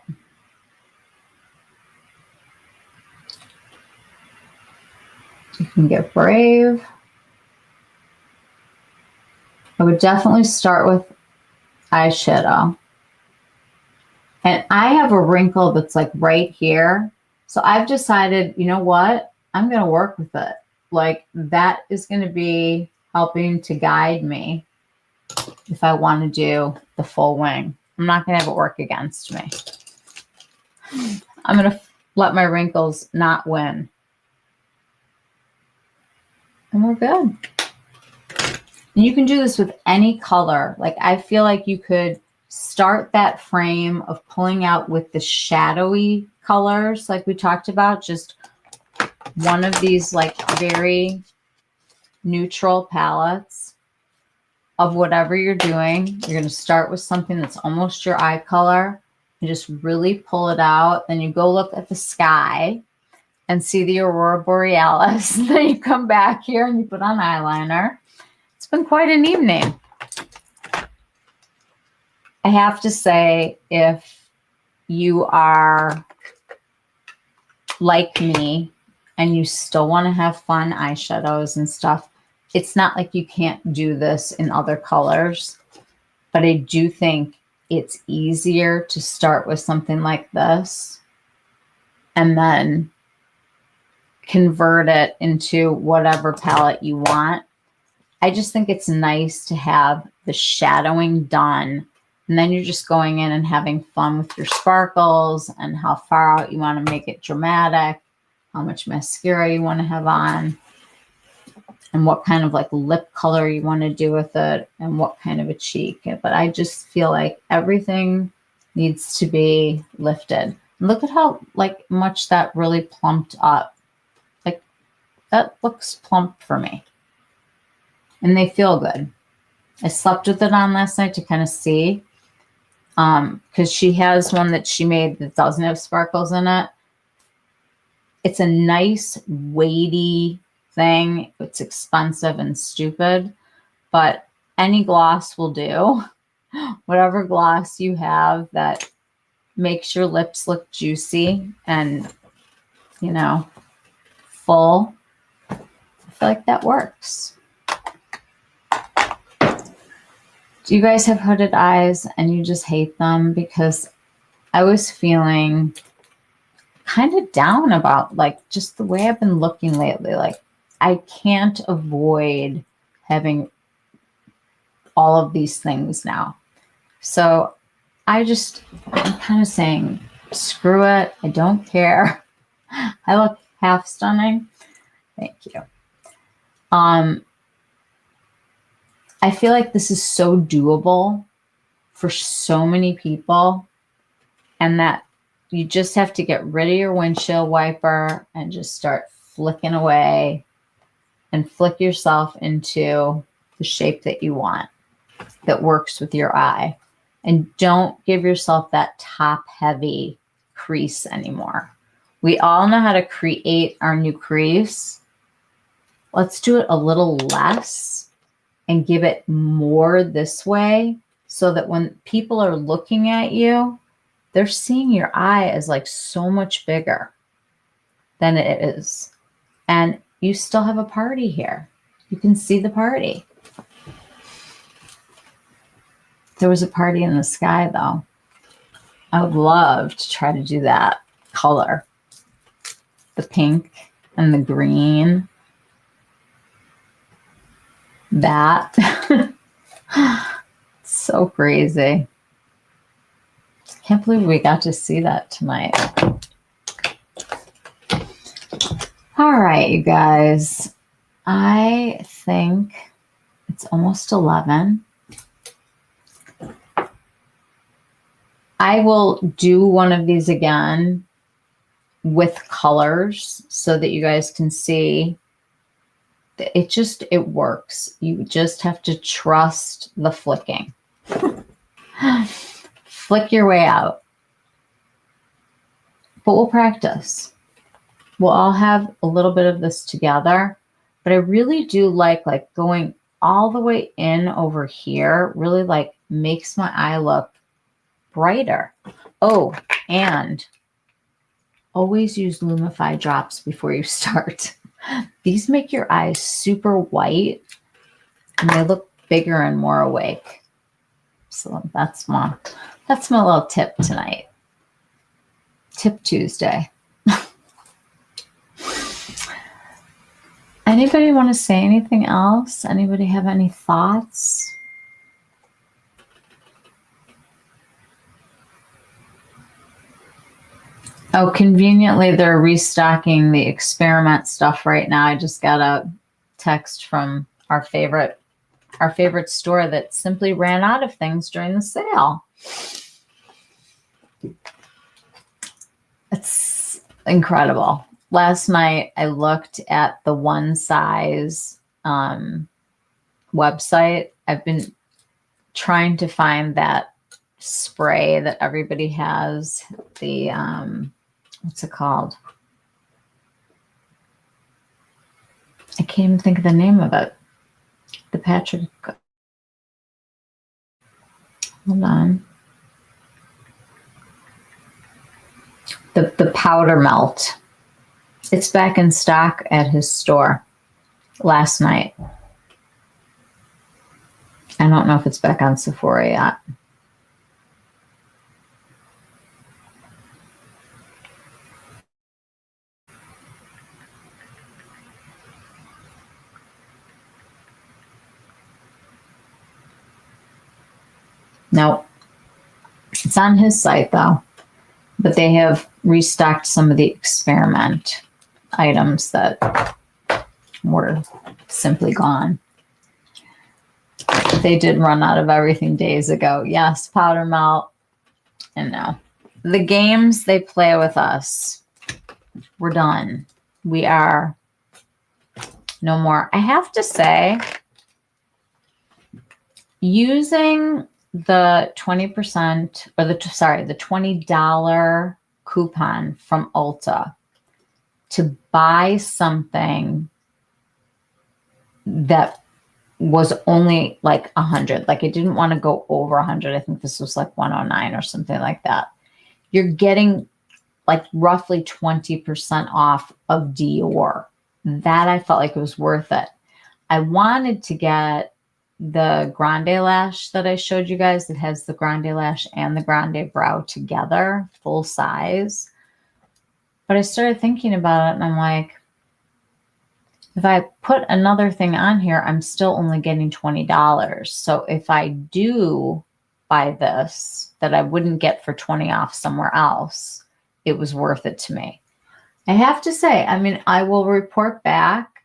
You can get brave. I would definitely start with eyeshadow. And I have a wrinkle that's like right here. So I've decided, you know what? I'm going to work with it. Like that is going to be helping to guide me if I want to do the full wing. I'm not going to have it work against me. I'm going to let my wrinkles not win. And we're good. And you can do this with any color. Like I feel like you could start that frame of pulling out with the shadowy colors like we talked about. Just one of these like very neutral palettes of whatever you're doing. You're going to start with something that's almost your eye color and just really pull it out. Then you go look at the sky and see the aurora borealis. Then you come back here and you put on eyeliner. It's been quite an evening. I have to say, if you are like me and you still want to have fun eyeshadows and stuff, it's not like you can't do this in other colors, but I do think it's easier to start with something like this and then convert it into whatever palette you want. I just think it's nice to have the shadowing done, and then you're just going in and having fun with your sparkles and how far out you want to make it dramatic, how much mascara you want to have on, and what kind of like lip color you want to do with it, and what kind of a cheek. But I just feel like everything needs to be lifted. Look at how like much that really plumped up. Like that looks plump for me. And they feel good. I slept with it on last night to kind of see. Because she has one that she made that doesn't have sparkles in it. It's a nice, weighty thing. It's expensive and stupid, but any gloss will do. Whatever gloss you have that makes your lips look juicy and, you know, full. I feel like that works. Do you guys have hooded eyes and you just hate them? Because I was feeling kind of down about like just the way I've been looking lately. Like I can't avoid having all of these things now. So I'm kind of saying, screw it. I don't care. I look half stunning. Thank you. I feel like this is so doable for so many people, and that you just have to get rid of your windshield wiper and just start flicking away and flick yourself into the shape that you want that works with your eye. And don't give yourself that top heavy crease anymore. We all know how to create our new crease. Let's do it a little less and give it more this way, so that when people are looking at you, they're seeing your eye as like so much bigger than it is. And you still have a party here. You can see the party. There was a party in the sky though. I would love to try to do that color. The pink and the green. That. So crazy. Can't believe we got to see that tonight. All right, you guys. I think it's almost 11. I will do one of these again with colors so that you guys can see. It works. You just have to trust the flicking. Flick your way out. But we'll practice. We'll all have a little bit of this together. But I really do like going all the way in over here. Really like makes my eye look brighter. Oh, and always use Lumify drops before you start. These make your eyes super white and they look bigger and more awake. So that's my little tip tonight. Tip Tuesday. Anybody want to say anything else? Anybody have any thoughts? Oh, conveniently, they're restocking the experiment stuff right now. I just got a text from our favorite store that simply ran out of things during the sale. It's incredible. Last night, I looked at the one size website. I've been trying to find that spray that everybody has. The, what's it called? I can't even think of the name of it. The Patrick, hold on. The powder melt. It's back in stock at his store last night. I don't know if it's back on Sephora yet. Nope. It's on his site though. But they have restocked some of the experiment items that were simply gone. They did run out of everything days ago. Yes, powder melt. And no. The games they play with us, we're done. We are no more. I have to say, using the 20% or the $20 coupon from Ulta to buy something that was only like 100, like it didn't want to go over 100. I think this was like 109 or something like that. You're getting like roughly 20% off of Dior. That I felt like it was worth it. I wanted to get the Grande Lash that I showed you guys that has the Grande Lash and the Grande Brow together, full size. But I started thinking about it and I'm like, if I put another thing on here, I'm still only getting $20. So if I do buy this that I wouldn't get for 20 off somewhere else, it was worth it to me. I have to say, I mean, I will report back.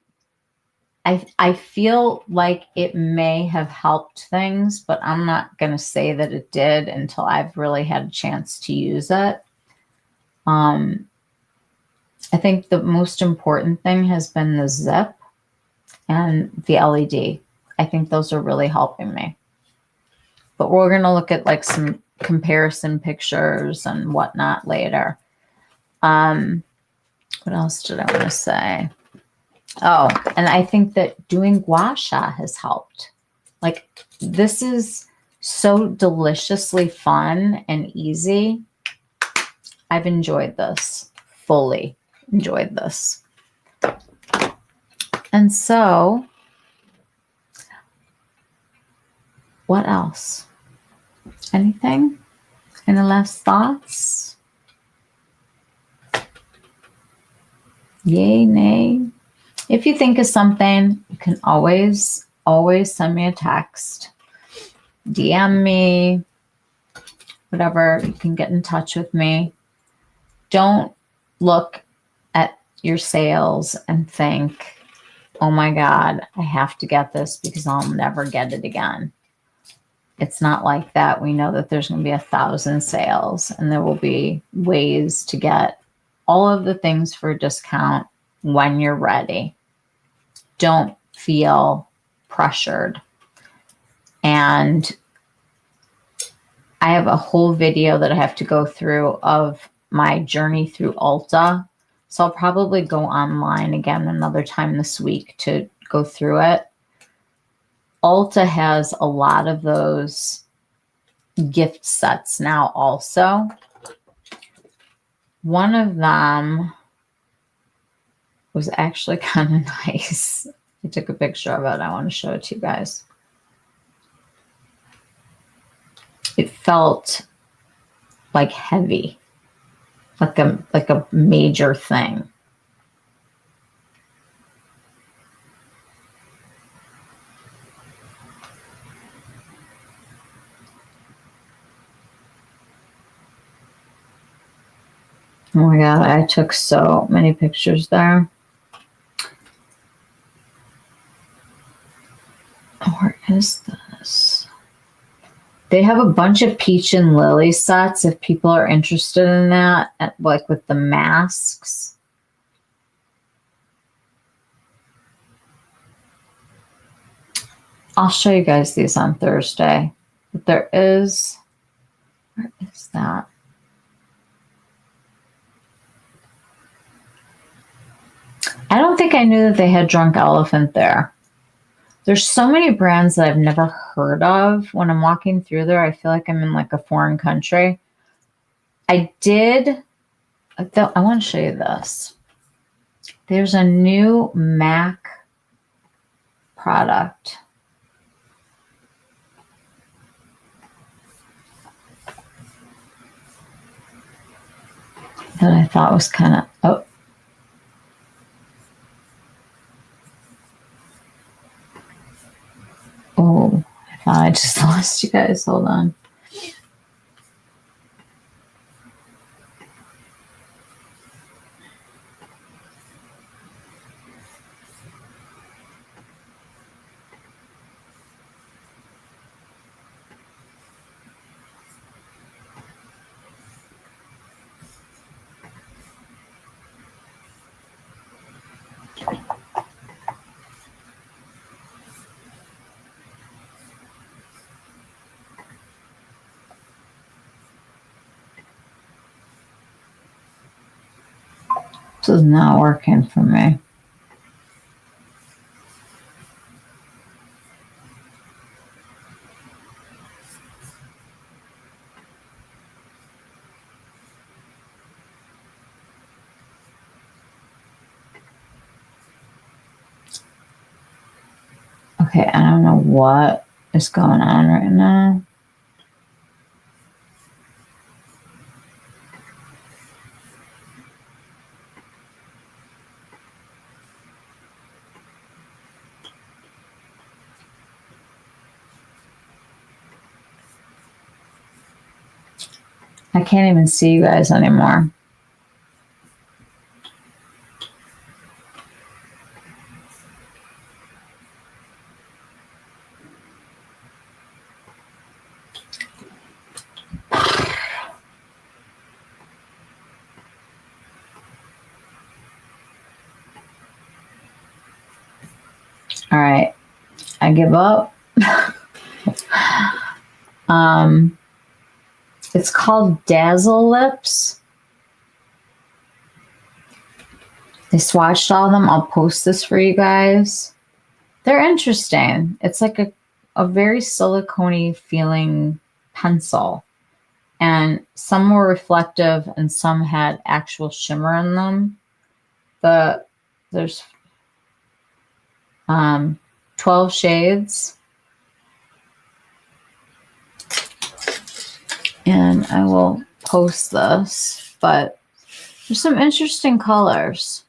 I feel like it may have helped things, but I'm not going to say that it did until I've really had a chance to use it. I think the most important thing has been the zip and the LED. I think those are really helping me. But we're going to look at like some comparison pictures and whatnot later. What else did I want to say? Oh, and I think that doing gua sha has helped. Like, this is so deliciously fun and easy. I've enjoyed this, fully enjoyed this. And so, what else? Anything? Any last thoughts? Yay, nay? If you think of something, you can always send me a text, DM me, whatever. You can get in touch with me. Don't look at your sales and think, oh my God, I have to get this because I'll never get it again. It's not like that. We know that there's going to be 1,000 sales and there will be ways to get all of the things for a discount when you're ready. Don't feel pressured. And I have a whole video that I have to go through of my journey through Ulta. So I'll probably go online again another time this week to go through it. Ulta has a lot of those gift sets now also. One of them was actually kind of nice. I took a picture of it. I want to show it to you guys. It felt like heavy, like a major thing. Oh my God, I took so many pictures there. Where is this? They have a bunch of peach and lily sets if people are interested in that, like with the masks. I'll show you guys these on Thursday. But there is, where is that? I don't think I knew that they had Drunk Elephant there. There's so many brands that I've never heard of. When I'm walking through there, I feel like I'm in like a foreign country. I want to show you this. There's a new MAC product. That I thought was kind of, oh, I thought I just lost you guys. Hold on. This is not working for me. Okay, I don't know what is going on right now. I can't even see you guys anymore. All right, I give up. It's called Dazzle Lips. I swatched all of them. I'll post this for you guys. They're interesting. It's like a very silicone-y feeling pencil. And some were reflective and some had actual shimmer in them. There's 12 shades. And I will post this, but there's some interesting colors.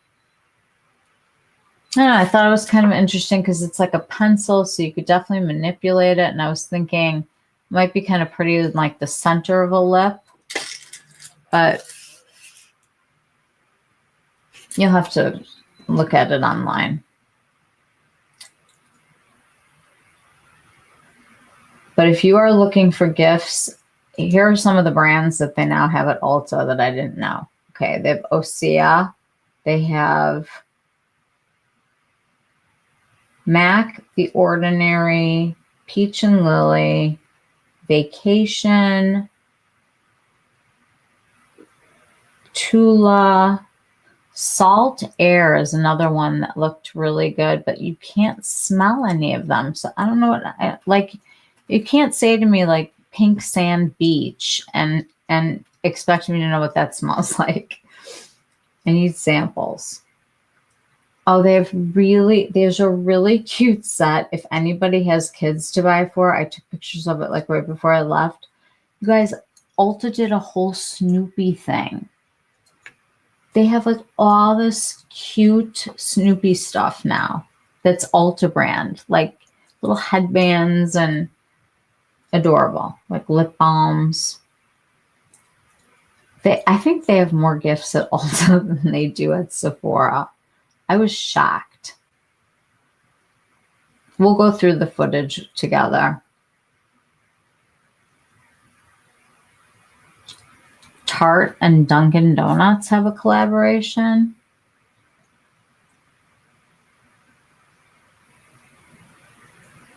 I don't know, I thought it was kind of interesting because it's like a pencil, so you could definitely manipulate it. And I was thinking it might be kind of pretty in like the center of a lip, but you'll have to look at it online. But if you are looking for gifts, here are some of the brands that they now have at Ulta that I didn't know. Okay, they have Osea. They have MAC, The Ordinary, Peach and Lily, Vacation, Tula, Salt Air is another one that looked really good, but you can't smell any of them. So I don't know what like. You can't say to me like Pink Sand Beach and expect me to know what that smells like. I need samples. Oh, there's a really cute set. If anybody has kids to buy for, I took pictures of it like right before I left. You guys, Ulta did a whole Snoopy thing. They have like all this cute Snoopy stuff now. That's Ulta brand, like little headbands and adorable, like lip balms. I think they have more gifts at Ulta than they do at Sephora. I was shocked. We'll go through the footage together. Tarte and Dunkin' Donuts have a collaboration.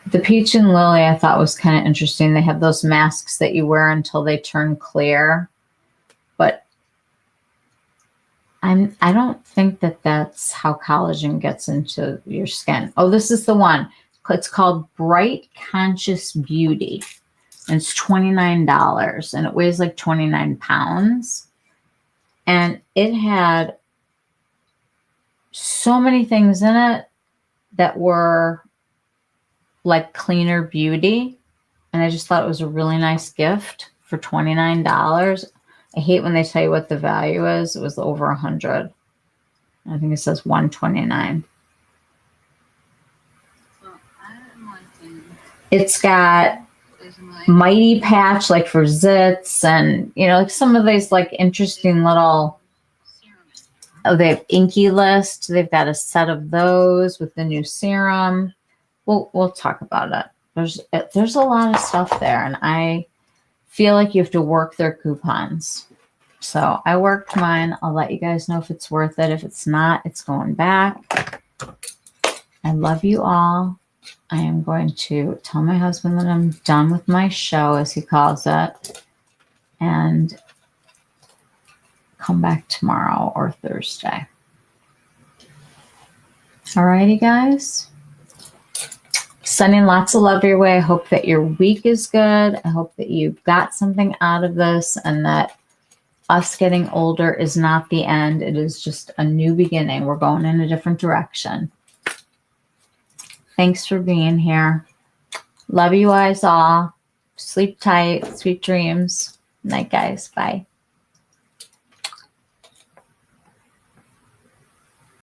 The Peach and Lily I thought was kind of interesting. They have those masks that you wear until they turn clear. But I don't think that that's how collagen gets into your skin. Oh, this is the one. It's called Bright Conscious Beauty. And it's $29. And it weighs like 29 pounds. And it had so many things in it that were like cleaner beauty. And I just thought it was a really nice gift for $29. I hate when they tell you what the value is. It was over 100. I think it says 129. It's got Mighty Patch like for zits and, you know, like some of these like interesting little, oh, they have Inky List. They've got a set of those with the new serum. We'll talk about it. There's a lot of stuff there, and I feel like you have to work their coupons. So I worked mine. I'll let you guys know if it's worth it. If it's not, it's going back. I love you all. I am going to tell my husband that I'm done with my show, as he calls it, and come back tomorrow or Thursday. Alrighty, guys. Sending lots of love your way. I hope that your week is good. I hope that you got something out of this and that us getting older is not the end. It is just a new beginning. We're going in a different direction. Thanks for being here. Love you guys all. Sleep tight. Sweet dreams. Night, guys. Bye.